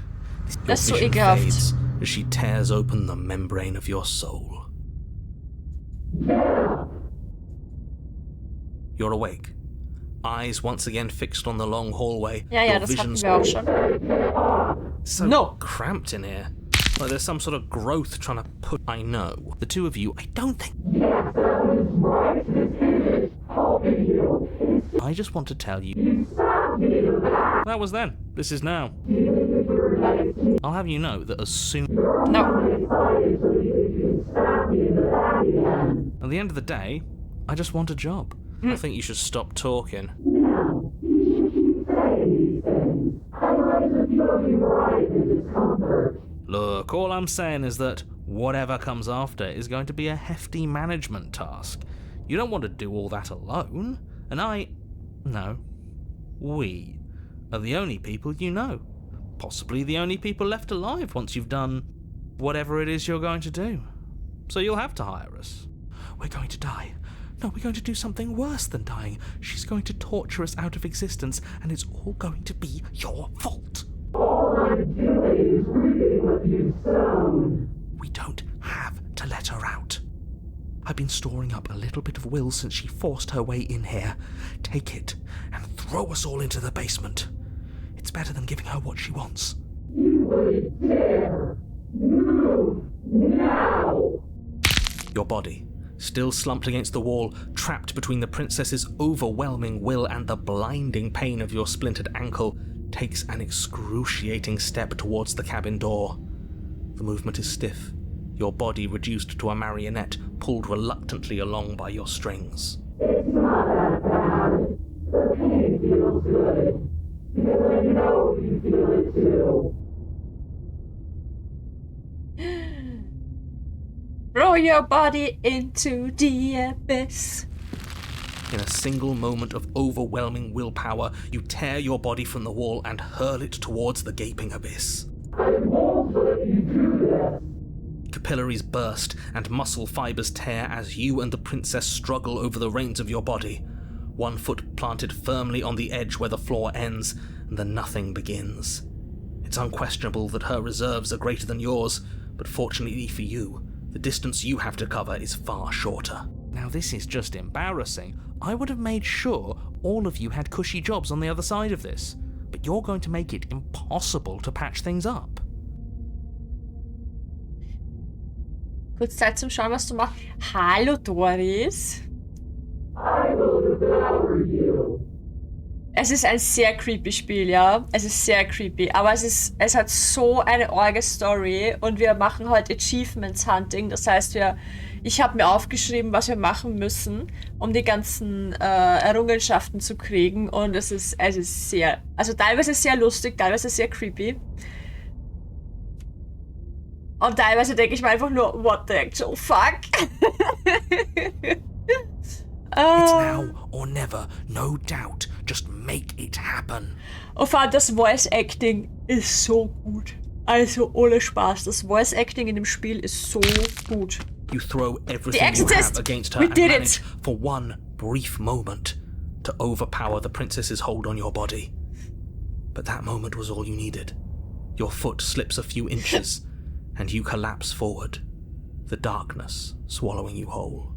Das ist so Your vision ekelhaft. fades as she tears open the membrane of your soul. You're awake. Eyes once again fixed on the long hallway. Ja, Your das hatten vision's wir auch schon. so No. cramped in here. Like there's some sort of growth trying to put... I know. The two of you, I don't think... I just want to tell you... That was then. This is now. I'll have you know that as soon... No. At the end of the day, I just want a job. I think you should stop talking. Look, all I'm saying is that whatever comes after is going to be a hefty management task. You don't want to do all that alone. And we are the only people you know. Possibly the only people left alive once you've done whatever it is you're going to do. So you'll have to hire us. We're going to die. No, we're going to do something worse than dying. She's going to torture us out of existence, and it's all going to be your fault. We don't have to let her out. I've been storing up a little bit of will since she forced her way in here. Take it and throw us all into the basement. It's better than giving her what she wants. Your body, still slumped against the wall, trapped between the princess's overwhelming will and the blinding pain of your splintered ankle, takes an excruciating step towards the cabin door. The movement is stiff, your body reduced to a marionette, pulled reluctantly along by your strings. It's not that bad. The pain feels good. Because I know you feel it too. Throw your body into the abyss. In a single moment of overwhelming willpower, you tear your body from the wall and hurl it towards the gaping abyss. I won't let you do this. Capillaries burst and muscle fibers tear as you and the princess struggle over the reins of your body. One foot planted firmly on the edge where the floor ends, and the nothing begins. It's unquestionable that her reserves are greater than yours, but fortunately for you, the distance you have to cover is far shorter. Now this is just embarrassing. I would have made sure all of you had cushy jobs on the other side of this. But you're going to make it impossible to patch things up. Kurz Zeit zum Schauen, was du machst. Hallo, Doris. I will devour you. Es ist ein sehr creepy Spiel, ja. Es ist sehr creepy, aber es hat so eine orge Story und wir machen heute Achievements Hunting. Das heißt, ich habe mir aufgeschrieben, was wir machen müssen, um die ganzen Errungenschaften zu kriegen und es ist sehr, also teilweise sehr lustig, teilweise sehr creepy. Und teilweise denke ich mir einfach nur, what the actual fuck? It's now or never, no doubt. Just make it happen. Und vor allem das Voice Acting ist so gut. Also ohne Spaß, das Voice Acting in dem Spiel ist so gut. You throw everything you have against her and manage for one brief moment to overpower the princess's hold on your body. But that moment was all you needed. Your foot slips a few inches and you collapse forward, the darkness swallowing you whole.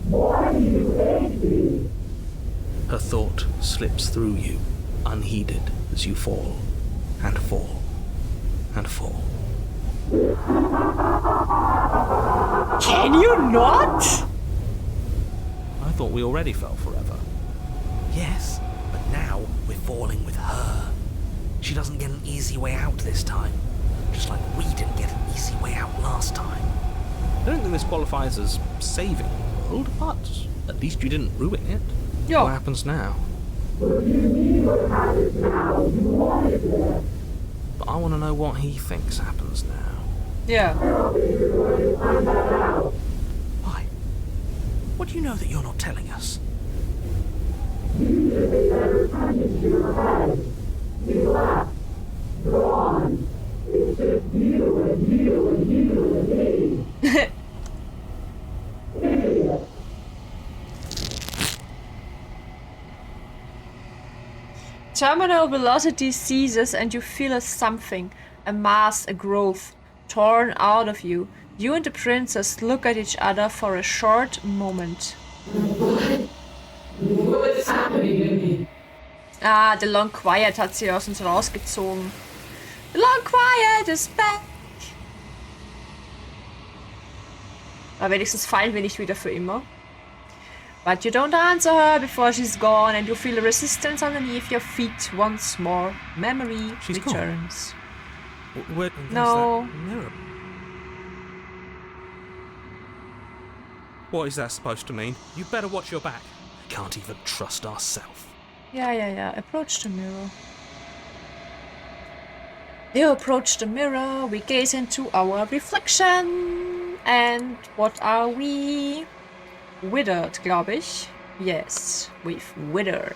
Why do you hate me? Her thought slips through you, unheeded, as you fall, and fall, and fall. Can you not? I thought we already fell forever. Yes, but now we're falling with her. She doesn't get an easy way out this time, just like we didn't get an easy way out last time. I don't think this qualifies as saving the world, but at least you didn't ruin it. Yeah. What happens now? What do you mean what happens now? You wanted it. But I want to know what he thinks happens now. Yeah. I don't think you're going to find that out. Why? What do you know that you're not telling us? You should be better punches to your head. You left. Gone. It's just you and you and you and me. Idiot. Terminal velocity ceases and you feel a something, a mass, a growth, torn out of you. You and the princess look at each other for a short moment. What's happening to me? Ah, the long quiet hat sie aus uns rausgezogen. The long quiet is back. Aber wenigstens fallen wir nicht wieder für immer. But you don't answer her before she's gone and you feel a resistance underneath your feet once more. Memory returns. Where, No. that mirror? What is that supposed to mean? You better watch your back. Can't even trust ourselves. Yeah. Approach the mirror. You approach the mirror, we gaze into our reflection. And what are we? Withered, glaube ich. Yes, we've withered.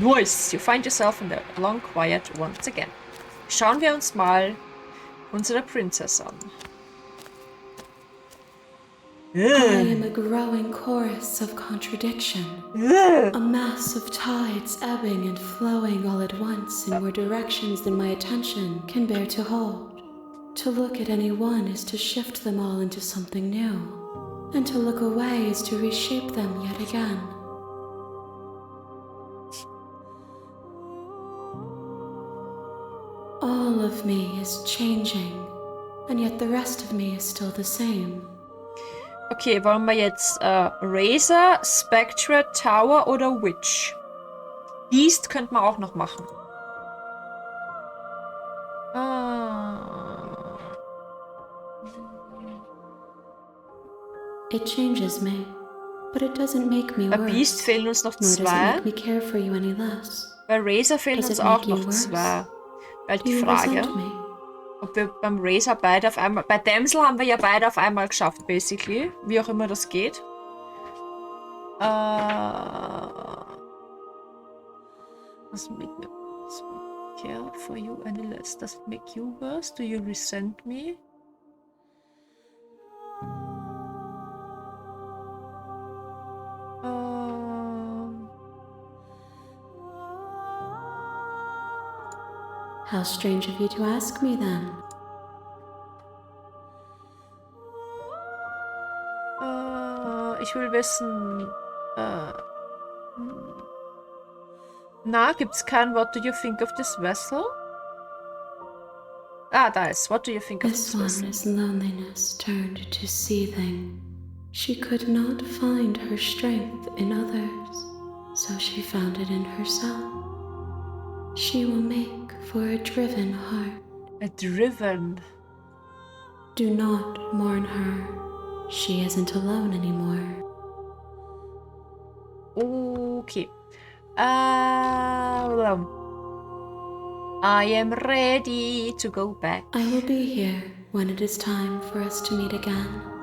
Nice! You find yourself in the long quiet once again. Schauen wir uns mal unsere Princess an. I am a growing chorus of contradiction. A mass of tides ebbing and flowing all at once in more directions than my attention can bear to hold. To look at any one is to shift them all into something new. And to look away is to reshape them yet again. All of me is changing, and yet the rest of me is still the same. Okay, wollen wir jetzt Razor, Spectre, Tower oder Witch? Beast könnte man auch noch machen. It changes me, but it doesn't make me Bei worse. Beast fehlen uns noch Nor does it zwei. make me care for you any less. Bei Razor fehlen Does uns it auch make you noch worse? zwei. Weil Do die you Frage, resent me? ob wir beim Razor beide auf einmal... Bei Damsel haben wir ja beide auf einmal geschafft, basically. Wie auch immer das geht. Does it make me care for you any less? Does it make you worse? Do you resent me? How strange of you to ask me then. Ich will wissen, Na, gibt's kein What do you think of this vessel? Ah, da ist. What do you think of this This vessel? one is loneliness turned to seething. She could not find her strength in others, so she found it in herself. She will make for a driven heart. A driven. Do not mourn her. She isn't alone anymore. Okay. I am ready to go back. I will be here when it is time for us to meet again.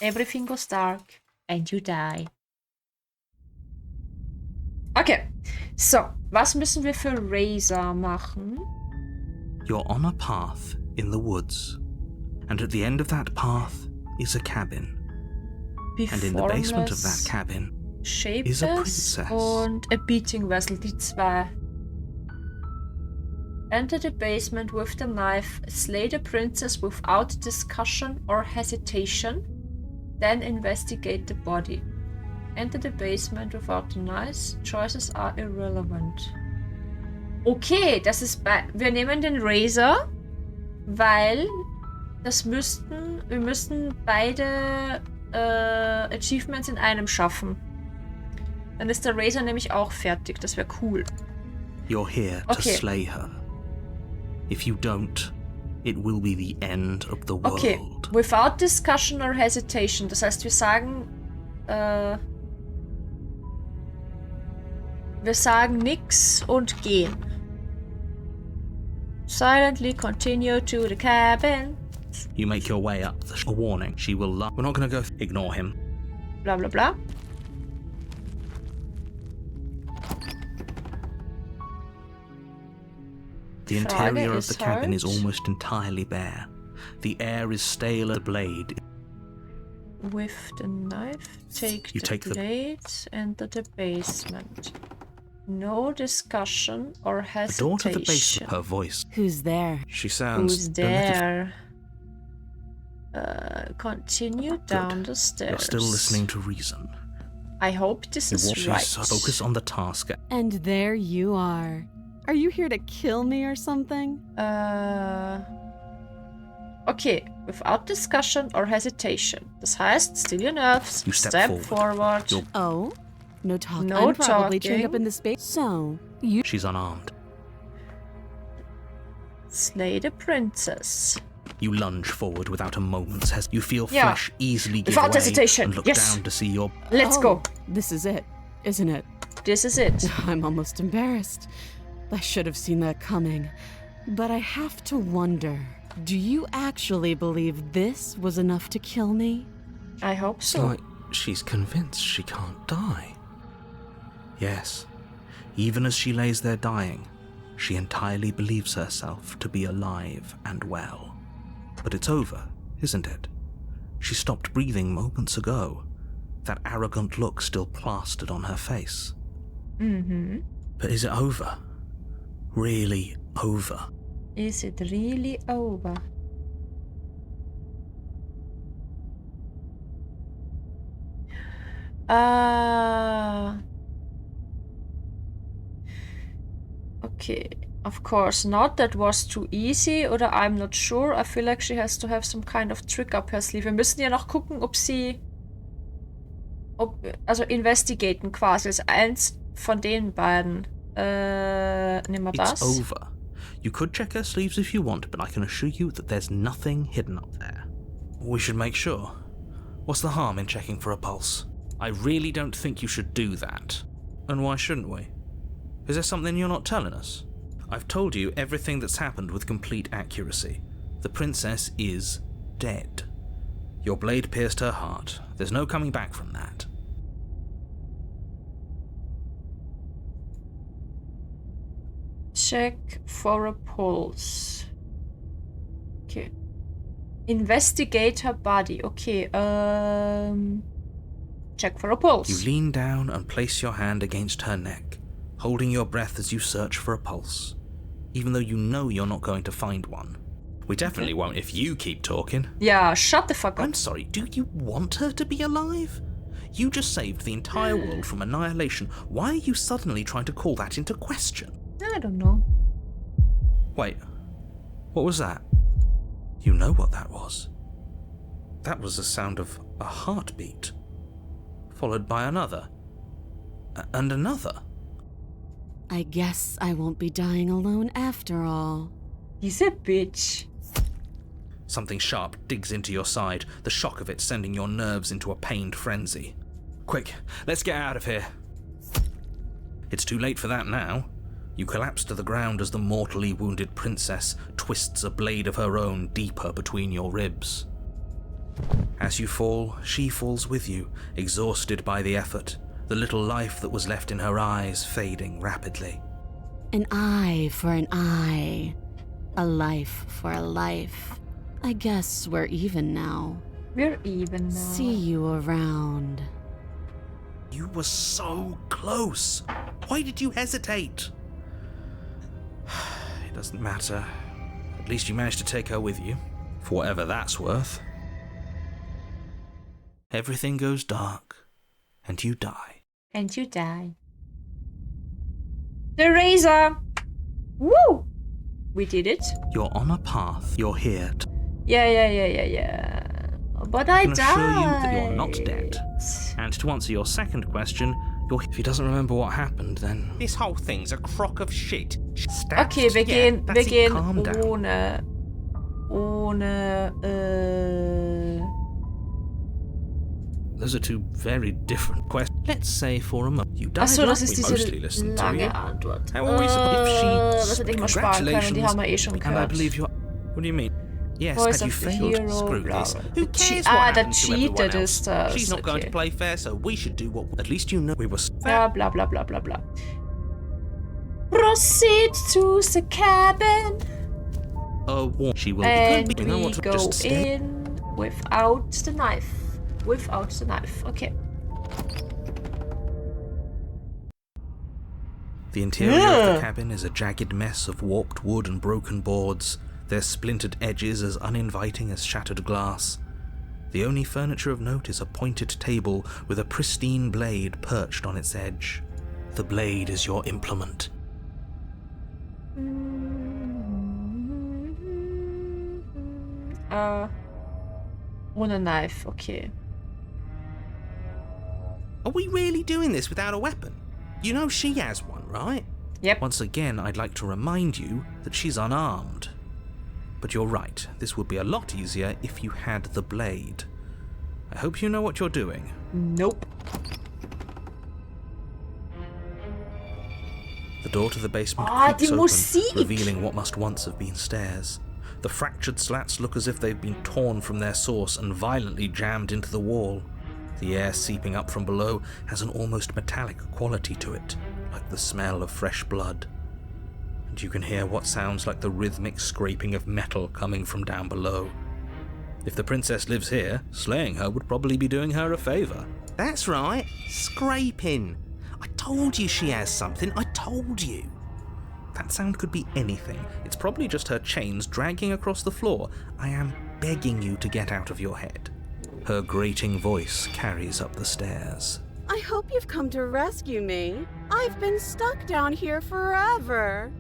Everything goes dark and you die. Okay. So, was müssen wir für Razor machen? You're on a path in the woods, and at the end of that path is a cabin. And in the basement of that cabin is a princess. Und a beating vessel, die zwei. Enter the basement with the knife, slay the princess without discussion or hesitation, then investigate the body. Enter the basement without the knife, choices are irrelevant. Okay, das ist wir nehmen den Razor, weil wir müssten beide Achievements in einem schaffen. Dann ist der Razor nämlich auch fertig, das wäre cool. You're here to slay her. If you don't, it will be the end of the world. Okay, without discussion or hesitation. Das heißt, wir sagen nix und gehen. Silently continue to the cabin. You make your way up a warning. She will We're not gonna go ignore him. Bla bla bla. The interior of the cabin is almost entirely bare. The air is stale as the blade. With the knife, take the blade, enter the basement. No discussion or hesitation. The door to the basement, her voice. Who's there? She sounds... Who's there? Continue down the stairs. You're still listening to reason. I hope this is right. Focus on the task. And there you are. Are you here to kill me or something? Okay, without discussion or hesitation. Das heißt, still your nerves, you step forward. Oh? No talk. No I'm probably talking. chained up in the space. So, you... She's unarmed. Slay the princess. You lunge forward without a moment's hesitation. You feel flesh easily give without way hesitation. and look down to see your... Let's go. This is it, isn't it? This is it. I'm almost embarrassed. I should have seen that coming. But I have to wonder, do you actually believe this was enough to kill me? I hope so. It's like she's convinced she can't die. Yes, even as she lays there dying, she entirely believes herself to be alive and well. But it's over, isn't it? She stopped breathing moments ago, that arrogant look still plastered on her face. Mm-hmm. But is it over? Really over? Is it really over? Okay, of course not. That was too easy, oder I'm not sure. I feel like she has to have some kind of trick up her sleeve. Wir müssen ja noch gucken, also investigaten quasi, ist eins von den beiden. Nehmen wir das. It's over. You could check her sleeves if you want, but I can assure you that there's nothing hidden up there. We should make sure. What's the harm in checking for a pulse? I really don't think you should do that. And why shouldn't we? Is there something you're not telling us? I've told you everything that's happened with complete accuracy. The princess is dead. Your blade pierced her heart. There's no coming back from that. Check for a pulse. Okay. Investigate her body. Okay, check for a pulse. You lean down and place your hand against her neck, holding your breath as you search for a pulse, even though you know you're not going to find one. We definitely won't if you keep talking. Yeah, shut the fuck up. I'm sorry, do you want her to be alive? You just saved the entire world from annihilation. Why are you suddenly trying to call that into question? I don't know. Wait, what was that? You know what that was. That was the sound of a heartbeat, followed by another, and another. I guess I won't be dying alone after all. He's a bitch. Something sharp digs into your side, the shock of it sending your nerves into a pained frenzy. Quick, let's get out of here. It's too late for that now. You collapse to the ground as the mortally wounded princess twists a blade of her own deeper between your ribs. As you fall, she falls with you, exhausted by the effort, the little life that was left in her eyes fading rapidly. An eye for an eye. A life for a life. I guess we're even now. We're even now. See you around. You were so close. Why did you hesitate? It doesn't matter. At least you managed to take her with you, for whatever that's worth. Everything goes dark, and you die. And you die. The razor! Woo! We did it. You're on a path. You're here. Yeah. But I can died. assure you that you're not dead. And to answer your second question, if he doesn't remember what happened, then this whole thing's a crock of shit. Okay, wir gehen Calm down. ohne, Those are two very different questions. Let's say for a moment you died. Achso, das ist we mostly diese listened to you. lange Antwort. How are we supposed Das hätte ich mal sparen können, die haben wir eh schon And I gehört. believe you. What do you mean? Yes, Voice and you of the failed. hero, Screw blah, this. blah. Who cares Ah, what that happened to everyone cheated else? is das. She's not going to Okay. play fair, so we should do what. At least you know we were. Ja, bla bla bla bla bla. Proceed to the cabin. She will And be. You know we what? go Just stay. in without the knife. Without the knife. Okay. The interior of the cabin is a jagged mess of warped wood and broken boards, their splintered edges as uninviting as shattered glass. The only furniture of note is a pointed table with a pristine blade perched on its edge. The blade is your implement. Ohne knife, okay. Are we really doing this without a weapon? You know she has one, right? Yep. Once again, I'd like to remind you that she's unarmed. But you're right, this would be a lot easier if you had the blade. I hope you know what you're doing. Nope. The door to the basement Ah, creaks die open, Musik! revealing what must once have been stairs. The fractured slats look as if they've been torn from their source and violently jammed into the wall. The air seeping up from below has an almost metallic quality to it, like the smell of fresh blood. And you can hear what sounds like the rhythmic scraping of metal coming from down below. If the princess lives here, slaying her would probably be doing her a favour. That's right, scraping. I told you she has something, I told you. That sound could be anything. It's probably just her chains dragging across the floor. I am begging you to get out of your head. Her grating voice carries up the stairs. I hope you've come to rescue me. I've been stuck down here forever.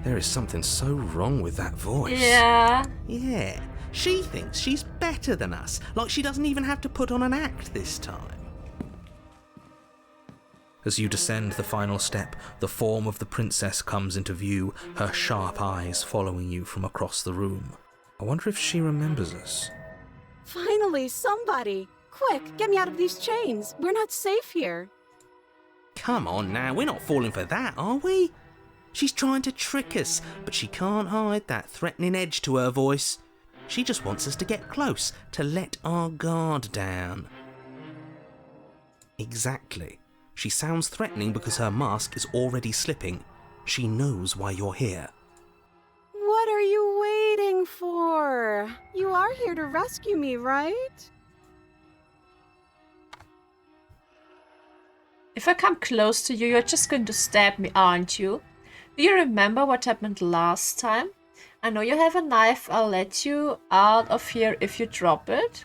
There is something so wrong with that voice. Yeah. Yeah, she thinks she's better than us, like she doesn't even have to put on an act this time. As you descend the final step, the form of the princess comes into view, her sharp eyes following you from across the room. I wonder if she remembers us. Finally, somebody! Quick, get me out of these chains. We're not safe here. Come on now, we're not falling for that, are we? She's trying to trick us, but she can't hide that threatening edge to her voice. She just wants us to get close, to let our guard down. Exactly. She sounds threatening because her mask is already slipping. She knows why you're here. What are you waiting for? You are here to rescue me, right? If I come close to you, you're just going to stab me, aren't you? Do you remember what happened last time? I know you have a knife. I'll let you out of here if you drop it.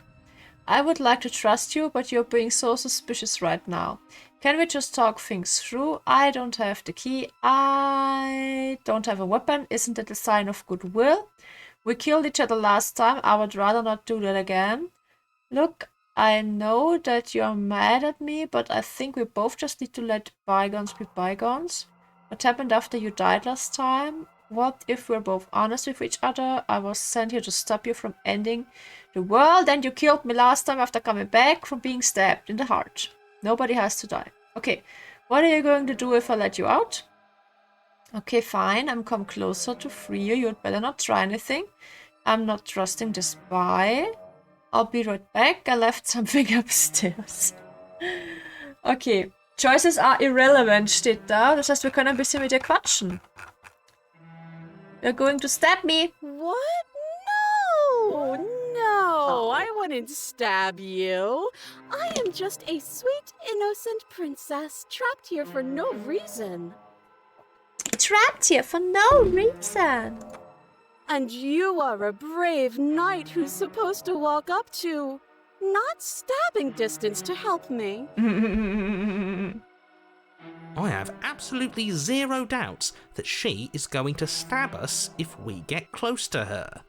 I would like to trust you, but you're being so suspicious right now. Can we just talk things through? I don't have the key. I don't have a weapon. Isn't it a sign of goodwill? We killed each other last time. I would rather not do that again. Look, I know that you're mad at me, but I think we both just need to let bygones be bygones. What happened after you died last time? What if we're both honest with each other? I was sent here to stop you from ending the world, and you killed me last time after coming back from being stabbed in the heart. Nobody has to die. Okay, what are you going to do if I let you out? Okay, fine. I'm come closer to free you. You'd better not try anything. I'm not trusting this spy. I'll be right back. I left something upstairs. Okay, choices are irrelevant, steht da. Das heißt, wir können ein bisschen mit ihr quatschen. You're going to stab me. What? No, I wouldn't stab you. I am just a sweet, innocent princess trapped here for no reason. Trapped here for no reason. And you are a brave knight who's supposed to walk up to, not stabbing distance to help me. I have absolutely zero doubts that she is going to stab us if we get close to her.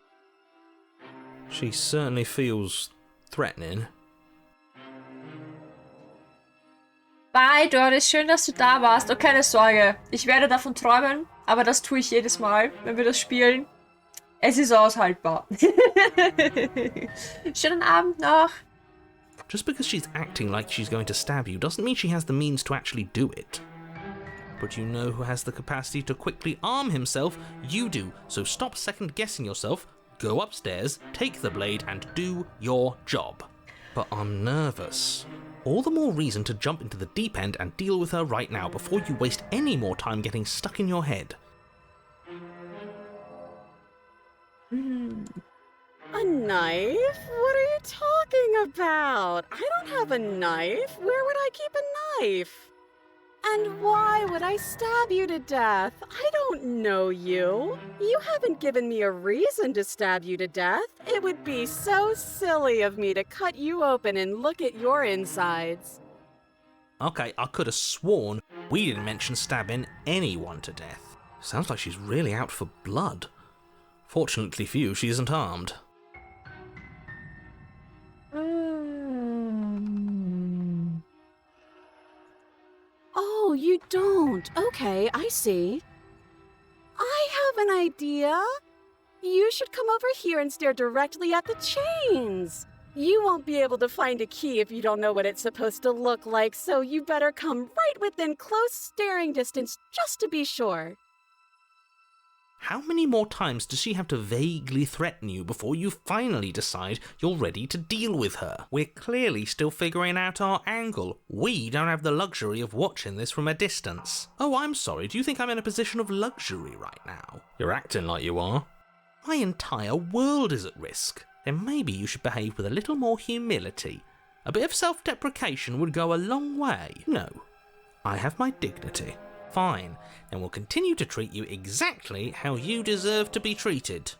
She certainly feels threatening. Bye, Doris. Schön, dass du da warst. Und keine Sorge, ich werde davon träumen, aber das tue ich jedes Mal, wenn wir das spielen. Es ist aushaltbar. Schönen Abend noch. Just because she's acting like she's going to stab you doesn't mean she has the means to actually do it. But you know who has the capacity to quickly arm himself? You do. So stop second-guessing yourself, go upstairs, take the blade, and do your job. But I'm nervous. All the more reason to jump into the deep end and deal with her right now before you waste any more time getting stuck in your head. A knife? What are you talking about? I don't have a knife. Where would I keep a knife? And why would I stab you to death? I don't know you. You haven't given me a reason to stab you to death. It would be so silly of me to cut you open and look at your insides. Okay, I could have sworn we didn't mention stabbing anyone to death. Sounds like she's really out for blood. Fortunately for you, she isn't armed. Oh, you don't. Okay, I see. I have an idea. You should come over here and stare directly at the chains. You won't be able to find a key if you don't know what it's supposed to look like, so you better come right within close staring distance just to be sure. How many more times does she have to vaguely threaten you before you finally decide you're ready to deal with her? We're clearly still figuring out our angle. We don't have the luxury of watching this from a distance. Oh, I'm sorry, do you think I'm in a position of luxury right now? You're acting like you are. My entire world is at risk. Then maybe you should behave with a little more humility. A bit of self-deprecation would go a long way. No, I have my dignity. Fine, then we'll continue to treat you exactly how you deserve to be treated.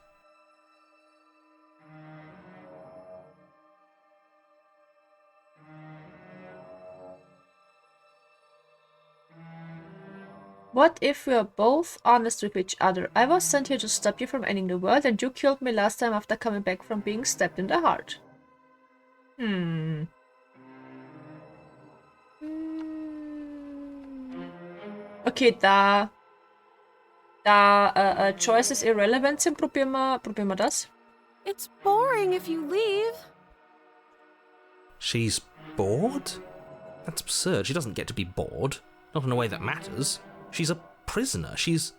What if we are both honest with each other? I was sent here to stop you from ending the world, and you killed me last time after coming back from being stabbed in the heart. Okay, da Choices irrelevant sind, probieren wir das. It's boring if you leave. She's bored? That's absurd. She doesn't get to be bored. Not in a way that matters. She's a prisoner. She's...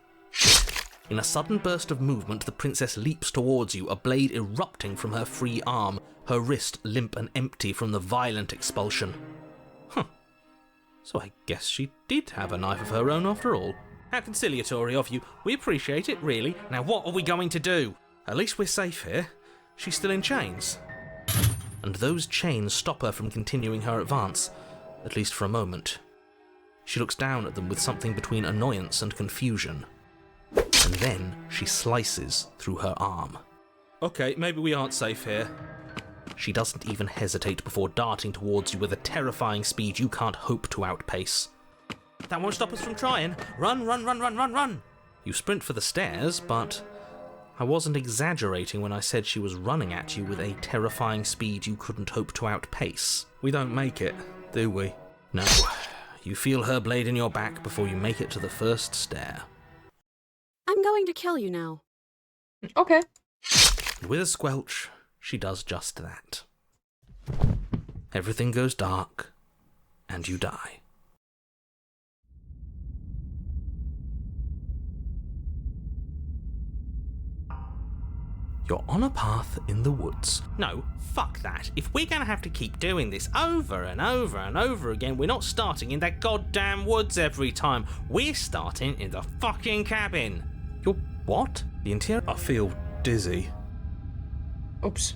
In a sudden burst of movement, the princess leaps towards you, a blade erupting from her free arm, her wrist limp and empty from the violent expulsion. So I guess she did have a knife of her own after all. How conciliatory of you. We appreciate it, really. Now what are we going to do? At least we're safe here. She's still in chains. And those chains stop her from continuing her advance, at least for a moment. She looks down at them with something between annoyance and confusion. And then she slices through her arm. Okay, maybe we aren't safe here. she doesn't even hesitate before darting towards you with a terrifying speed you can't hope to outpace. That won't stop us from trying. Run, run, run, run, run, run! You sprint for the stairs, but I wasn't exaggerating when I said she was running at you with a terrifying speed you couldn't hope to outpace. We don't make it, do we? No. You feel her blade in your back before you make it to the first stair. I'm going to kill you now. Okay. And with a squelch, she does just that. Everything goes dark, and you die. You're on a path in the woods. No, fuck that. If we're gonna have to keep doing this over and over and over again, we're not starting in that goddamn woods every time. We're starting in the fucking cabin. You're what? The interior? I feel dizzy. Ups.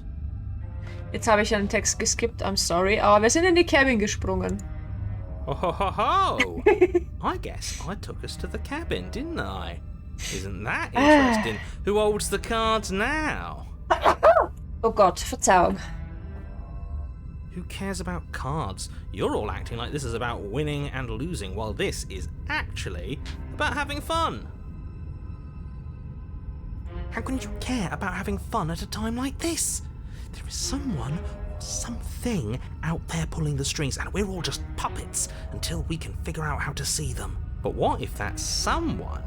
Jetzt habe ich einen Text geskippt, I'm sorry. Aber wir sind in die Cabin gesprungen. Oh ho ho ho! I guess I took us to the cabin, didn't I? Isn't that interesting? Who holds the cards now? Oh Gott, Verzeihung. Who cares about cards? You're all acting like this is about winning and losing, while this is actually about having fun. How can you care about having fun at a time like this? There is someone or something out there pulling the strings, and we're all just puppets until we can figure out how to see them. But what if that someone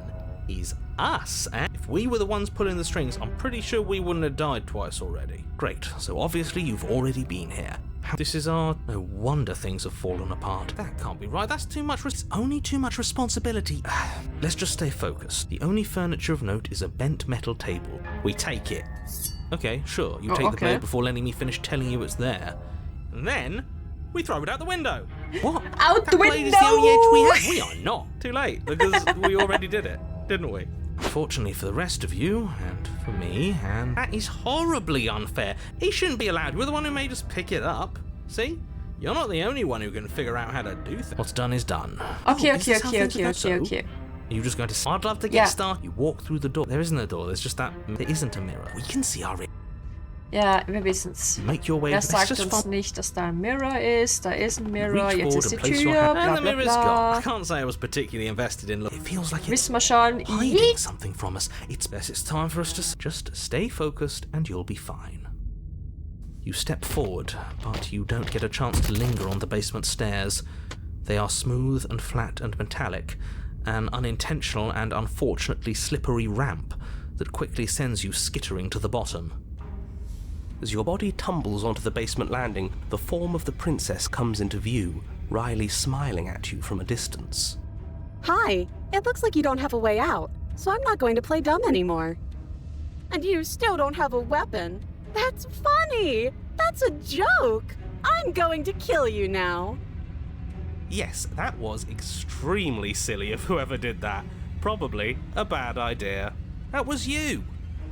is us? And if we were the ones pulling the strings, I'm pretty sure we wouldn't have died twice already. Great, so obviously you've already been here. This is our... No wonder things have fallen apart. That can't be right, that's too much... It's only too much responsibility. Let's just stay focused. The only furniture of note is a bent metal table. We take it. Okay, sure, you take the blade before letting me finish telling you it's there. And then... we throw it out the window. What? Out the window! That blade is the only edge we have. We are not. Too late, because we already did it, didn't we? Fortunately for the rest of you, and for me, and... That is horribly unfair. He shouldn't be allowed. You're the one who made us pick it up. See? You're not the only one who can figure out how to do things. What's done is done. Okay. Are you just going to... I'd love to get started. You walk through the door. There isn't a door, there's just that... There isn't a mirror. We can see our... Ja, wir wissen's. Make your way. Er sagt uns nicht, dass da ein Mirror ist. Da ist ein Mirror. Jetzt ist die Tür. And the mirror's gone. I can't say I was particularly invested in. It feels like it's wissen wir schon. hiding something from us. It's best. It's time for us to just stay focused, and you'll be fine. You step forward, but you don't get a chance to linger on the basement stairs. They are smooth and flat and metallic, an unintentional and unfortunately slippery ramp that quickly sends you skittering to the bottom. As your body tumbles onto the basement landing, the form of the princess comes into view, wryly smiling at you from a distance. Hi, it looks like you don't have a way out, so I'm not going to play dumb anymore. And you still don't have a weapon. That's funny! That's a joke! I'm going to kill you now. Yes, that was extremely silly of whoever did that. Probably a bad idea. That was you.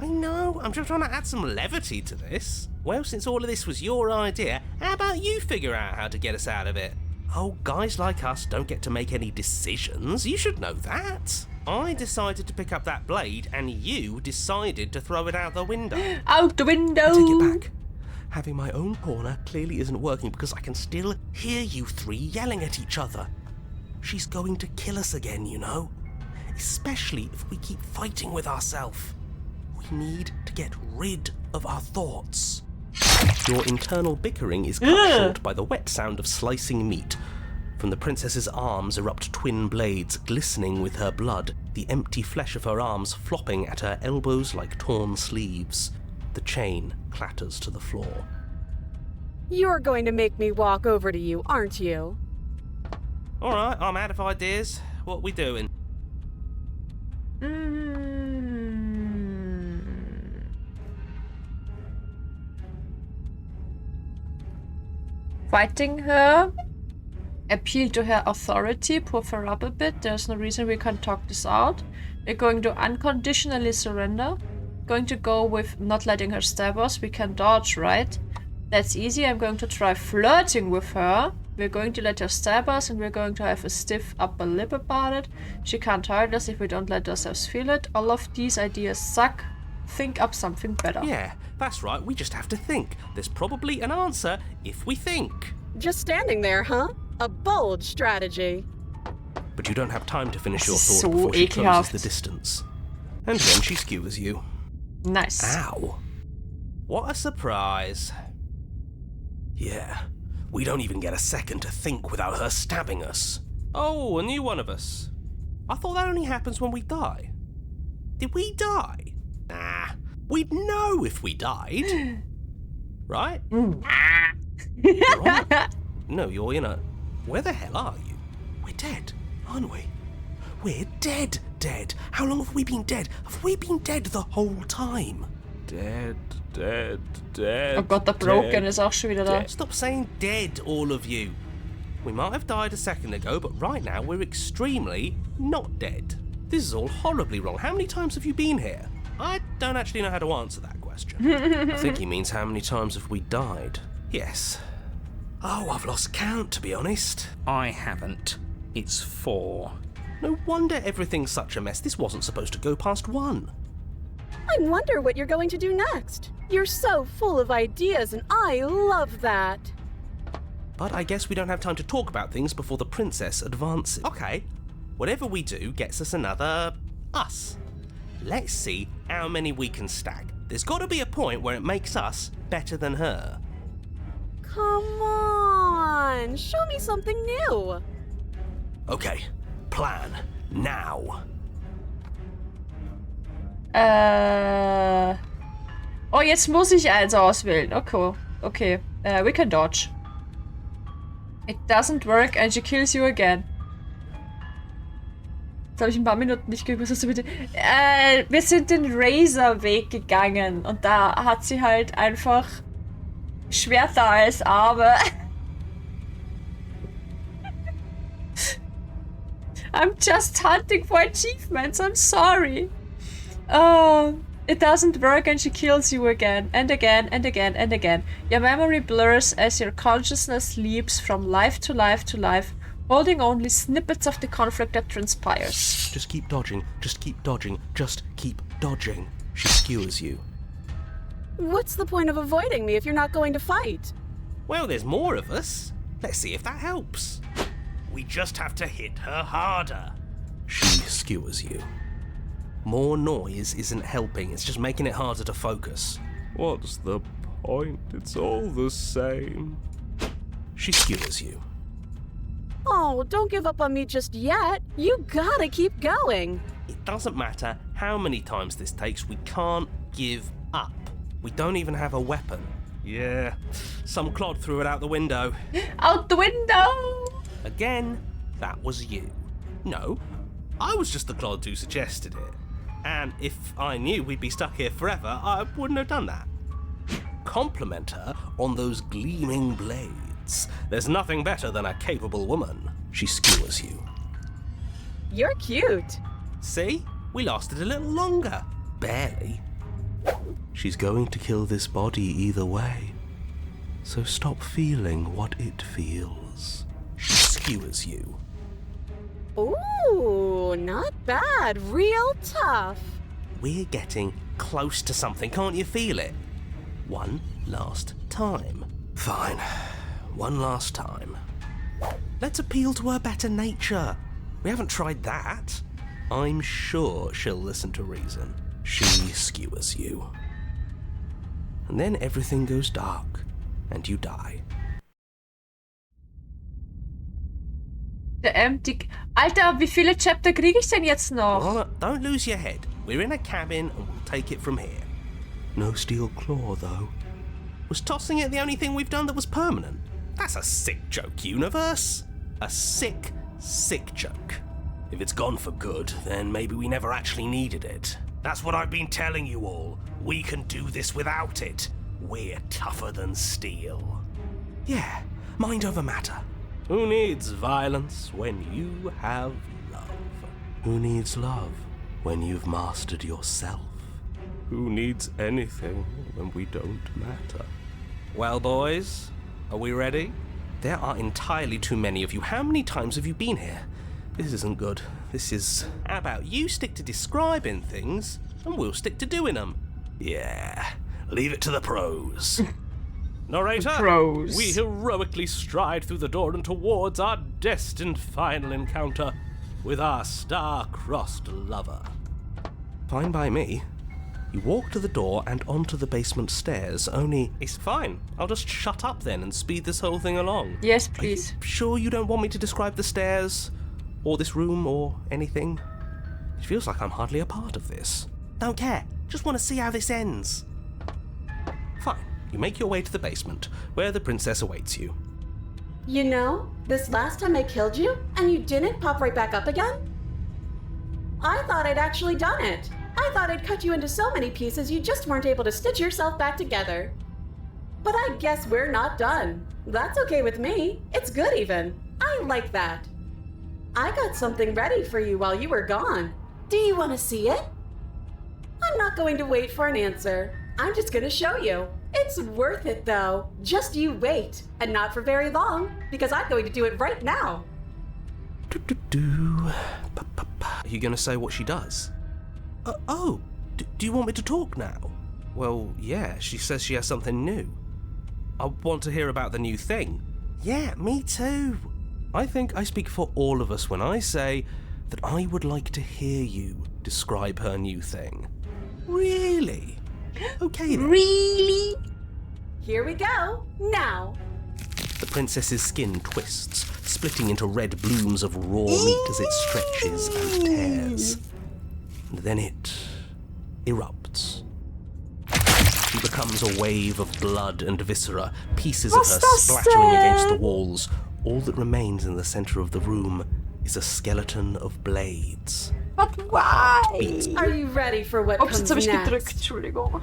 I know, I'm just trying to add some levity to this. Well, since all of this was your idea, how about you figure out how to get us out of it? Oh, guys like us don't get to make any decisions. You should know that. I decided to pick up that blade, and you decided to throw it out the window. Out the window! I take it back. Having my own corner clearly isn't working because I can still hear you three yelling at each other. She's going to kill us again, you know. Especially if we keep fighting with ourselves. We need to get rid of our thoughts. Your internal bickering is cut short by the wet sound of slicing meat. From the princess's arms erupt twin blades glistening with her blood, the empty flesh of her arms flopping at her elbows like torn sleeves. The chain clatters to the floor. You're going to make me walk over to you, aren't you? Alright, I'm out of ideas. What are we doing? Fighting her, appeal to her authority, puff her up a bit. There's no reason we can't talk this out. We're going to unconditionally surrender. Going to go with not letting her stab us. We can dodge, right? That's easy. I'm going to try flirting with her. We're going to let her stab us, and we're going to have a stiff upper lip about it. She can't hurt us if we don't let ourselves feel it. All of these ideas suck. think up something better. Yeah, that's right, we just have to think. There's probably an answer if we think. Just standing there, huh? A bold strategy. But you don't have time to finish your So thought before she ekelhaft. closes the distance. And then she skewers you. Nice. Ow. What a surprise. Yeah, we don't even get a second to think without her stabbing us. Oh, a new one of us. I thought that only happens when we die. Did we die? Nah, we'd know if we died. Right? You're on- No, you're in a... Where the hell are you? We're dead, aren't we? We're dead. How long have we been dead? Have we been dead the whole time? Dead. Oh Gott, der Broken ist auch schon wieder da. Stop saying dead, all of you. We might have died a second ago, but right now we're extremely not dead. This is all horribly wrong. How many times have you been here? I don't actually know how to answer that question. I think he means how many times have we died? Yes. Oh, I've lost count, to be honest. I haven't. It's 4. No wonder everything's such a mess. This wasn't supposed to go past 1. I wonder what you're going to do next. You're so full of ideas, and I love that. But I guess we don't have time to talk about things before the princess advances. Okay, whatever we do gets us another us. Let's see how many we can stack. There's got to be a point where it makes us better than her. Come on, show me something new. Okay, plan now. Oh, jetzt muss ich eins auswählen. Okay. We can dodge. It doesn't work and she kills you again. Jetzt habe ich ein paar Minuten nicht gewusst, was du bitte... wir sind den Razor-Weg gegangen und da hat sie halt einfach Schwerter als Arme. I'm just hunting for achievements, I'm sorry. It doesn't work and she kills you again and again and again and again. Your memory blurs as your consciousness leaps from life to life to life, holding only snippets of the conflict that transpires. Just keep dodging, just keep dodging, just keep dodging. She skewers you. What's the point of avoiding me if you're not going to fight? Well, there's more of us. Let's see if that helps. We just have to hit her harder. She skewers you. More noise isn't helping, it's just making it harder to focus. What's the point? It's all the same. She skewers you. Oh, don't give up on me just yet. You gotta keep going. It doesn't matter how many times this takes, we can't give up. We don't even have a weapon. Yeah, some clod threw it out the window. Out the window! Again, that was you. No, I was just the clod who suggested it. And if I knew we'd be stuck here forever, I wouldn't have done that. Compliment her on those gleaming blades. There's nothing better than a capable woman. She skewers you. You're cute. See? We lasted a little longer. Barely. She's going to kill this body either way. So stop feeling what it feels. She skewers you. Ooh, not bad. Real tough. We're getting close to something, can't you feel it? One last time. Fine. One last time. Let's appeal to her better nature. We haven't tried that. I'm sure she'll listen to reason. She skewers you. And then everything goes dark, and you die. Der empty... Alter, wie viele Chapter kriege ich denn jetzt noch? Well, don't lose your head. We're in a cabin, and we'll take it from here. No steel claw, though. Was tossing it the only thing we've done that was permanent? That's a sick joke, universe. A sick, sick joke. If it's gone for good, then maybe we never actually needed it. That's what I've been telling you all. We can do this without it. We're tougher than steel. Yeah, mind over matter. Who needs violence when you have love? Who needs love when you've mastered yourself? Who needs anything when we don't matter? Well, boys, are we ready? There are entirely too many of you. How many times have you been here? This isn't good. This is... How about you stick to describing things, and we'll stick to doing them. Yeah, leave it to the pros. Narrator, Pros. we heroically stride through the door and towards our destined final encounter with our star-crossed lover. Fine by me. You walk to the door and onto the basement stairs, only... It's fine. I'll just shut up then and speed this whole thing along. Yes, please. Sure you don't want me to describe the stairs, or this room, or anything? It feels like I'm hardly a part of this. Don't care. Just want to see how this ends. Fine. You make your way to the basement, where the princess awaits you. You know, this last time I killed you, and you didn't pop right back up again? I thought I'd actually done it. I thought I'd cut you into so many pieces you just weren't able to stitch yourself back together. But I guess we're not done. That's okay with me. It's good even. I like that. I got something ready for you while you were gone. Do you want to see it? I'm not going to wait for an answer. I'm just going to show you. It's worth it though. Just you wait. And not for very long, because I'm going to do it right now. Are you going to say what she does? Do you want me to talk now? Well, yeah, she says she has something new. I want to hear about the new thing. Yeah, me too. I think I speak for all of us when I say that I would like to hear you describe her new thing. Really? Okay then. Really? Here we go. Now. The princess's skin twists, splitting into red blooms of raw meat as it stretches and tears. And then it erupts. She becomes a wave of blood and viscera, pieces of her splattering against the walls. All that remains in the center of the room is a skeleton of blades. But why? Are you ready for what Ups, comes jetzt habe ich next? gedrückt, Entschuldigung.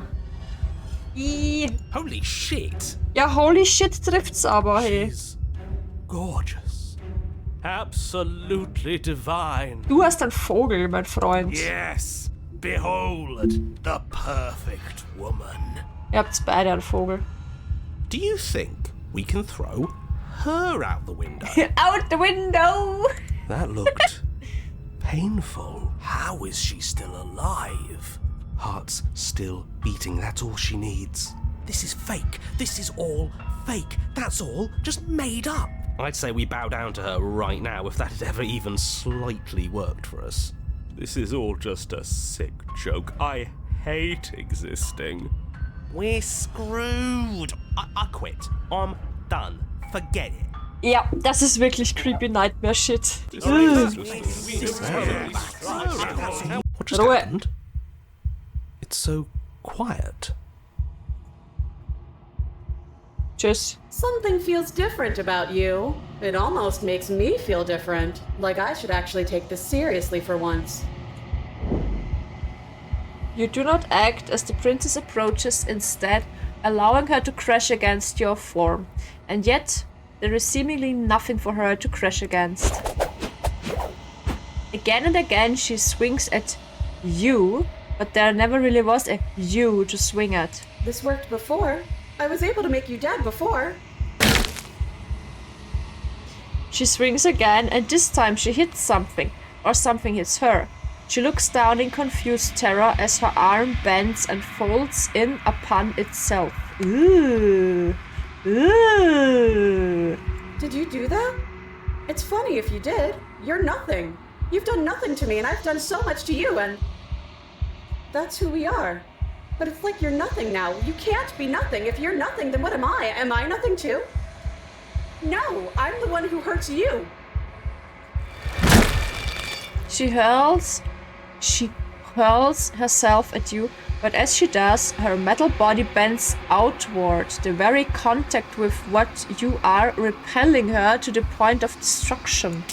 Ih. Holy shit! Ja, holy shit trifft's aber, hey. She's gorgeous. Absolutely divine. Du hast einen Vogel, mein Freund. Yes, behold, the perfect woman. Ihr habt beide einen Vogel. Do you think we can throw her out the window? Out the window! That looked painful. How is she still alive? Heart's still beating, that's all she needs. This is fake. This is all fake. That's all just made up. I'd say we bow down to her right now if that had ever even slightly worked for us. This is all just a sick joke. I hate existing. We're screwed. I quit. I'm done. Forget it. Ja, das ist wirklich creepy Nightmare Shit. What just Ruhe. happened? It's so quiet. Tschüss. Something feels different about you. It almost makes me feel different. Like I should actually take this seriously for once. You do not act as the princess approaches, instead allowing her to crash against your form. And yet, there is seemingly nothing for her to crash against. Again and again she swings at you, but there never really was a you to swing at. This worked before. I was able to make you dead before. She swings again, and this time she hits something, or something hits her. She looks down in confused terror as her arm bends and folds in upon itself. Ooh. Ooh. Did you do that? It's funny if you did. You're nothing. You've done nothing to me, and I've done so much to you, and that's who we are. But it's like you're nothing now. You can't be nothing. If you're nothing, then what am I? Am I nothing too? No, I'm the one who hurts you. She hurls herself at you, but as she does, her metal body bends outward, the very contact with what you are repelling her to the point of destruction.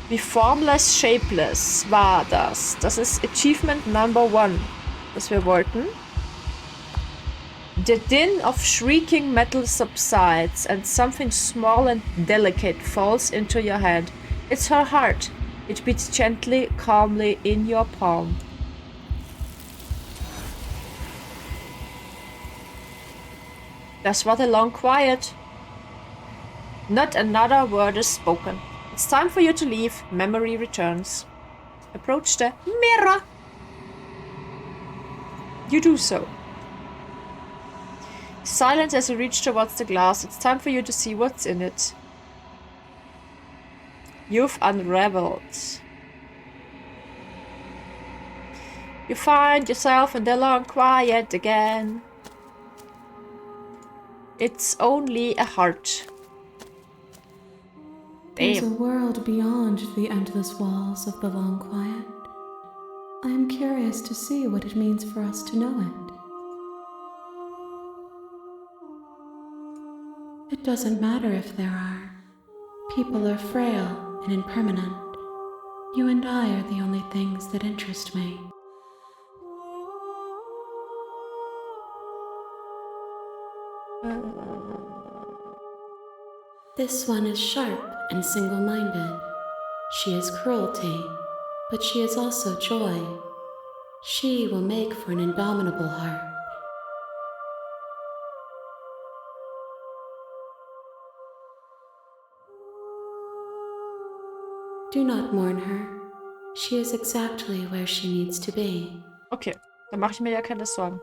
Wie formless, shapeless war das. Das ist Achievement Number 1, das wir wollten. The din of shrieking metal subsides and something small and delicate falls into your hand. It's her heart. It beats gently, calmly in your palm. Das war the long quiet. Not another word is spoken. It's time for you to leave. Memory returns. Approach the mirror. You do so. Silence as you reach towards the glass. It's time for you to see what's in it. You've unraveled. You find yourself in the long quiet again. It's only a heart. There's a Damn. world beyond the endless walls of the long quiet. I am curious to see what it means for us to know it. It doesn't matter if there are. People are frail and impermanent. You and I are the only things that interest me. This one is sharp and single-minded. She is cruelty, but she is also joy. She will make for an indomitable heart. Do not mourn her. She is exactly where she needs to be. Okay, da mache ich mir ja keine Sorgen.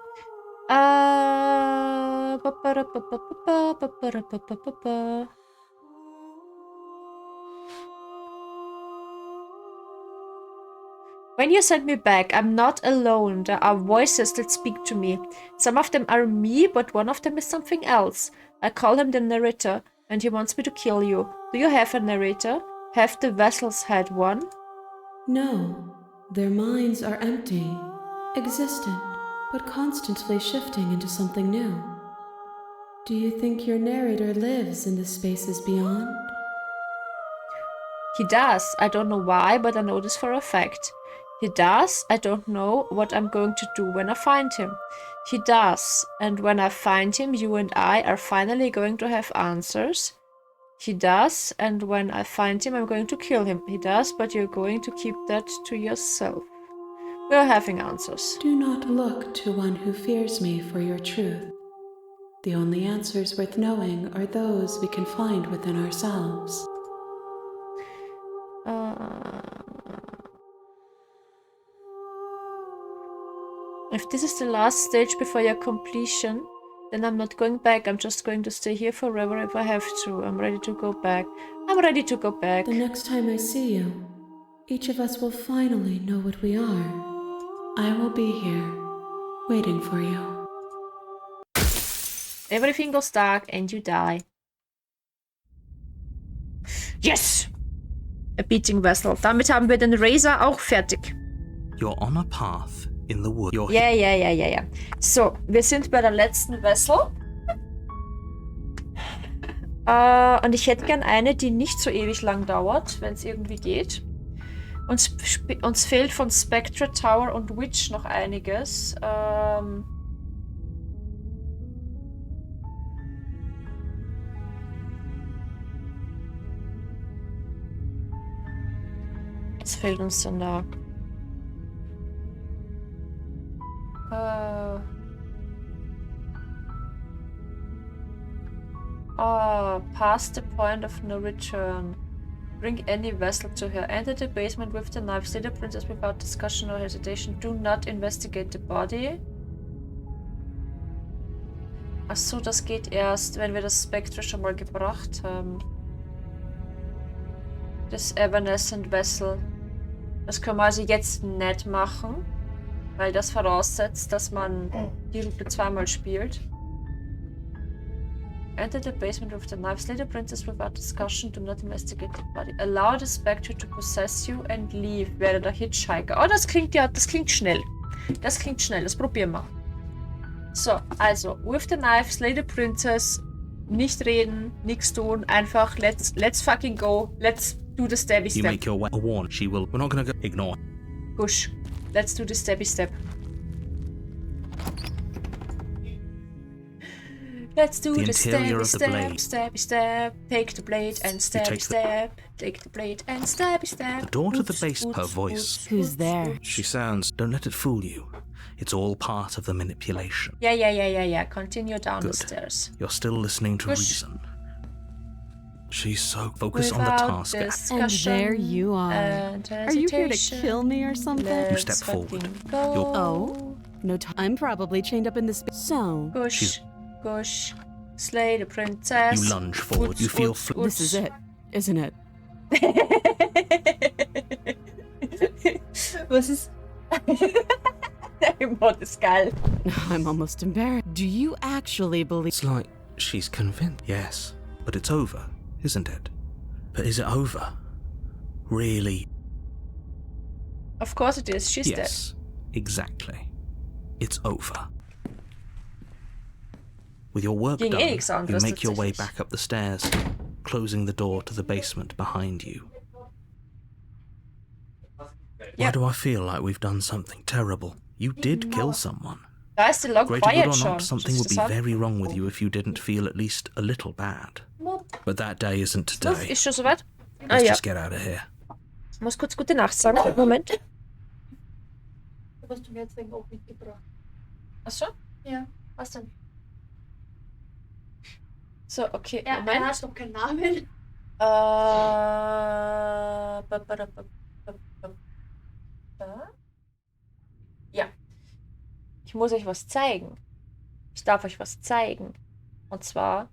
When you send me back, I'm not alone. There are voices that speak to me. Some of them are me, but one of them is something else. I call him the narrator, and he wants me to kill you. Do you have a narrator? Have the vessels had one? No, their minds are empty, existent, but constantly shifting into something new. Do you think your narrator lives in the spaces beyond? He does. I don't know why, but I know this for a fact. He does. I don't know what I'm going to do when I find him. He does. And when I find him, you and I are finally going to have answers. He does. And when I find him, I'm going to kill him. He does, but you're going to keep that to yourself. We're having answers. Do not look to one who fears me for your truth. The only answers worth knowing are those we can find within ourselves. If this is the last stage before your completion, then I'm not going back. I'm just going to stay here forever if I have to. I'm ready to go back. I'm ready to go back. The next time I see you, each of us will finally know what we are. I will be here, waiting for you. Everything goes dark and you die. Yes! A beating vessel. Damit haben wir den Razor auch fertig. You're on a path in the wood. You're Ja. So, wir sind bei der letzten Vessel. Und ich hätte gern eine, die nicht so ewig lang dauert, wenn es irgendwie geht. Uns fehlt von Spectre, Tower und Witch noch einiges. Was fehlt uns denn da? Past the point of no return. Bring any vessel to her. Enter the basement with the knife. Slay the princess without discussion or hesitation. Do not investigate the body. Achso, das geht erst, wenn wir das Spectre schon mal gebracht haben. Das Evanescent Vessel. Das können wir also jetzt nicht machen, weil das voraussetzt, dass man die Route zweimal spielt. Enter the basement with the knife. Slay the princess without discussion. Do not investigate the body. Allow the spectre to possess you and leave. Werde der Hitchhiker. Oh, das klingt schnell. Das klingt schnell. Das probieren wir. So, also, with the knife, slay the princess. Nicht reden, nichts tun. Einfach, let's fucking go. Let's do the stabby step. You make your way. A warn. She will. We're not gonna go. Ignore. Push. Let's do the stabby step. Let's do the stabby step. Take the blade and stabby step. Take the blade and stabby step. The door to the base. Her voice. Who's there? She sounds. Don't let it fool you. It's all part of the manipulation. Yeah. Continue down the Good. stairs. You're still listening to Push. reason. She's so focused on the Without task. And there you are. and Are you here to hesitation, kill me or something? let's You step forward. fucking go. Oh, no time. I'm probably chained up in this. So. Gush, gush, slay the princess. You lunge forward. You feel. This is it, isn't it? Was ist? Der Mod ist geil. I'm almost embarrassed. Do you actually believe? It's like she's convinced. Yes, but it's over, isn't it? But is it over? Really? Of course it is. She's Yes, exactly. It's over. With your work Ging done, eh nichts you anderes make your way tatsächlich. back up the stairs, closing the door to the basement behind you. Why do I feel like we've done something terrible? You did kill someone. Da ist die Log Greater good quiet or schon. not, something would be Interessant. very wrong with you if you didn't feel at least a little bad. But that day isn't Uff, today. ist schon soweit? Let's ja. just get out of here. Ich muss kurz gute Nacht sagen. Moment. Was du mir jetzt wegen auch mitgebracht? Achso? Ja. Was denn? So, okay. Ja, er Moment. hat noch keinen Namen. Ja. Ich muss euch was zeigen. Ich darf euch was zeigen. Und zwar.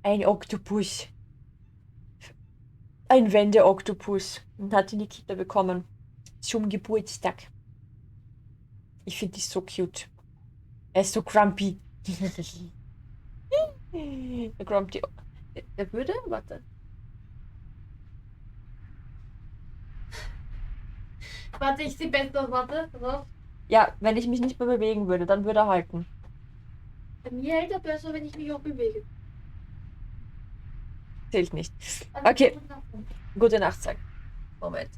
Ein Oktopus. Ein Wendeoktopus. Und hat die Nikita bekommen. Zum Geburtstag. Ich finde die so cute. Er ist so grumpy. Der grumpy. Der würde? Warte. Warte, ich sehe besser. Warte. So. Ja, wenn ich mich nicht mehr bewegen würde, dann würde er halten. Bei mir hält er besser, wenn ich mich auch bewege. Zählt nicht. Also, Okay. Gute Nacht, sag. Moment.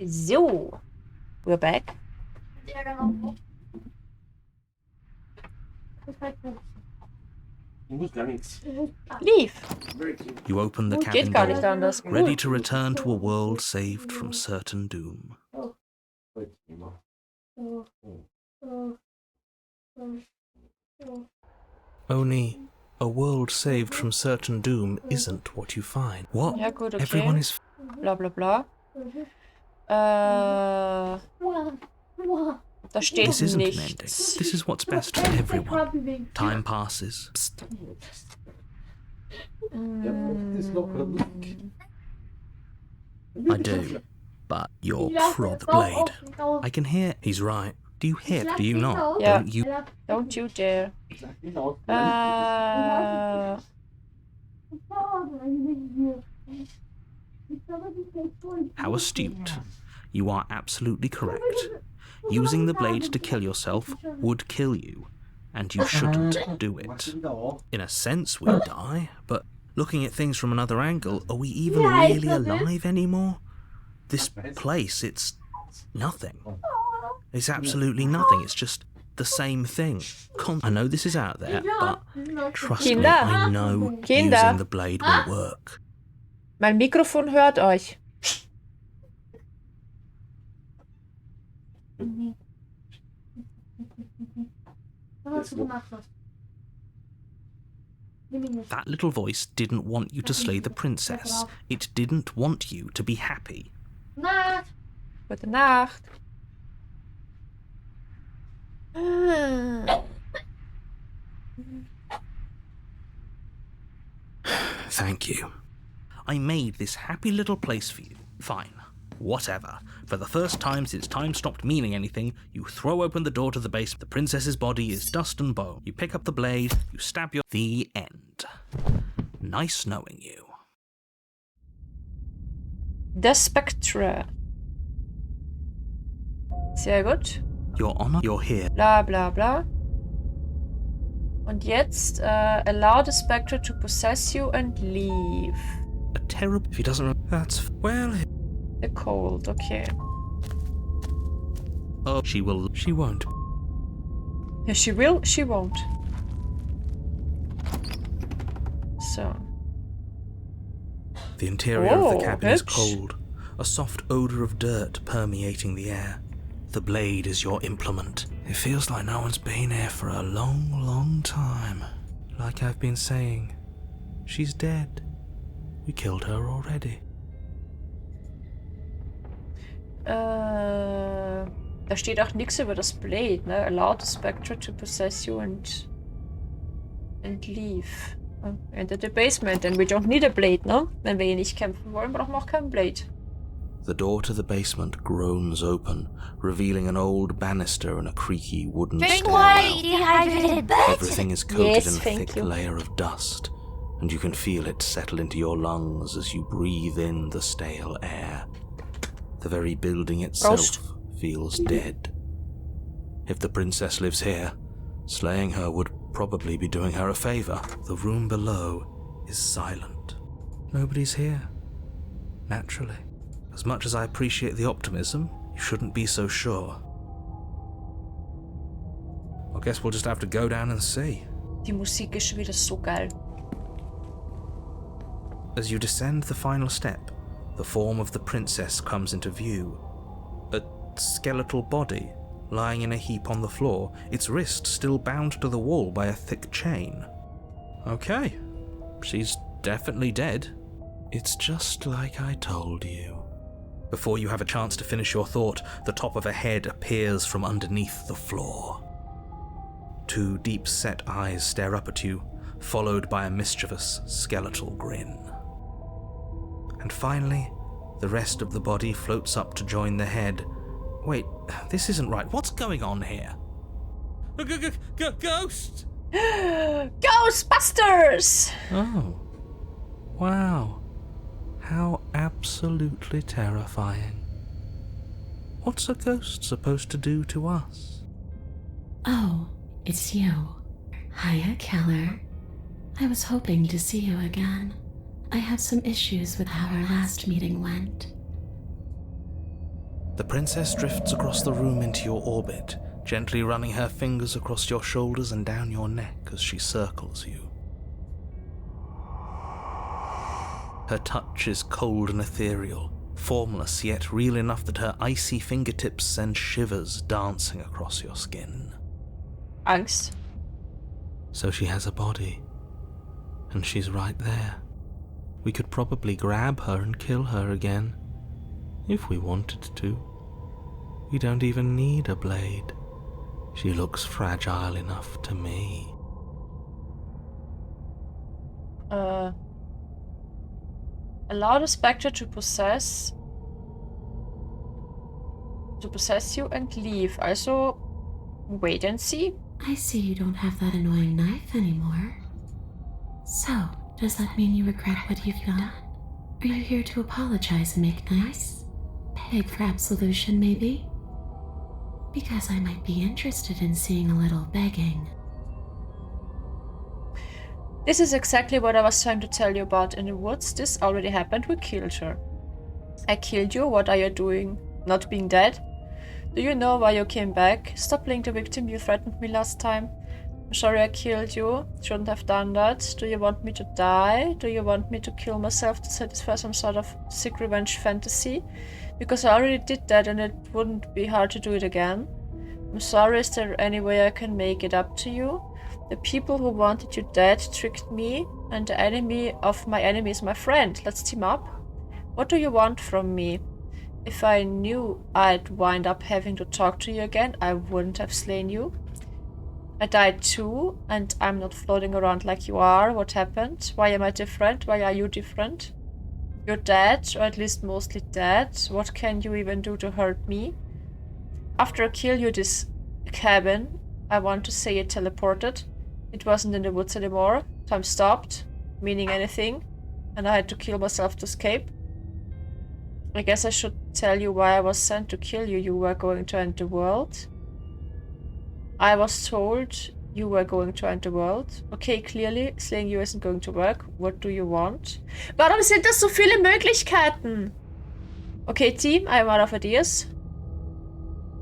So. We're back. Ich muss gar nichts. Leave. You open the Gut, cabin geht gar nicht door, anders. ready to return to a world saved from certain doom. Only a world saved from certain doom isn't what you find. What? Ja, gut, okay. Everyone is. Bla bla bla. Da steht This isn't an ending. nichts. This is what's best for everyone. Time passes. Psst. I do, but you're prod the blade. I can hear. He's right. Do you hear? Do you not? Yeah. Don't you? Don't you dare. How astute. You are absolutely correct. Using the blade to kill yourself would kill you, and you shouldn't do it. In a sense, we die, but looking at things from another angle, are we even really alive anymore? This place, it's nothing. It's absolutely nothing. It's just the same thing. I know this is out there, but trust me, I know using the blade will work. Mein Mikrofon hört euch. That little voice didn't want you to slay the princess. It didn't want you to be happy. Gute Nacht. Thank you. I made this happy little place for you. Fine. Whatever. For the first time since time stopped meaning anything, you throw open the door to the basement. The princess's body is dust and bone. You pick up the blade, you stab your... The end. Nice knowing you. Der Spectre. Sehr gut. Your Honor, you're here. Bla bla bla. Und jetzt allow the Spectre to possess you and leave. A terrible... If he doesn't... That's... Well... The cold, okay. Oh, she will. She won't. Yeah, she will, she won't. So. The interior of the cabin is hübsch. cold, a soft odor of dirt permeating the air. The blade is your implement. It feels like no one's been here for a long, long time. Like I've been saying, she's dead. We killed her already. Da steht auch nichts über das Blade, ne? Allow the spectre to possess you and leave. Enter the basement, and we don't need a blade, ne? Wenn wir hier nicht kämpfen wollen, brauchen wir auch kein Blade. The door to the basement groans open, revealing an old banister and a creaky wooden stairwell. Everything is coated in a thick layer of dust, and you can feel it settle into your lungs as you breathe in the stale air. The very building itself feels dead. If the princess lives here, slaying her would probably be doing her a favor. The room below is silent. Nobody's here. Naturally. As much as I appreciate the optimism, you shouldn't be so sure. I guess we'll just have to go down and see. Die Musik ist schon wieder so geil. As you descend the final step, the form of the princess comes into view. A skeletal body, lying in a heap on the floor, its wrist still bound to the wall by a thick chain. Okay, she's definitely dead. It's just like I told you. Before you have a chance to finish your thought, the top of a head appears from underneath the floor. Two deep-set eyes stare up at you, followed by a mischievous, skeletal grin. And finally, the rest of the body floats up to join the head. Wait, this isn't right. What's going on here? Ghost! Ghostbusters! Oh. Wow. How absolutely terrifying. What's a ghost supposed to do to us? Oh, it's you. Hiya, Keller. I was hoping to see you again. I have some issues with how our last meeting went. The princess drifts across the room into your orbit, gently running her fingers across your shoulders and down your neck as she circles you. Her touch is cold and ethereal, formless yet real enough that her icy fingertips send shivers dancing across your skin. Angst. So she has a body, and she's right there. We could probably grab her and kill her again, if we wanted to. We don't even need a blade. She looks fragile enough to me. Allow the spectre to possess you and leave. Also, wait and see. I see you don't have that annoying knife anymore. So, does that mean you regret what you've done? Are you here to apologize and make nice? Beg for absolution, maybe? Because I might be interested in seeing a little begging. This is exactly what I was trying to tell you about in the woods. This already happened. We killed her. I killed you. What are you doing? Not being dead? Do you know why you came back? Stop playing the victim. You threatened me last time. I'm sorry I killed you. Shouldn't have done that. Do you want me to die? Do you want me to kill myself to satisfy some sort of sick revenge fantasy? Because I already did that and it wouldn't be hard to do it again. I'm sorry. Is there any way I can make it up to you? The people who wanted you dead tricked me, and the enemy of my enemy is my friend. Let's team up. What do you want from me? If I knew I'd wind up having to talk to you again, I wouldn't have slain you. I died too, and I'm not floating around like you are. What happened? Why am I different? Why are you different? You're dead, or at least mostly dead. What can you even do to hurt me? After I kill you this cabin, I want to say it teleported. It wasn't in the woods anymore. Time stopped, meaning anything, and I had to kill myself to escape. I guess I should tell you why I was sent to kill you. You were going to end the world. I was told you were going to end the world. Okay, clearly, slaying you isn't going to work. What do you want? Warum sind das so viele Möglichkeiten? Okay, Team, I'm out of ideas.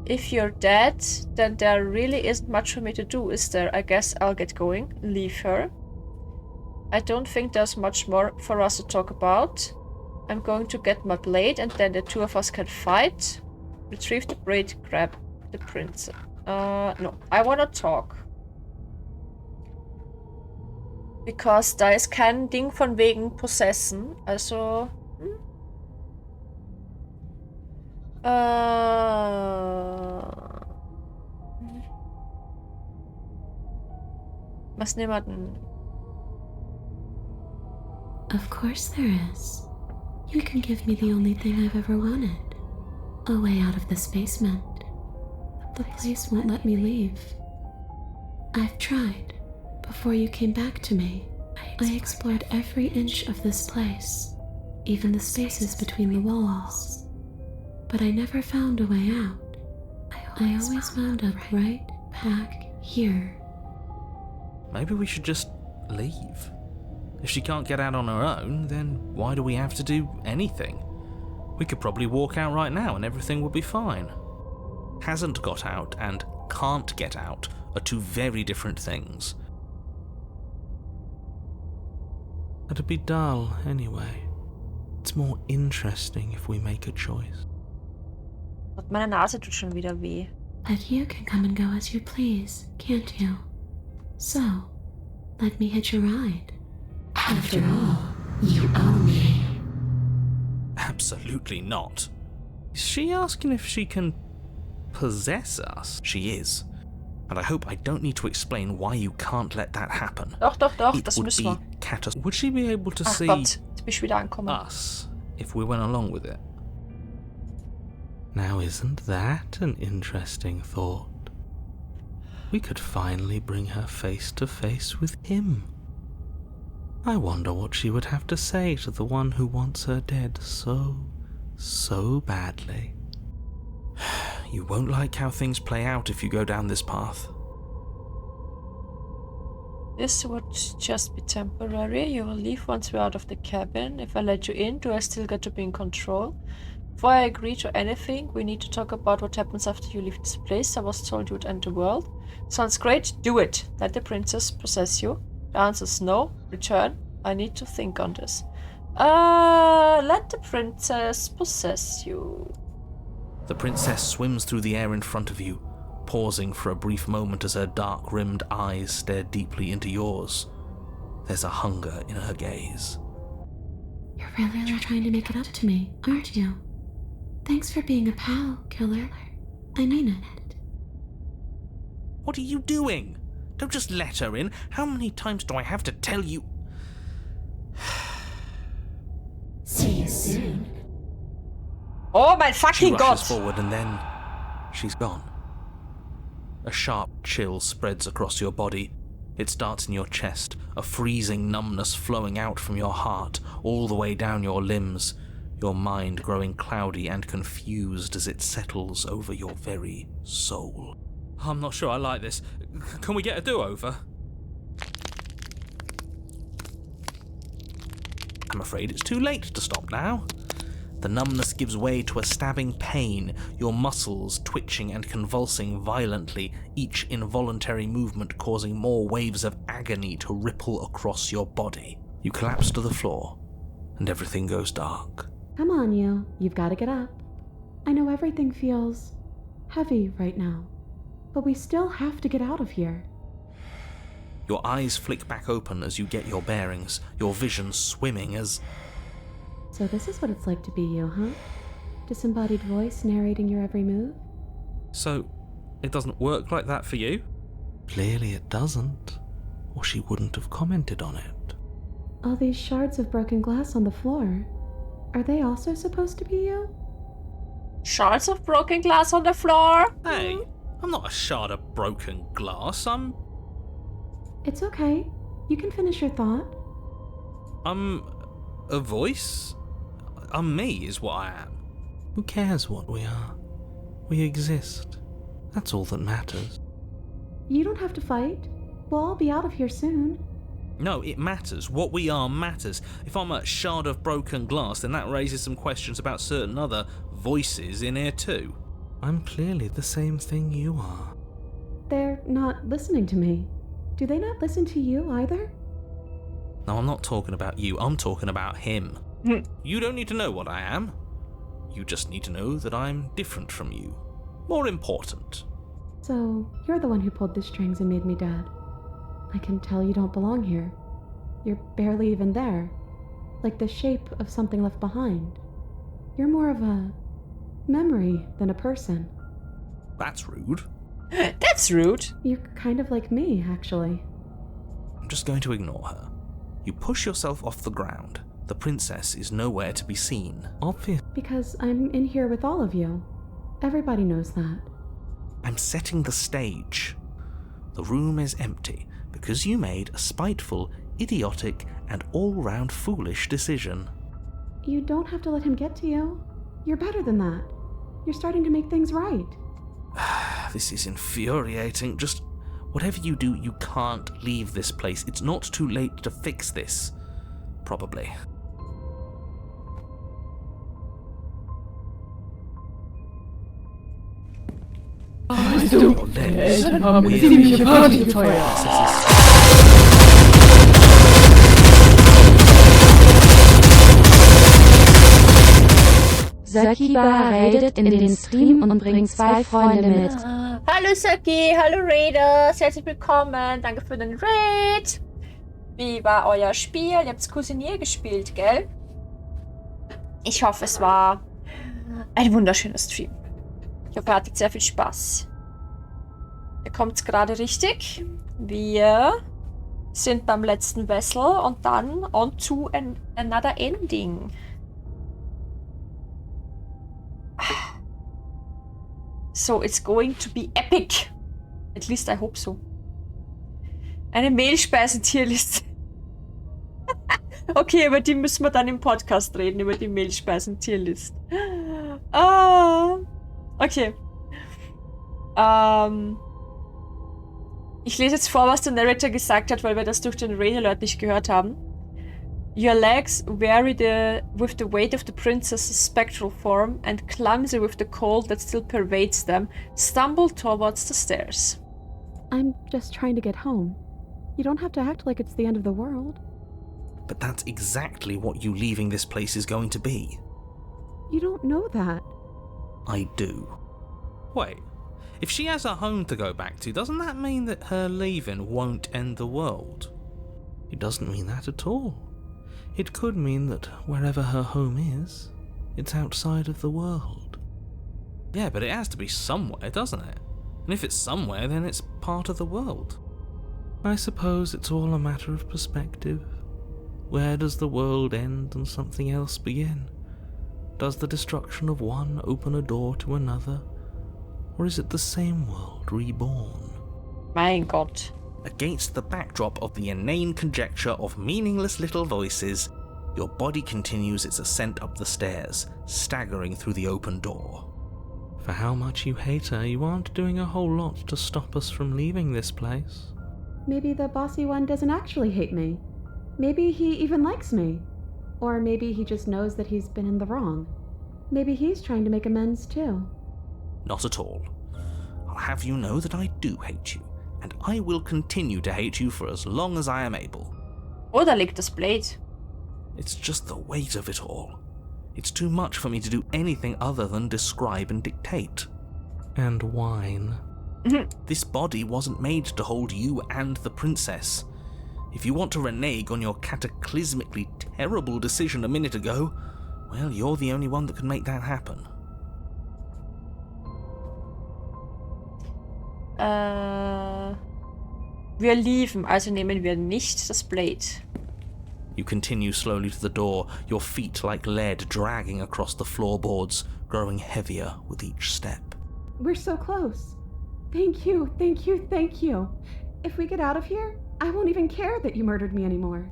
If you're dead, then there really isn't much for me to do, is there? I guess I'll get going. Leave her. I don't think there's much more for us to talk about. I'm going to get my blade and then the two of us can fight. Retrieve the blade, grab the princess. No, I wanna talk. Because da ist kein Ding von wegen Possessen, also... Was nehmen wir denn? Of course there is. You can give me the only thing I've ever wanted. A way out of this basement. The place won't let me leave. I've tried. Before you came back to me, I explored every inch of this place, even the spaces between the walls. But I never found a way out. I always wound up right back here. Maybe we should just leave. If she can't get out on her own, then why do we have to do anything? We could probably walk out right now and everything would be fine. Hasn't got out and can't get out are two very different things. It'd be dull anyway. It's more interesting if we make a choice. Und meine Nase tut schon wieder weh. But you can come and go as you please, can't you? So, let me hitch a ride. After all, you own me. Absolutely not. Is she asking if she can possess us? She is. And I hope I don't need to explain why you can't let that happen. Doch, It das would müssen be wir. Would she be able to Ach see Gott, jetzt bin ich wieder angekommen. us if we went along with it? Now isn't that an interesting thought? We could finally bring her face to face with him. I wonder what she would have to say to the one who wants her dead so badly. You won't like how things play out if you go down this path. This would just be temporary. You will leave once we're out of the cabin. If I let you in, do I still get to be in control? Before I agree to anything, we need to talk about what happens after you leave this place. I was told you would end the world. Sounds great. Do it. Let the princess possess you. The answer is no. Return. I need to think on this. Let the princess possess you. The princess swims through the air in front of you, pausing for a brief moment as her dark-rimmed eyes stare deeply into yours. There's a hunger in her gaze. You're really trying to make it up to me, aren't you? Thanks for being a pal, killer. I mean it. What are you doing? Don't just let her in. How many times do I have to tell you? See you soon. Oh mein fucking She rushes Gott! forward and then she's gone. A sharp chill spreads across your body. It starts in your chest, a freezing numbness flowing out from your heart, all the way down your limbs, your mind growing cloudy and confused as it settles over your very soul. I'm not sure I like this. Can we get a do-over? I'm afraid it's too late to stop now. The numbness gives way to a stabbing pain, your muscles twitching and convulsing violently, each involuntary movement causing more waves of agony to ripple across your body. You collapse to the floor, and everything goes dark. Come on, you. You've got to get up. I know everything feels heavy right now, but we still have to get out of here. Your eyes flick back open as you get your bearings, your vision swimming as... So this is what it's like to be you, huh? Disembodied voice narrating your every move? So, it doesn't work like that for you? Clearly it doesn't, or she wouldn't have commented on it. All these shards of broken glass on the floor, are they also supposed to be you? Shards of broken glass on the floor? Hey, I'm not a shard of broken glass, I'm It's okay. You can finish your thought. a voice? I'm me is what I am. Who cares what we are? We exist. That's all that matters. You don't have to fight. We'll all be out of here soon. No, it matters. What we are matters. If I'm a shard of broken glass, then that raises some questions about certain other voices in here too. I'm clearly the same thing you are. They're not listening to me. Do they not listen to you either? No, I'm not talking about you, I'm talking about him. You don't need to know what I am. You just need to know that I'm different from you. More important. So, you're the one who pulled the strings and made me dead. I can tell you don't belong here. You're barely even there. Like the shape of something left behind. You're more of a memory than a person. That's rude. That's rude. You're kind of like me, actually. I'm just going to ignore her. You push yourself off the ground. The princess is nowhere to be seen. Obvious. Because I'm in here with all of you. Everybody knows that. I'm setting the stage. The room is empty because you made a spiteful, idiotic, and all-round foolish decision. You don't have to let him get to you. You're better than that. You're starting to make things right. This is infuriating. Just whatever you do, you can't leave this place. It's not too late to fix this. Probably. Söcki redet in den Stream und bringt 2 Freunde mit. Hallo Söcki, hallo Raiders, herzlich willkommen, danke für den Raid. Wie war euer Spiel? Ihr habt Cousinier gespielt, gell? Ich hoffe, es war ein wunderschöner Stream. Ich hoffe, ihr hattet sehr viel Spaß. Ihr kommt gerade richtig. Wir sind beim letzten Vessel und dann on to another ending. So, it's going to be epic. At least I hope so. Eine Mehlspeisen-Tierliste. Okay, über die müssen wir dann im Podcast reden, über die Mehlspeisen-Tierliste. Okay. Ich lese jetzt vor, was der Narrator gesagt hat, weil wir das durch den Raid Alert nicht gehört haben. Your legs, weary with the weight of the princess's spectral form and clumsy with the cold that still pervades them, stumble towards the stairs. I'm just trying to get home. You don't have to act like it's the end of the world. But that's exactly what you leaving this place is going to be. You don't know that. I do. Wait, if she has a home to go back to, doesn't that mean that her leaving won't end the world? It doesn't mean that at all. It could mean that wherever her home is, it's outside of the world. Yeah, but it has to be somewhere, doesn't it? And if it's somewhere, then it's part of the world. I suppose it's all a matter of perspective. Where does the world end and something else begin? Does the destruction of one open a door to another? Or is it the same world reborn? Mein Gott. Against the backdrop of the inane conjecture of meaningless little voices, your body continues its ascent up the stairs, staggering through the open door. For how much you hate her, you aren't doing a whole lot to stop us from leaving this place. Maybe the bossy one doesn't actually hate me. Maybe he even likes me. Or maybe he just knows that he's been in the wrong. Maybe he's trying to make amends too. Not at all. I'll have you know that I do hate you, and I will continue to hate you for as long as I am able. Oh, da liegt das Blade. It's just the weight of it all. It's too much for me to do anything other than describe and dictate. And whine. This body wasn't made to hold you and the princess. If you want to renege on your cataclysmically terrible decision a minute ago, well, you're the only one that can make that happen. Wir lieben, also nehmen wir nicht das Blade. You continue slowly to the door, your feet like lead dragging across the floorboards, growing heavier with each step. We're so close. Thank you, thank you, thank you. If we get out of here, I won't even care that you murdered me anymore.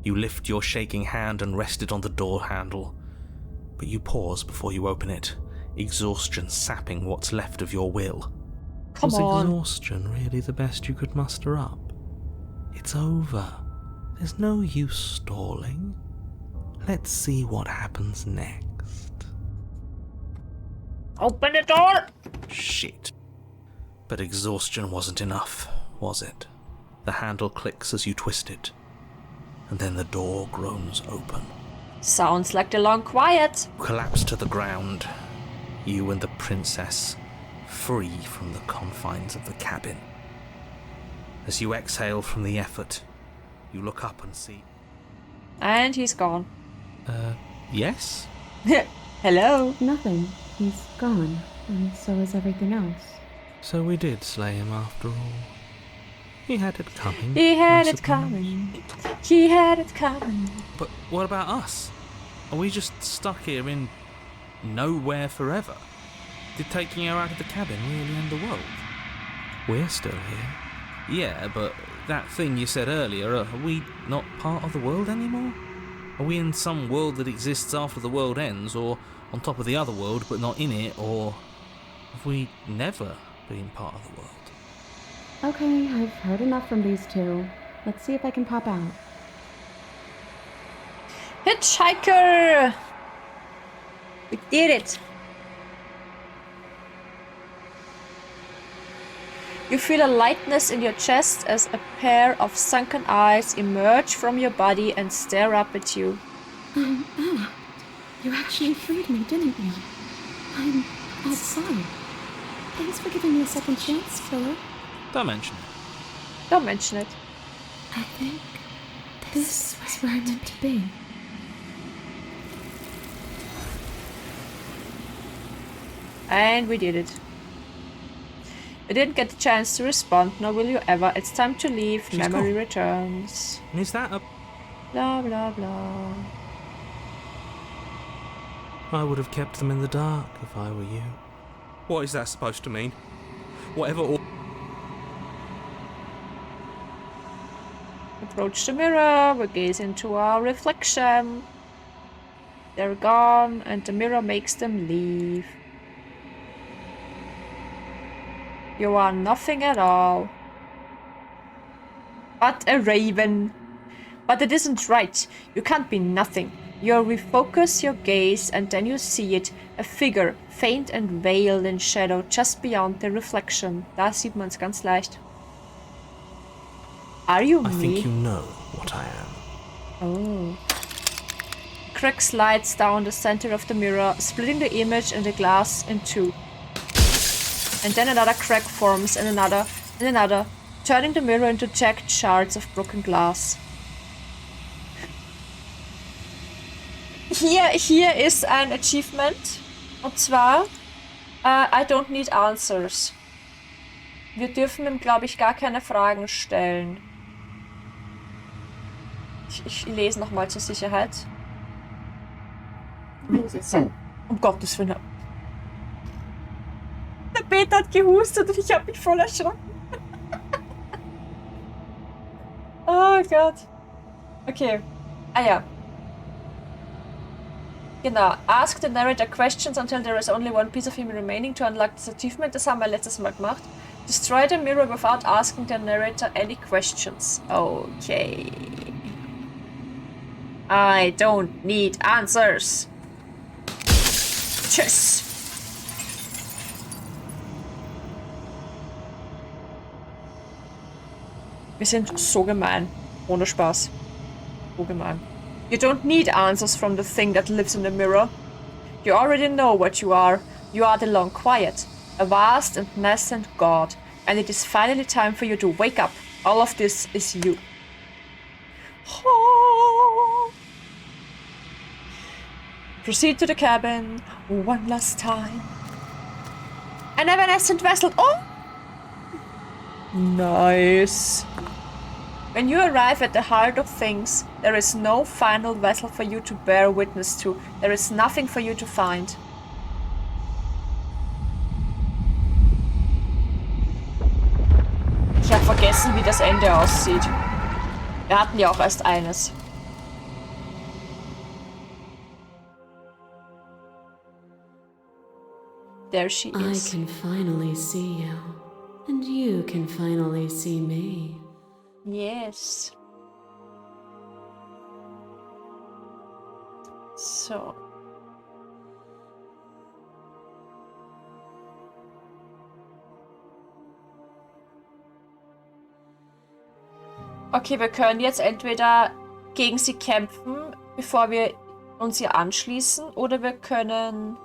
You lift your shaking hand and rest it on the door handle, but you pause before you open it, exhaustion sapping what's left of your will. Come Was on. exhaustion really the best you could muster up? It's over. There's no use stalling. Let's see what happens next. Open the door! Shit. But exhaustion wasn't enough, was it? The handle clicks as you twist it, and then the door groans open. Sounds like the long quiet. Collapse to the ground, you and the princess, free from the confines of the cabin. As you exhale from the effort, you look up and see... And he's gone. Yes? Hello? Nothing. He's gone, and so is everything else. So we did slay him after all. He had it coming. He had I it suppose. coming. He had it coming. But what about us? Are we just stuck here in nowhere forever? Did taking her out of the cabin really end the world? We're still here. Yeah, but that thing you said earlier, are we not part of the world anymore? Are we in some world that exists after the world ends, or on top of the other world but not in it, or have we never been part of the world? Okay, I've heard enough from these two. Let's see if I can pop out. Hitchhiker! We did it! You feel a lightness in your chest as a pair of sunken eyes emerge from your body and stare up at you. Anna, you actually freed me, didn't you? I'm outside. Thanks for giving me a second chance, Philip. Don't mention it. Don't mention it. I think this is where I'm meant to be. And we did it. You didn't get the chance to respond, nor will you ever. It's time to leave. She's Memory gone. returns. Is that a... Blah, blah, blah. I would have kept them in the dark if I were you. What is that supposed to mean? Whatever... Approach the mirror. We gaze into our reflection. They're gone, and the mirror makes them leave. You are nothing at all. But a raven. But it isn't right. You can't be nothing. You refocus your gaze and then you see it. A figure, faint and veiled in shadow, just beyond the reflection. Da sieht man's ganz leicht. Are you I me? think you know what I am. Oh. Crack slides down the center of the mirror, splitting the image and the glass in two. And then another crack forms, and another, turning the mirror into jagged shards of broken glass. Hier ist ein Achievement. Und zwar, I don't need answers. Wir dürfen ihm, glaube ich, gar keine Fragen stellen. Ich lese nochmal zur Sicherheit. Um Gottes Willen. Der Peter hat gehustet und ich habe mich voll erschrocken. Oh Gott. Okay. Ah ja. Genau. Ask the narrator questions until there is only one piece of him remaining to unlock this achievement. Das haben wir letztes Mal gemacht. Destroy the mirror without asking the narrator any questions. Okay. I don't need answers. Tschüss. Wir sind so gemein. Ohne Spaß. So gemein. You don't need answers from the thing that lives in the mirror. You already know what you are. You are the long quiet. A vast and nascent god. And it is finally time for you to wake up. All of this is you. Proceed to the cabin one last time. An evanescent vessel. Oh! Nice. When you arrive at the heart of things, there is no final vessel for you to bear witness to. There is nothing for you to find. Ich habe vergessen, wie das Ende aussieht. Wir hatten ja auch erst eines. There she is. I can finally see you, and you can finally see me. Yes. So. Okay, wir können jetzt entweder gegen sie kämpfen, bevor wir uns ihr anschließen, oder wir können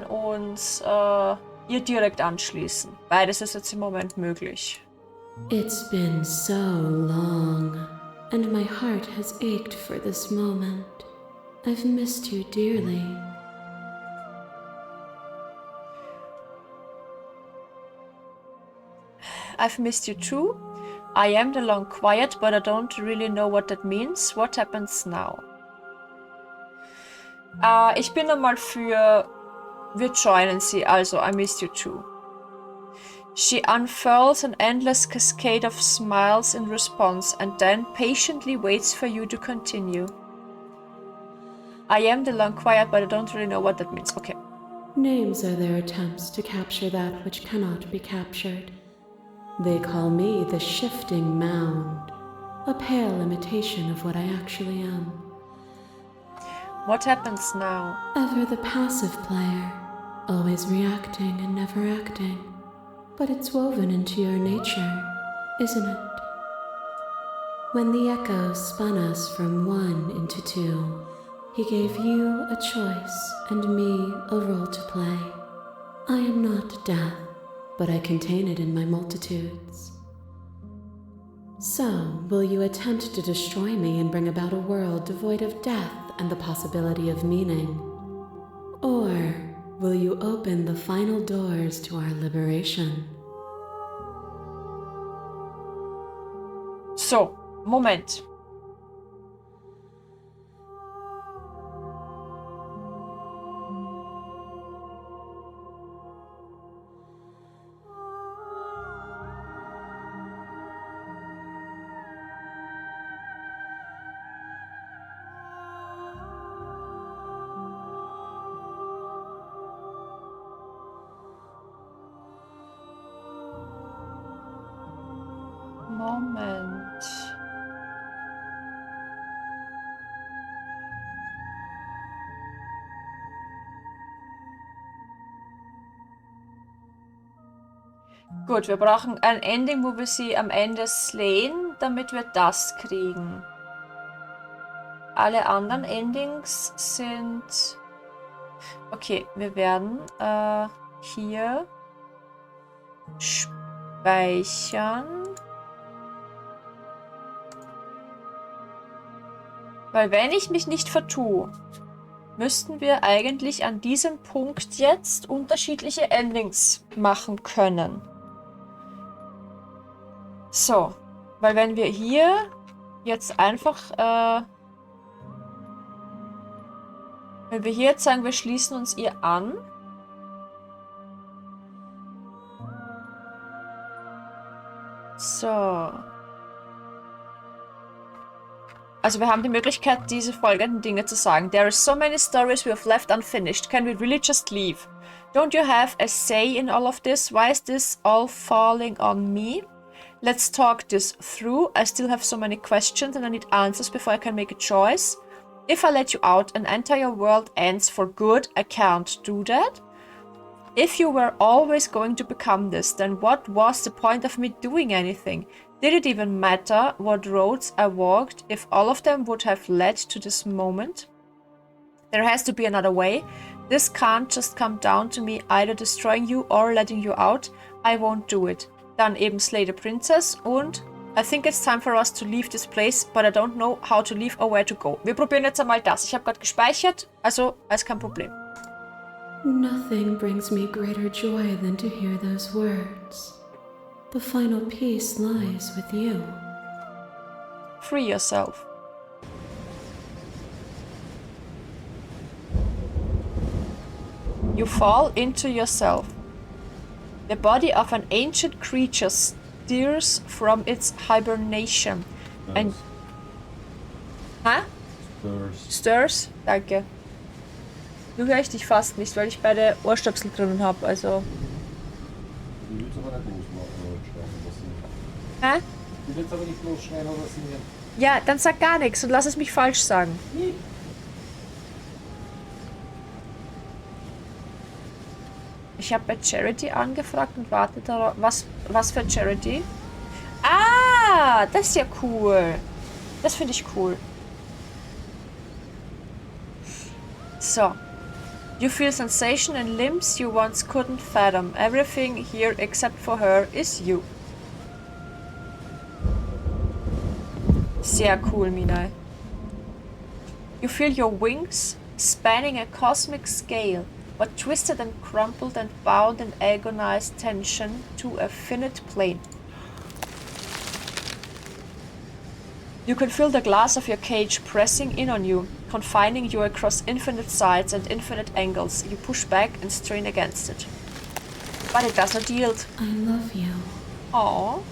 uns ihr direkt anschließen. Beides ist jetzt im Moment möglich. It's been so long, and my heart has ached for this moment. I've missed you dearly. I've missed you too. I am the long quiet, but I don't really know what that means. What happens now? Ich bin einmal für wir joinen sie, also I missed you too. She unfurls an endless cascade of smiles in response and then patiently waits for you to continue. I am the long quiet, but I don't really know what that means. Okay. Names are their attempts to capture that which cannot be captured. They call me the shifting mound, a pale imitation of what I actually am. What happens now? Ever the passive player, always reacting and never acting. But it's woven into your nature, isn't it? When the echo spun us from one into two, he gave you a choice and me a role to play. I am not death, but I contain it in my multitudes. So, will you attempt to destroy me and bring about a world devoid of death and the possibility of meaning? Or will you open the final doors to our liberation? So, Moment. Moment. Gut, wir brauchen ein Ending, wo wir sie am Ende slayen, damit wir das kriegen. Alle anderen Endings sind... Okay, wir werden hier speichern. Weil wenn ich mich nicht vertue, müssten wir eigentlich an diesem Punkt jetzt unterschiedliche Endings machen können. So, weil wenn wir hier jetzt einfach, wenn wir hier jetzt sagen, wir schließen uns ihr an, so. Also wir haben die Möglichkeit, diese folgenden Dinge zu sagen. There are so many stories we have left unfinished. Can we really just leave? Don't you have a say in all of this? Why is this all falling on me? Let's talk this through. I still have so many questions and I need answers before I can make a choice. If I let you out, an entire world ends for good. I can't do that. If you were always going to become this, then what was the point of me doing anything? Did it even matter what roads I walked if all of them would have led to this moment? There has to be another way. This can't just come down to me either destroying you or letting you out. I won't do it. Dann eben Slay the Princess und I think it's time for us to leave this place, but I don't know how to leave or where to go. Wir probieren jetzt einmal das. Ich habe gerade gespeichert, also ist kein Problem. Nothing brings me greater joy than to hear those words. The final piece lies with you. Free yourself. You fall into yourself. The body of an ancient creature stirs from its hibernation. And Stirs? Danke. Du höre ich dich fast nicht, weil ich beide Ohrstöpsel drinnen habe, also... Die willst aber nicht losschreien lassen. Hä? Die willst aber nicht losschreien lassen. Ja, dann sag gar nichts und lass es mich falsch sagen. Nee. Ich habe bei Charity angefragt und warte darauf... Was für Charity? Ah! Ah, das ist ja cool. Das finde ich cool. So. You feel sensation in limbs you once couldn't fathom. Everything here except for her is you. Sehr cool, Minai. You feel your wings spanning a cosmic scale, but twisted and crumpled and bound in agonized tension to a finite plane. You can feel the glass of your cage pressing in on you, confining you across infinite sides and infinite angles. You push back and strain against it. But it does not yield. I love you. Aww.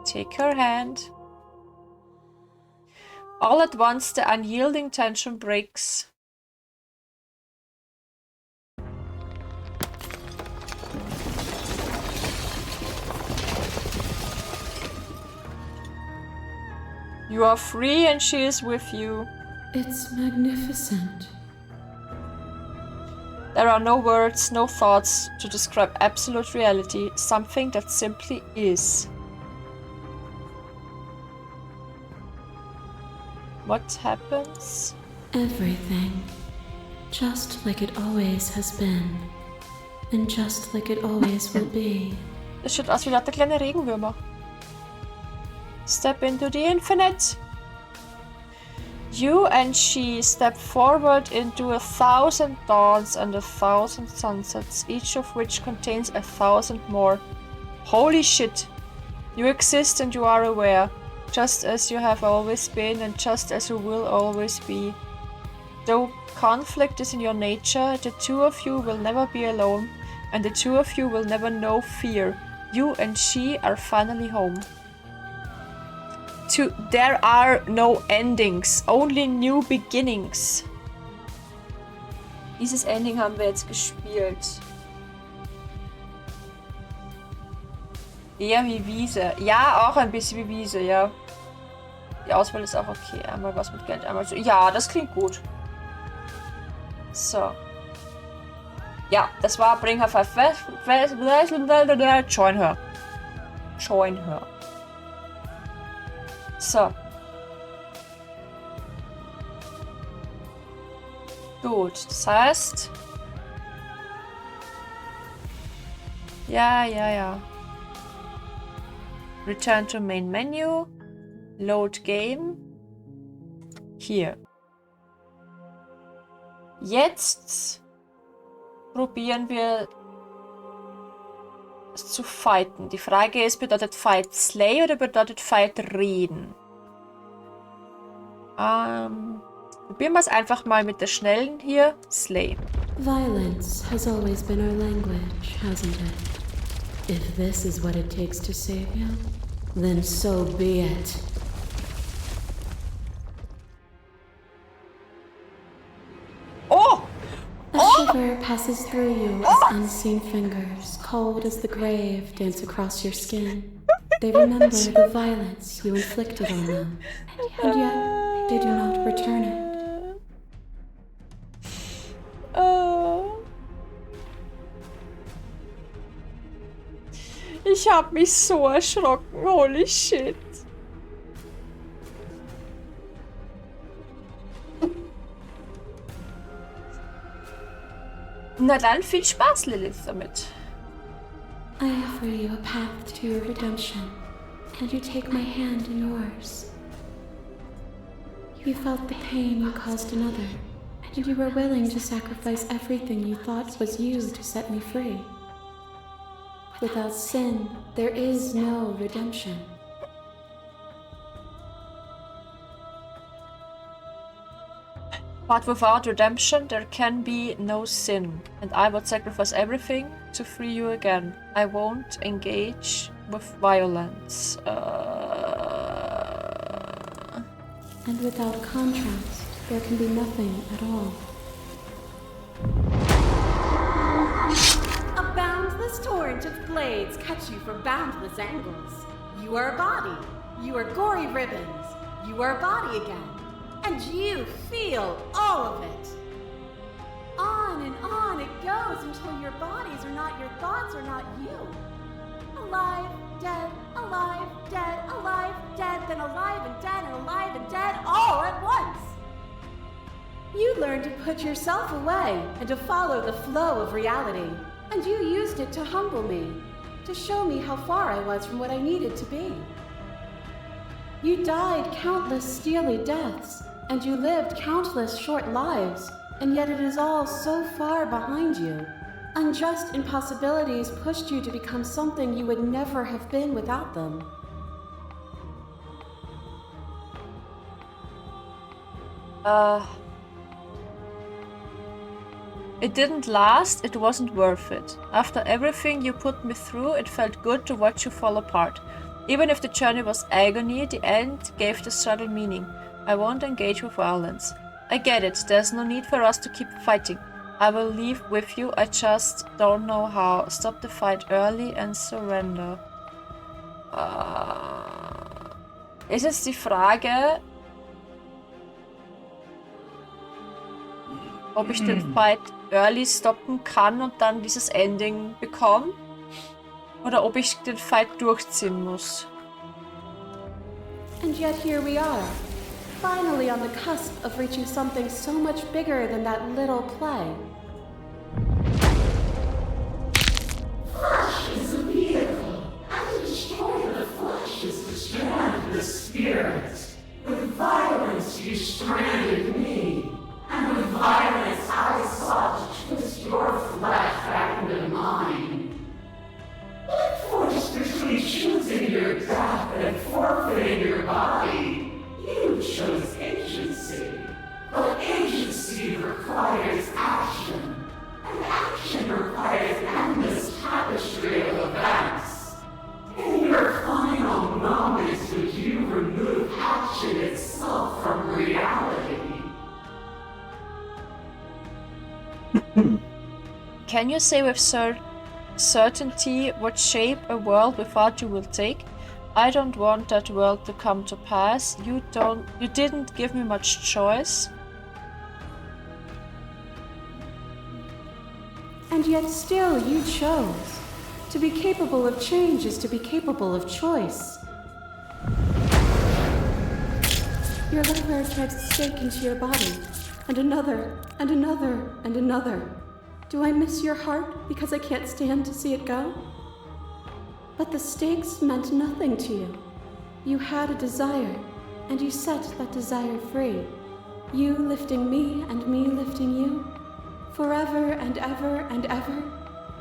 Take her hand. All at once, the unyielding tension breaks. You are free and she is with you. It's magnificent. There are no words, no thoughts to describe absolute reality, something that simply is. What happens? Everything. Just like it always has been. And just like it always will be. Das schaut aus wie lauter kleine Regenwürmer. Step into the infinite. You and she step forward into 1,000 dawns and 1,000 sunsets, each of which contains 1,000 more. Holy shit! You exist and you are aware, just as you have always been and just as you will always be. Though conflict is in your nature, the two of you will never be alone, and the two of you will never know fear. You and she are finally home. There are no endings, only new beginnings. Dieses Ending haben wir jetzt gespielt. Eher wie Wiese. Ja, auch ein bisschen wie Wiese, ja. Die Auswahl ist auch okay. Einmal was mit Geld, einmal so. Ja, das klingt gut. So. Ja, das war Bring Her 5. Join her. Join her. So. Gut, das heißt... Ja. Return to Main Menu. Load Game. Hier. Jetzt probieren wir es zu fighten. Die Frage ist, bedeutet Fight Slay oder bedeutet Fight Reden? Probieren wir es einfach mal mit der schnellen hier. Slay. Violence has always been our language, hasn't it? If this is what it takes to save you, then so be it. Oh! A shiver passes through you as unseen fingers, cold as the grave, dance across your skin. They remember the violence you inflicted on them, and yet they do not return it. Ich hab mich so erschrocken, holy shit. Na dann, viel Spaß, Lilith, damit. I offer you a path to your redemption, and you take my hand in yours. You felt the pain you caused another, and you were willing to sacrifice everything you thought was you to set me free. Without sin, there is no redemption. But without redemption, there can be no sin, and I would sacrifice everything to free you again. I won't engage with violence. And without contrast, there can be nothing at all. A boundless torrent of blades cut you from boundless angles. You are a body. You are gory ribbons. You are a body again. And you feel all of it. On and on it goes until your bodies are not your thoughts or not you. Alive, dead, You learned to put yourself away and to follow the flow of reality. And you used it to humble me, to show me how far I was from what I needed to be. You died countless steely deaths, and you lived countless short lives, and yet it is all so far behind you. Unjust impossibilities pushed you to become something you would never have been without them. It didn't last, it wasn't worth it. After everything you put me through, it felt good to watch you fall apart. Even if the journey was agony, the end gave the struggle meaning. I won't engage with violence. I get it, there's no need for us to keep fighting. I will leave with you, I just don't know how. Stop the fight early and surrender. Ist jetzt die Frage, ob ich den Fight early stoppen kann und dann dieses Ending bekomme? Oder ob ich den Fight durchziehen muss? And yet here we are, finally on the cusp of reaching something so much bigger than that little play. Flesh is a vehicle, and to destroy the flesh is to strand the spirit. With violence you stranded me, and with violence I sought to twist your flesh back into mine. What forced between choosing your death and forfeiting your body? You chose agency, but agency requires action, and action requires an endless tapestry of events. In your final moments, would you remove action itself from reality? Can you say with certainty what shape a world without you will take? I don't want that world to come to pass. You didn't give me much choice. And yet still you chose. To be capable of change is to be capable of choice. Your liver tried to stake into your body, and another, and another, and another. Do I miss your heart because I can't stand to see it go? But the stakes meant nothing to you. You had a desire, and you set that desire free. You lifting me and me lifting you. Forever and ever and ever.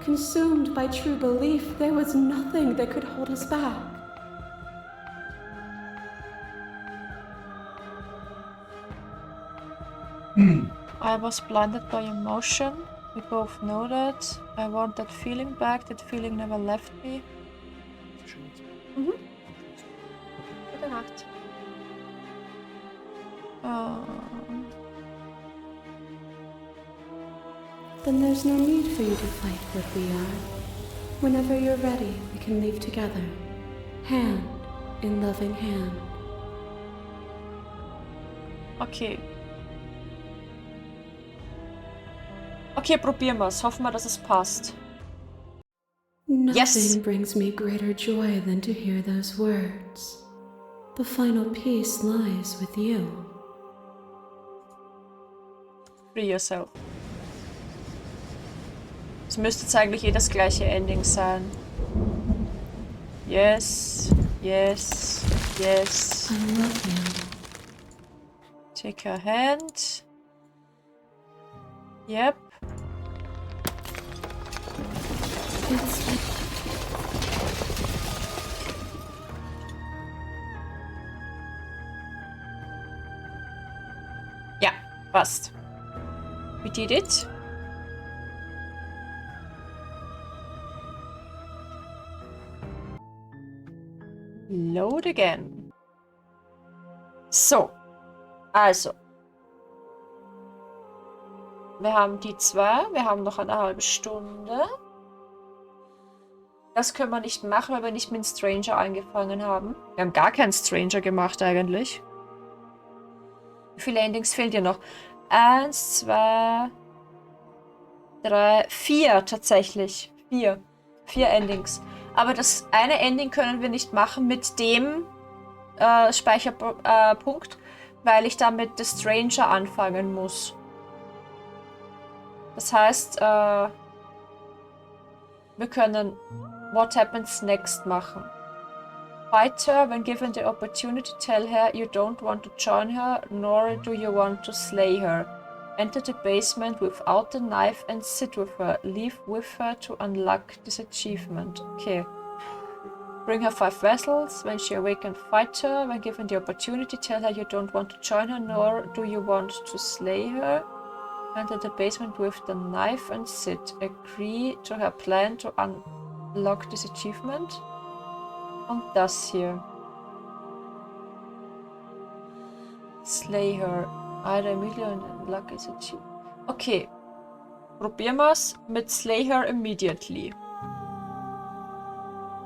Consumed by true belief, there was nothing that could hold us back. I was blinded by emotion. We both know that. I want that feeling back. That feeling never left me. Gute Nacht. Then there's no need for you to fight what we are. Whenever you're ready, we can leave together. Hand in loving hand. Okay. Okay, probieren wir's. Hoffen wir, dass es passt. Nothing brings me greater joy than to hear those words. The final peace lies with you. Free yourself. Es müsste jetzt eigentlich das gleiche Ending sein. Yes, yes, yes. I love you. Take her hand. Yep. Ja, passt. We did it. Load again. So, also. Wir haben die zwei. Wir haben noch eine halbe Stunde. Das können wir nicht machen, weil wir nicht mit dem Stranger angefangen haben. Wir haben gar keinen Stranger gemacht eigentlich. Wie viele Endings fehlen dir noch? 1, 2, 3, 4 tatsächlich. 4 Endings. Aber das eine Ending können wir nicht machen mit dem Speicherpunkt, weil ich da mit The Stranger anfangen muss. Das heißt, wir können What Happens Next machen. Fight her when given the opportunity. Tell her you don't want to join her, nor do you want to slay her. Enter the basement without the knife and sit with her. Leave with her to unlock this achievement. Okay. Bring her 5 vessels. When she awakens, fight her. When given the opportunity, tell her you don't want to join her, nor do you want to slay her. Enter the basement with the knife and sit. Agree to her plan to unlock this achievement. Und das hier. Slay her. Either immediately and unlock this achievement. Okay. Probieren wir es mit Slay her immediately.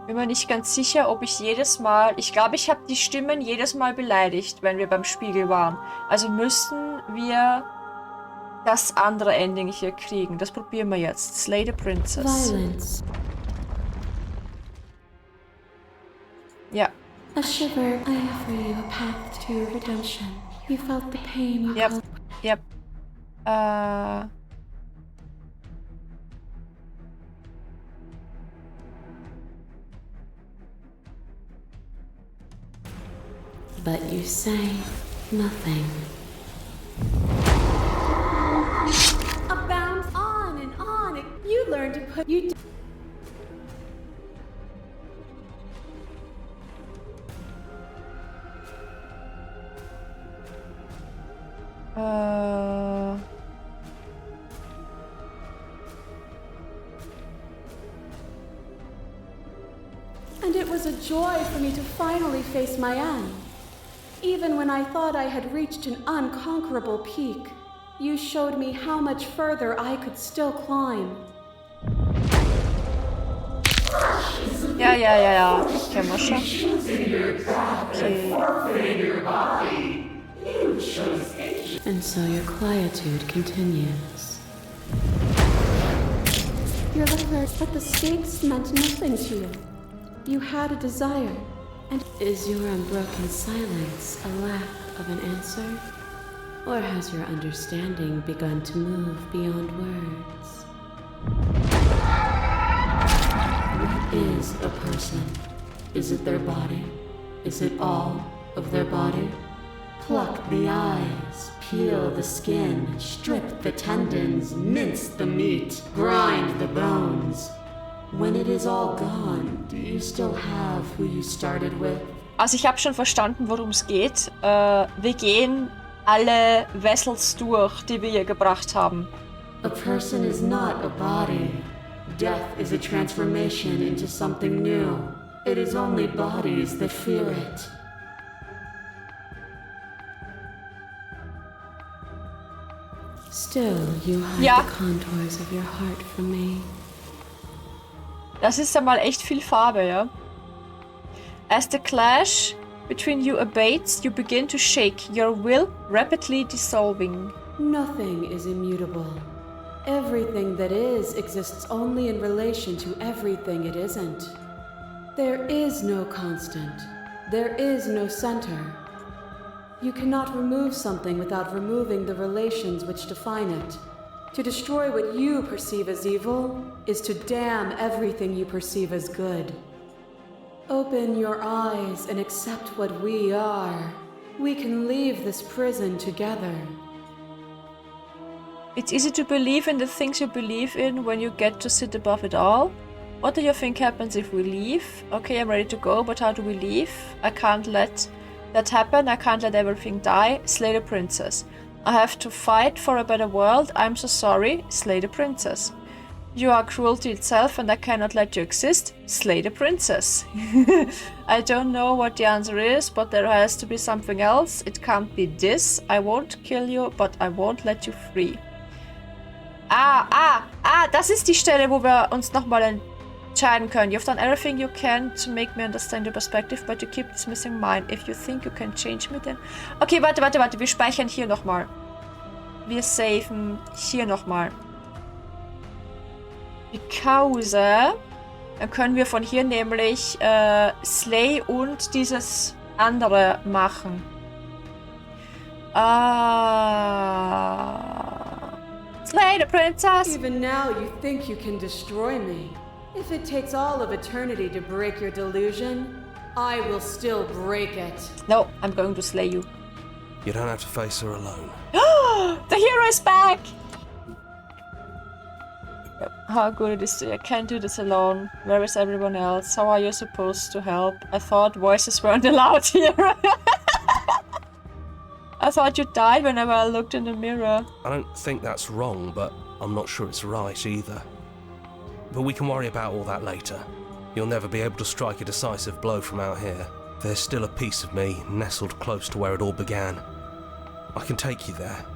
Bin mir nicht ganz sicher, ob ich jedes Mal... Ich glaube, ich habe die Stimmen jedes Mal beleidigt, wenn wir beim Spiegel waren. Also müssen wir das andere Ending hier kriegen. Das probieren wir jetzt. Slay the Princess. Violence. Ja. A shiver, I offer you a path to your redemption. You felt the pain you Yep. caused. Yep. But you say nothing. A bounce on and on. You learn to put you. And it was a joy for me to finally face my end. Even when I thought I had reached an unconquerable peak, you showed me how much further I could still climb. Ja. Kennen wir schon. Okay. And so your quietude continues. Your letters, but the stakes meant nothing to you. You had a desire. And is your unbroken silence a lack of an answer? Or has your understanding begun to move beyond words? What is a person? Is it their body? Is it all of their body? Pluck the eyes, peel the skin, strip the tendons, mince the meat, grind the bones. When it is all gone, do you still have who you started with? Also ich habe schon verstanden, worum es geht. Wir gehen alle Vessels durch, die wir hier gebracht haben. A person is not a body. Death is a transformation into something new. It is only bodies that fear it. Still, you hide the contours of your heart from me. Das ist einmal echt viel Farbe, ja. As the clash between you abates, you begin to shake, your will rapidly dissolving. Nothing is immutable. Everything that is exists only in relation to everything it isn't. There is no constant. There is no center. You cannot remove something without removing the relations which define it. To destroy what you perceive as evil is to damn everything you perceive as good. Open your eyes and accept what we are. We can leave this prison together. It's easy to believe in the things you believe in when you get to sit above it all. What do you think happens if we leave? Okay, I'm ready to go, but how do we leave? I can't let that happen. I can't let everything die. Slay the princess. I have to fight for a better world. I'm so sorry. Slay the princess. You are cruelty itself and I cannot let you exist. Slay the princess. I don't know what the answer is, but there has to be something else. It can't be this. I won't kill you, but I won't let you free. Das ist die Stelle, wo wir uns nochmal entscheiden können. You've done everything you can to make me understand your perspective, but you keep dismissing mine. If you think you can change me, then... Okay, warte. Wir speichern hier nochmal. Wir saven hier nochmal. Because... Dann können wir von hier nämlich Slay und dieses andere machen. Slay the princess! Even now you think you can destroy me. If it takes all of eternity to break your delusion, I will still break it. No, I'm going to slay you. You don't have to face her alone. The hero is back! How good it is. I can't do this alone. Where is everyone else? How are you supposed to help? I thought voices weren't allowed here. I thought you died whenever I looked in the mirror. I don't think that's wrong, but I'm not sure it's right either. But we can worry about all that later. You'll never be able to strike a decisive blow from out here. There's still a piece of me nestled close to where it all began. I can take you there.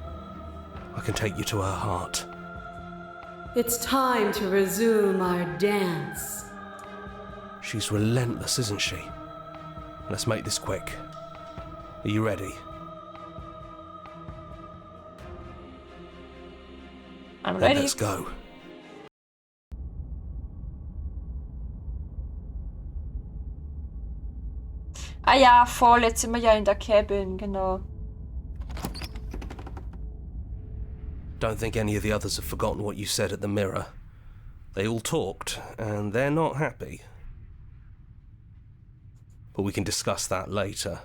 I can take you to her heart. It's time to resume our dance. She's relentless, isn't she? Let's make this quick. Are you ready? I'm Then ready. let's go. Ah ja, voll, jetzt sind wir ja in der Cabin, genau. Don't think any of the others have forgotten what you said at the mirror. They all talked, and they're not happy. But we can discuss that later.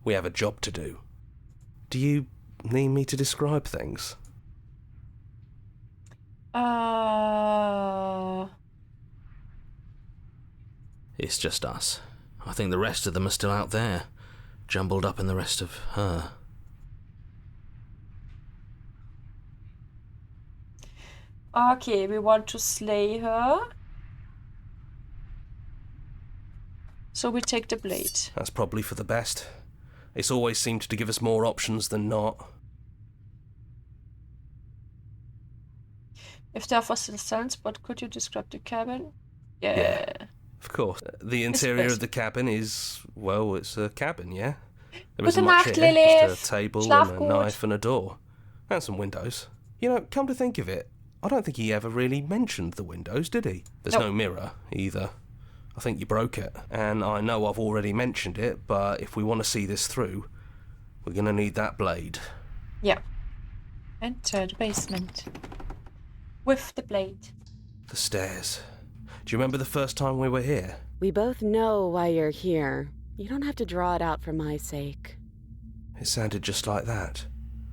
We have a job to do. Do you need me to describe things? It's just us. I think the rest of them are still out there, jumbled up in the rest of her. Okay, we want to slay her. So we take the blade. That's probably for the best. It's always seemed to give us more options than not. If there was a sense, but could you describe the cabin? Yeah. Yeah. Of course. The interior of the cabin is, well, it's a cabin, yeah? There isn't much here, just a table and a knife and a door. And some windows. You know, come to think of it, I don't think he ever really mentioned the windows, did he? There's no mirror, either. I think you broke it. And I know I've already mentioned it, but if we want to see this through, we're going to need that blade. Yeah. Enter the basement. With the blade. The stairs. Do you remember the first time we were here? We both know why you're here. You don't have to draw it out for my sake. It sounded just like that.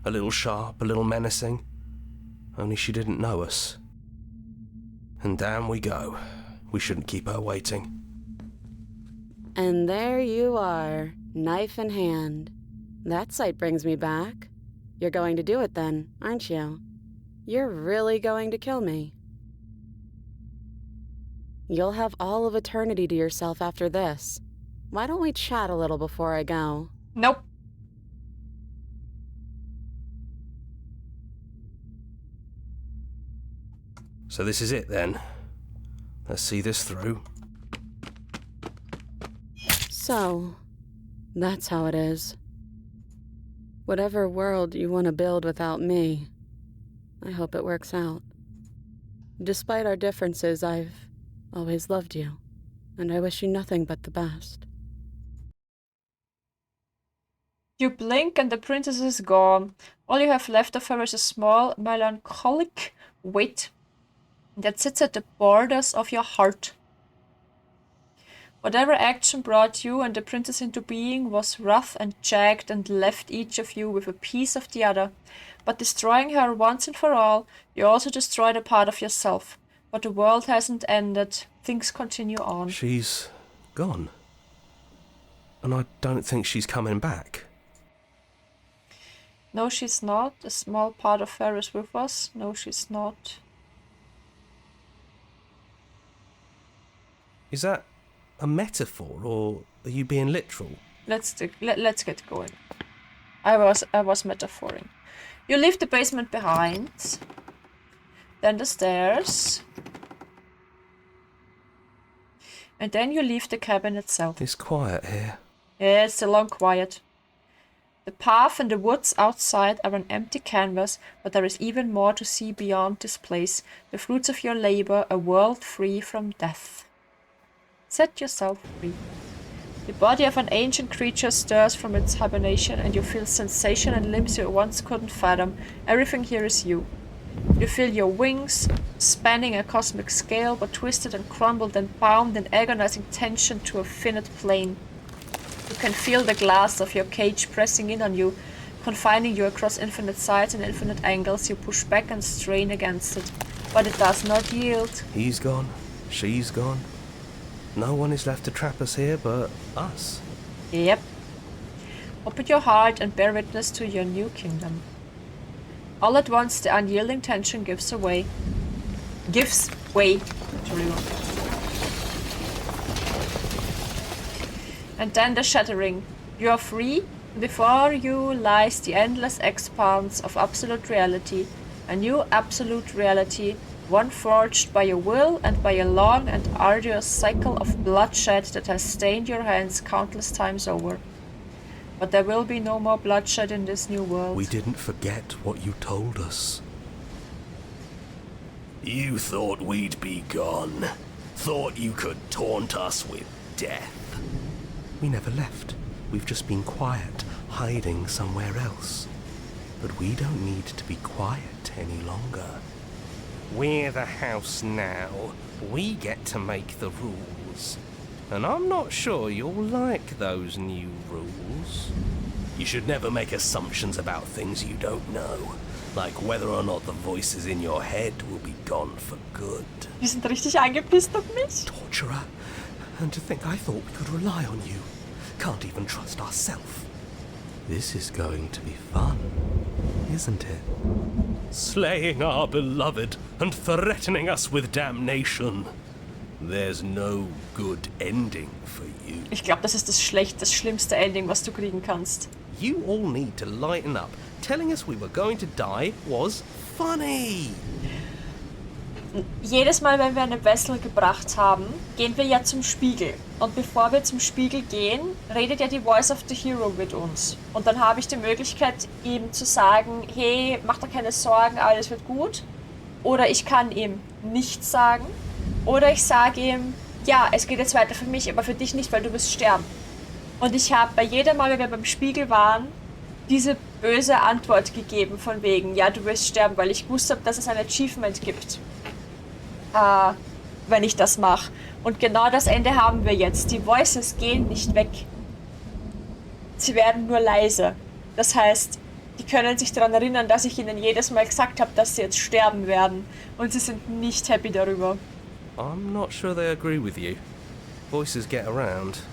A little sharp, a little menacing. Only she didn't know us. And down we go. We shouldn't keep her waiting. And there you are, knife in hand. That sight brings me back. You're going to do it then, aren't you? You're really going to kill me. You'll have all of eternity to yourself after this. Why don't we chat a little before I go? Nope. So this is it then. Let's see this through. So, that's how it is. Whatever world you want to build without me, I hope it works out. Despite our differences, I've always loved you, and I wish you nothing but the best. You blink and the princess is gone. All you have left of her is a small, melancholic weight that sits at the borders of your heart. Whatever action brought you and the princess into being was rough and jagged and left each of you with a piece of the other. But destroying her once and for all, you also destroyed a part of yourself. But the world hasn't ended. Things continue on. She's gone. And I don't think she's coming back. No, she's not. A small part of her is with us. No, she's not. Is that a metaphor, or are you being literal? Let's get going. I was metaphoring. You leave the basement behind. Then the stairs. And then you leave the cabin itself. It's quiet here. Yeah, it's still long quiet. The path and the woods outside are an empty canvas, but there is even more to see beyond this place. The fruits of your labor, a world free from death. Set yourself free. The body of an ancient creature stirs from its hibernation, and you feel sensation and limbs you once couldn't fathom. Everything here is you. You feel your wings spanning a cosmic scale, but twisted and crumbled and bound in agonizing tension to a finite plane. You can feel the glass of your cage pressing in on you, confining you across infinite sides and infinite angles. You push back and strain against it, but it does not yield. He's gone. She's gone. No one is left to trap us here but us. Yep. Open your heart and bear witness to your new kingdom. All at once, the unyielding tension gives way. And then the shattering. You are free. Before you lies the endless expanse of absolute reality. A new absolute reality, one forged by your will and by a long and arduous cycle of bloodshed that has stained your hands countless times over. But there will be no more bloodshed in this new world. We didn't forget what you told us. You thought we'd be gone. Thought you could taunt us with death. We never left. We've just been quiet, hiding somewhere else. But we don't need to be quiet any longer. We're the house now. We get to make the rules. And I'm not sure you'll like those new rules. You should never make assumptions about things you don't know. Like whether or not the voices in your head will be gone for good. Die sind richtig angepisst auf mich. Torturer. And to think I thought we could rely on you. Can't even trust ourselves. This is going to be fun, isn't it? Slaying our beloved and threatening us with damnation. There's no good ending for you. Ich glaube, das ist das schlimmste Ending, was du kriegen kannst. You all need to lighten up. Telling us we were going to die was funny. Jedes Mal, wenn wir eine Vessel gebracht haben, gehen wir ja zum Spiegel. Und bevor wir zum Spiegel gehen, redet ja die Voice of the Hero mit uns. Und dann habe ich die Möglichkeit, ihm zu sagen, hey, mach dir keine Sorgen, alles wird gut. Oder ich kann ihm nichts sagen. Oder ich sage ihm, ja, es geht jetzt weiter für mich, aber für dich nicht, weil du wirst sterben. Und ich habe bei jedem Mal, wenn wir beim Spiegel waren, diese böse Antwort gegeben von wegen, ja, du wirst sterben, weil ich gewusst habe, dass es ein Achievement gibt. Wenn ich das mache. Und genau das Ende haben wir jetzt. Die Voices gehen nicht weg. Sie werden nur leise. Das heißt, die können sich daran erinnern, dass ich ihnen jedes Mal gesagt habe, dass sie jetzt sterben werden. Und sie sind nicht happy darüber. I'm not sure they agree with you. Voices get around.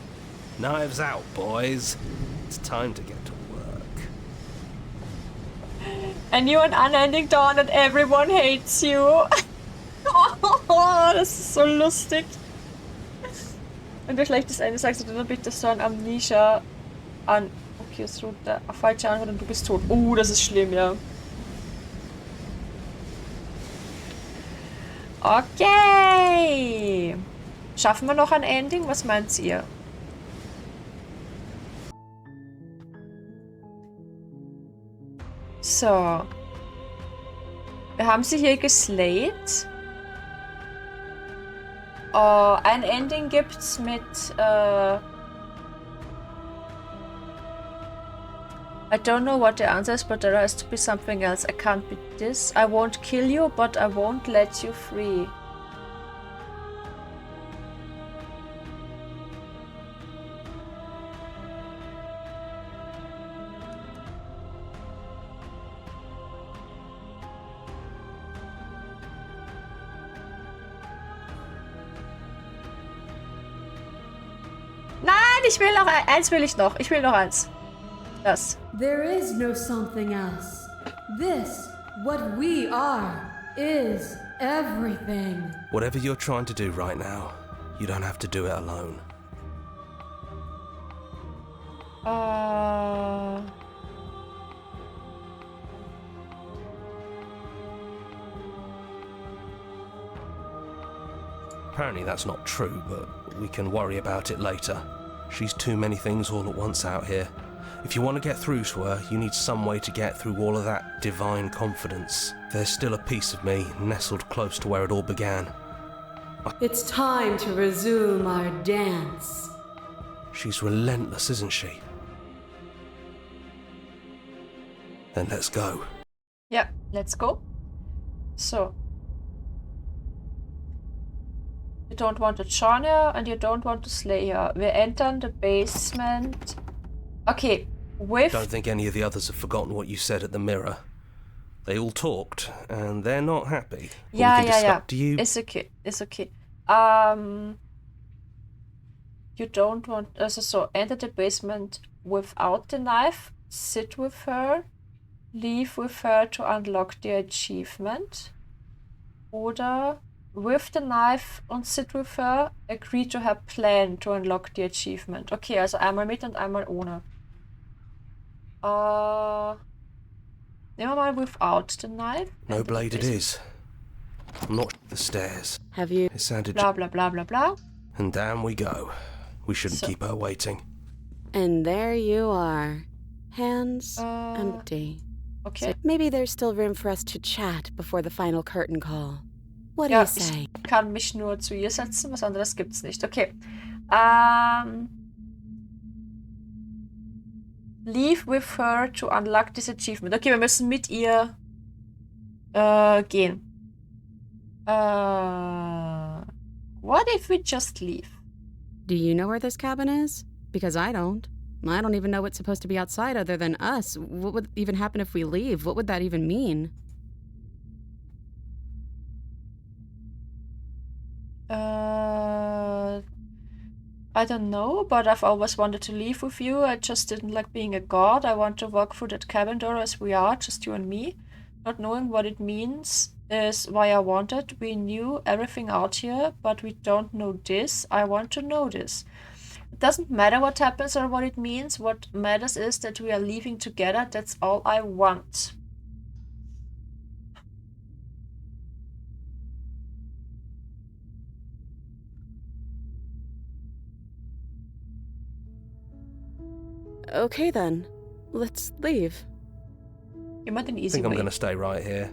Knives out, boys. It's time to get to work. A new and unending dawn and everyone hates you. Oh, das ist so lustig. Wenn du schlechtes Ende sagst, dann bittest du an Amnesia an. Okay, es ruht der falsche Antwort und du bist tot. Oh, das ist schlimm, ja. Okay. Schaffen wir noch ein Ending? Was meint ihr? So. Wir haben sie hier geslayed. Ein Ending gibt's mit I don't know what the answer is, but there has to be something else. I can't beat this. I won't kill you, but I won't let you free. Nein, ich will noch eins will ich noch. Ich will noch eins. Das. There is no something else. This, what we are, is everything. Whatever you're trying to do right now, you don't have to do it alone. Apparently that's not true, but we can worry about it later. She's too many things all at once out here. If you want to get through to her, you need some way to get through all of that divine confidence. There's still a piece of me nestled close to where it all began. It's time to resume our dance. She's relentless, isn't she? Then let's go. Ja, let's go. So. You don't want to join her and you don't want to slay her. We enter the basement. Okay, with... Don't think any of the others have forgotten what you said at the mirror. They all talked, and they're not happy. Yeah. Do you... It's okay. You don't want... So enter the basement without the knife. Sit with her. Leave with her to unlock the achievement. Oder... with the knife und sit with her, agree to her plan to unlock the achievement. Okay, also einmal mit und einmal ohne. Nehmen wir mal without the knife. No blade it is. I'm not the stairs. Have you... It sounded... Blah, blah, blah, blah, blah. And down we go. We shouldn't keep her waiting. And there you are. Hands empty. Okay. So maybe there's still room for us to chat before the final curtain call. What do you say? Ich kann mich nur zu ihr setzen, was anderes gibt's nicht. Okay. Leave with her to unlock this achievement. Okay, wir müssen mit ihr gehen. What if we just leave? Do you know where this cabin is? Because I don't. I don't even know what's supposed to be outside other than us. What would even happen if we leave? What would that even mean? I don't know, but I've always wanted to leave with you. I just didn't like being a god. I want to walk through that cabin door as we are, just you and me. Not knowing what it means is why I wanted. We knew everything out here, but we don't know this. I want to know this. It doesn't matter what happens or what it means. What matters is that we are leaving together. That's all I want. Okay then, let's leave. You might an I easy think I'm way. going to stay right here.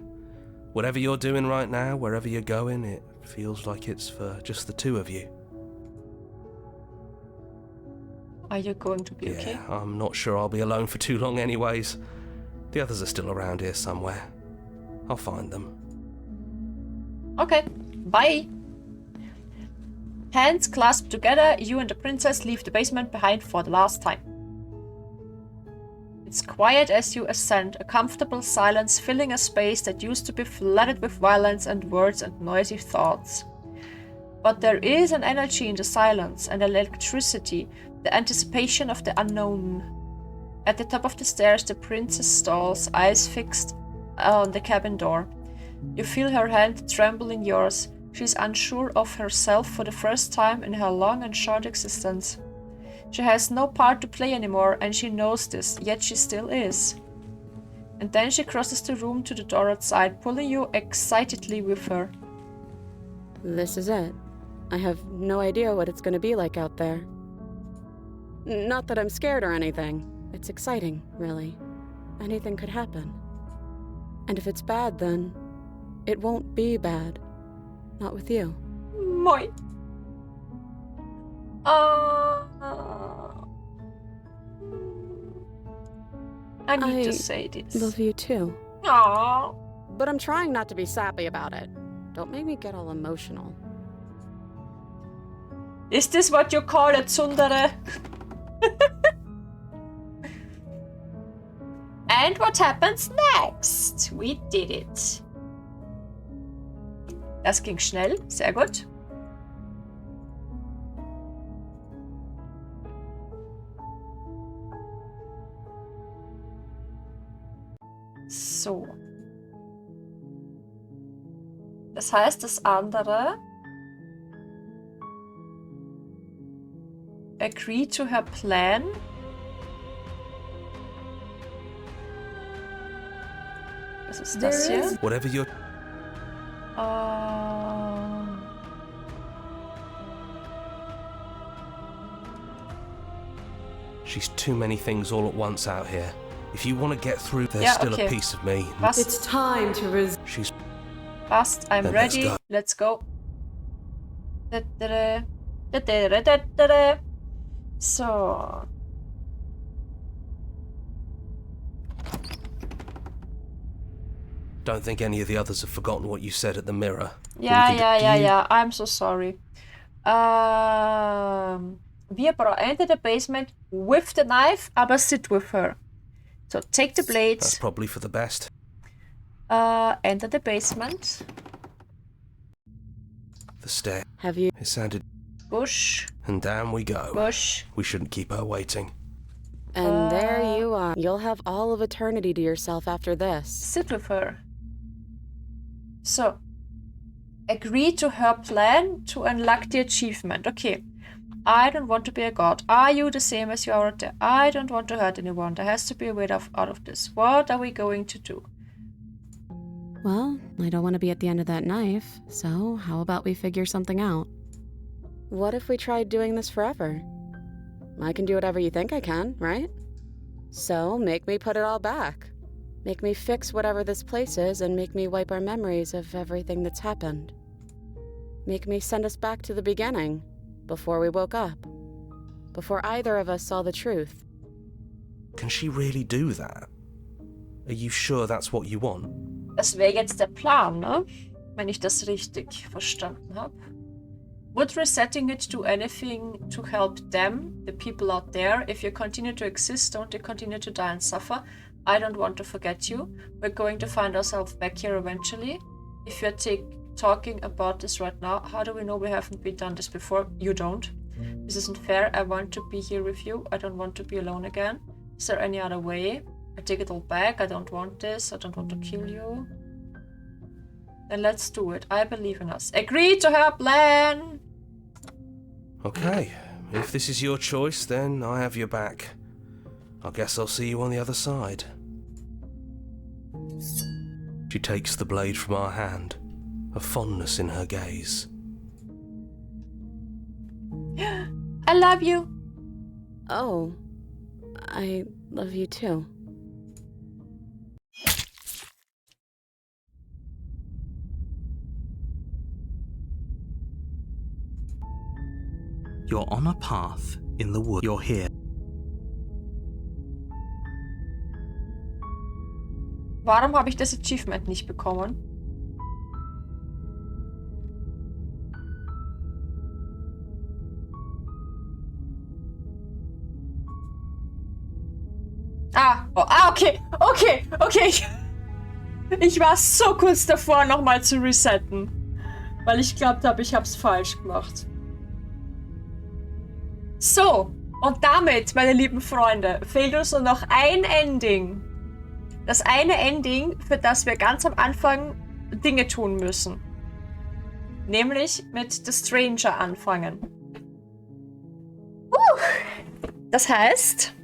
Whatever you're doing right now, wherever you're going, it feels like it's for just the two of you. Are you going to be Yeah, okay? I'm not sure I'll be alone for too long anyways. The others are still around here somewhere. I'll find them. Okay, bye. Hands clasped together, you and the princess leave the basement behind for the last time. It's quiet as you ascend, a comfortable silence filling a space that used to be flooded with violence and words and noisy thoughts. But there is an energy in the silence, an electricity, the anticipation of the unknown. At the top of the stairs, the princess stalls, eyes fixed on the cabin door. You feel her hand tremble in yours. She's unsure of herself for the first time in her long and short existence. She has no part to play anymore, and she knows this, yet she still is. And then she crosses the room to the door outside, pulling you excitedly with her. This is it. I have no idea what it's going to be like out there. Not that I'm scared or anything. It's exciting, really. Anything could happen. And if it's bad, then it won't be bad. Not with you. Moi. I need to say this. Love you too. Aww. But I'm trying not to be sappy about it. Don't make me get all emotional. Is this what you call a tsundere? And what happens next? We did it. Das ging schnell, sehr gut. So. Das heißt, das andere agree to her plan. Was ist das hier? Whatever you're... She's too many things all at once out here. If you want to get through, there's still a piece of me. Passt. It's time to She's... Passt, I'm Then ready. let's go. Let's go. So. Don't think any of the others have forgotten what you said at the mirror. Yeah. I'm so sorry. Wir enter the basement with the knife, aber sit with her. So take the blades. That's probably for the best. Enter the basement. The stair. Have you? It sounded... Push. And down we go. Push. We shouldn't keep her waiting. And there you are. You'll have all of eternity to yourself after this. Sit with her. So. Agree to her plan to unlock the achievement. Okay. I don't want to be a god. Are you the same as you are out there? I don't want to hurt anyone. There has to be a way out of this. What are we going to do? Well, I don't want to be at the end of that knife, so how about we figure something out? What if we tried doing this forever? I can do whatever you think I can, right? So, make me put it all back. Make me fix whatever this place is and make me wipe our memories of everything that's happened. Make me send us back to the beginning, before we woke up. Before either of us saw the truth. Can she really do that? Are you sure that's what you want? Das wäre jetzt der Plan, ne? Wenn ich das richtig verstanden habe. Would resetting it do anything to help them, the people out there? If you continue to exist, don't they continue to die and suffer? I don't want to forget you. We're going to find ourselves back here eventually. If you're talking about this right now, how do we know we haven't been done this before? You don't. This isn't fair. I want to be here with you. I don't want to be alone again. Is there any other way? I take it all back. I don't want this. I don't want to kill you. Then let's do it. I believe in us. Agree to her plan! Okay, if this is your choice, then I have your back. I guess I'll see you on the other side. She takes the blade from our hand, a fondness in her gaze. I love you! Oh, I love you too. You're on a path in the wood. You're here. Warum habe ich das Achievement nicht bekommen? Okay. Ich war so kurz davor, nochmal zu resetten. Weil ich glaubt habe, ich habe es falsch gemacht. So, und damit, meine lieben Freunde, fehlt uns nur noch ein Ending. Das eine Ending, für das wir ganz am Anfang Dinge tun müssen. Nämlich mit The Stranger anfangen. Das heißt,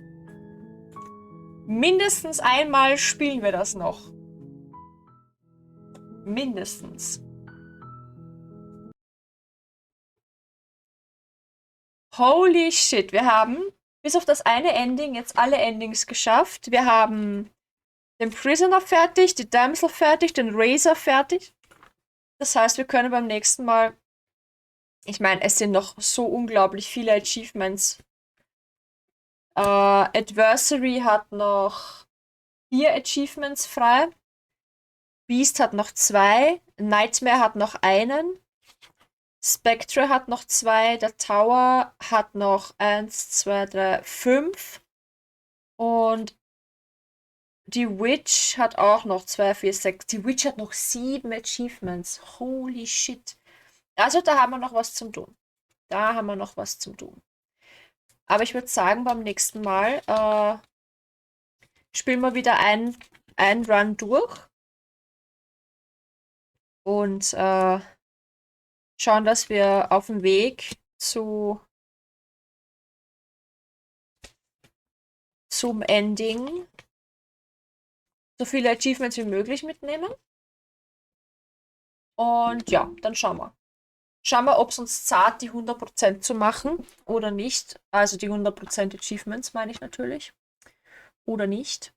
mindestens einmal spielen wir das noch. Mindestens. Holy shit, wir haben bis auf das eine Ending jetzt alle Endings geschafft. Wir haben den Prisoner fertig, die Damsel fertig, den Razor fertig. Das heißt, wir können beim nächsten Mal... Ich meine, es sind noch so unglaublich viele Achievements. Adversary hat noch 4 Achievements frei. Beast hat noch 2. Nightmare hat noch 1. Spectre hat noch 2. Der Tower hat noch 1, 2, 3, 5. Und die Witch hat auch noch 2, 4, 6. Die Witch hat noch 7 Achievements. Holy shit. Also da haben wir noch was zum tun. Aber ich würde sagen, beim nächsten Mal spielen wir wieder ein Run durch. Und schauen, dass wir auf dem Weg zum Ending so viele Achievements wie möglich mitnehmen. Und ja, dann schauen wir. Schauen wir, ob es uns zahlt, die 100% zu machen oder nicht. Also die 100% Achievements meine ich natürlich. Oder nicht.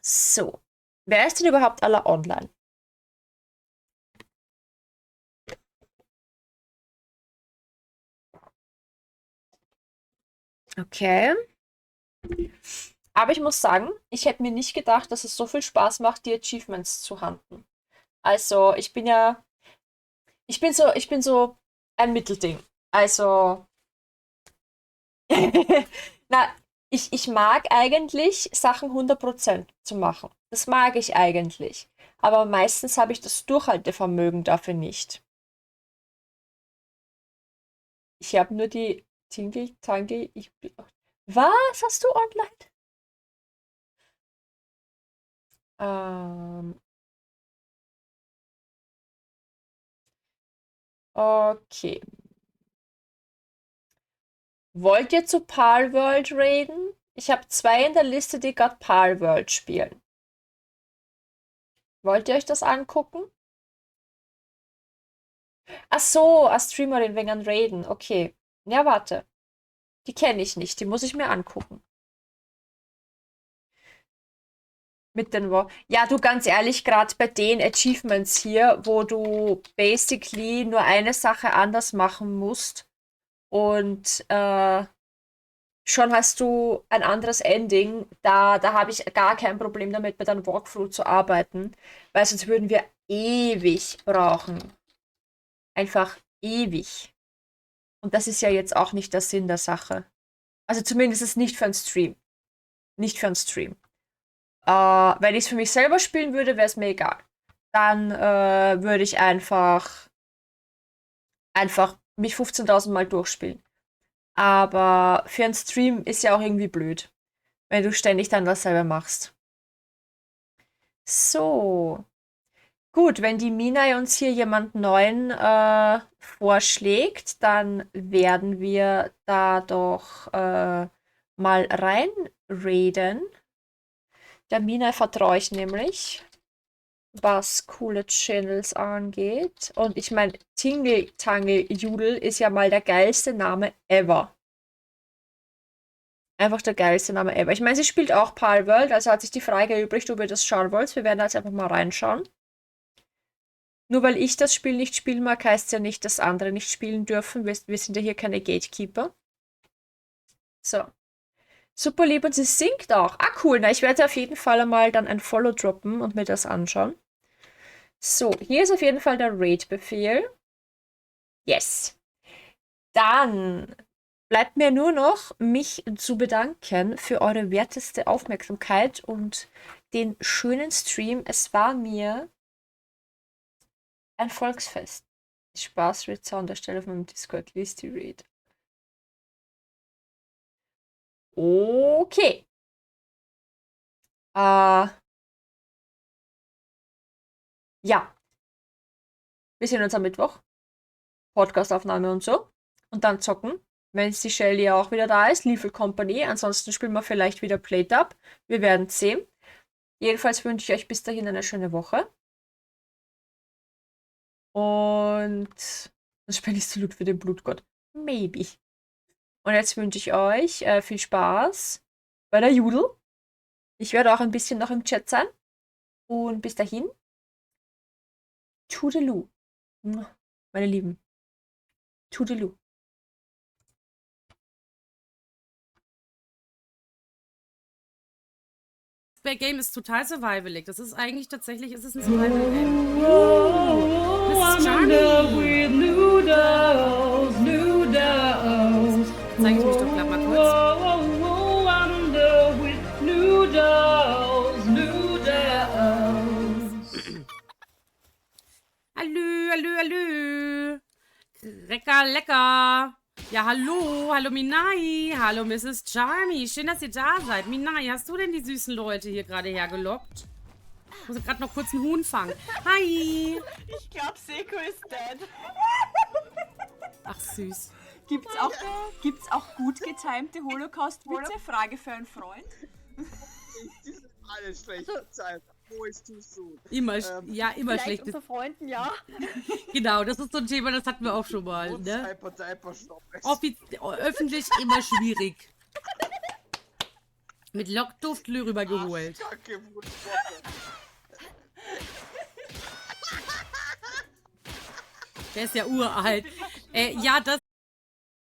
So. Wer ist denn überhaupt alle online? Okay. Aber ich muss sagen, ich hätte mir nicht gedacht, dass es so viel Spaß macht, die Achievements zu hunten. Also, ich bin so ein Mittelding. Also, na, ich mag eigentlich Sachen 100% zu machen. Das mag ich eigentlich. Aber meistens habe ich das Durchhaltevermögen dafür nicht. Ich habe nur die Tingle-Tangle. Was hast du online? Okay. Wollt ihr zu Palworld raiden? Ich habe 2 in der Liste, die gerade Palworld spielen. Wollt ihr euch das angucken? Ach so, als Streamerin wegen an Raiden. Okay. Ja, warte. Die kenne ich nicht. Die muss ich mir angucken. Mit den Ja, du, ganz ehrlich, gerade bei den Achievements hier, wo du basically nur eine Sache anders machen musst und schon hast du ein anderes Ending, da habe ich gar kein Problem damit, mit einem Walkthrough zu arbeiten, weil sonst würden wir ewig brauchen. Einfach ewig. Und das ist ja jetzt auch nicht der Sinn der Sache. Also zumindest ist nicht für einen Stream. Nicht für einen Stream. Wenn ich es für mich selber spielen würde, wäre es mir egal. Dann würde ich einfach mich 15.000 Mal durchspielen. Aber für einen Stream ist ja auch irgendwie blöd, wenn du ständig dann dasselbe machst. So. Gut, wenn die Mina uns hier jemand Neuen vorschlägt, dann werden wir da doch mal reinraiden. Der Mina vertraue ich nämlich, was coole Channels angeht. Und ich meine, Tingle-Tangle-Judel ist ja mal der geilste Name ever. Einfach der geilste Name ever. Ich meine, sie spielt auch Palworld, also hat sich die Frage erübrigt, ob ihr das schauen wollt. Wir werden jetzt einfach mal reinschauen. Nur weil ich das Spiel nicht spielen mag, heißt es ja nicht, dass andere nicht spielen dürfen. Wir sind ja hier keine Gatekeeper. So. Super lieb und sie singt auch. Ah, cool. Na, ich werde auf jeden Fall einmal dann ein Follow droppen und mir das anschauen. So, hier ist auf jeden Fall der Raid-Befehl. Yes. Dann bleibt mir nur noch, mich zu bedanken für eure werteste Aufmerksamkeit und den schönen Stream. Es war mir ein Volksfest. Spaß, Ritzer an der Stelle von meinem Discord. Liest die Raid. Okay. Ja. Wir sehen uns am Mittwoch. Podcastaufnahme und so. Und dann zocken. Wenn die Shelly auch wieder da ist. Lethal Company. Ansonsten spielen wir vielleicht wieder Plate Up. Wir werden sehen. Jedenfalls wünsche ich euch bis dahin eine schöne Woche. Und dann spende ich Salut für den Blutgott. Maybe. Und jetzt wünsche ich euch viel Spaß bei der Judel. Ich werde auch ein bisschen noch im Chat sein. Und bis dahin. Toodaloo. Meine Lieben. Toodaloo. Das Game ist total survivalig. Das ist eigentlich tatsächlich, ist es ein Survival-Game. Mrs. Charlie. Zeige ich mich doch gleich mal kurz. Hallo. Lecker, lecker. Ja, hallo Minai. Hallo Mrs. Charmy. Schön, dass ihr da seid. Minai, hast du denn die süßen Leute hier gerade hergelockt? Ich muss gerade noch kurz einen Huhn fangen. Hi. Ich glaube, Seko ist dead. Ach, süß. Gibt's auch gut getimte Holocaust-Witze? Frage für einen Freund. Die sind alle schlecht getimt. Wo ist too soon? Immer schlecht. Unter Freunden, ja. Genau, das ist so ein Thema, das hatten wir auch schon mal. Ne? Öffentlich immer schwierig. Mit Lockduft rübergeholt. Der ist ja uralt. Ja, das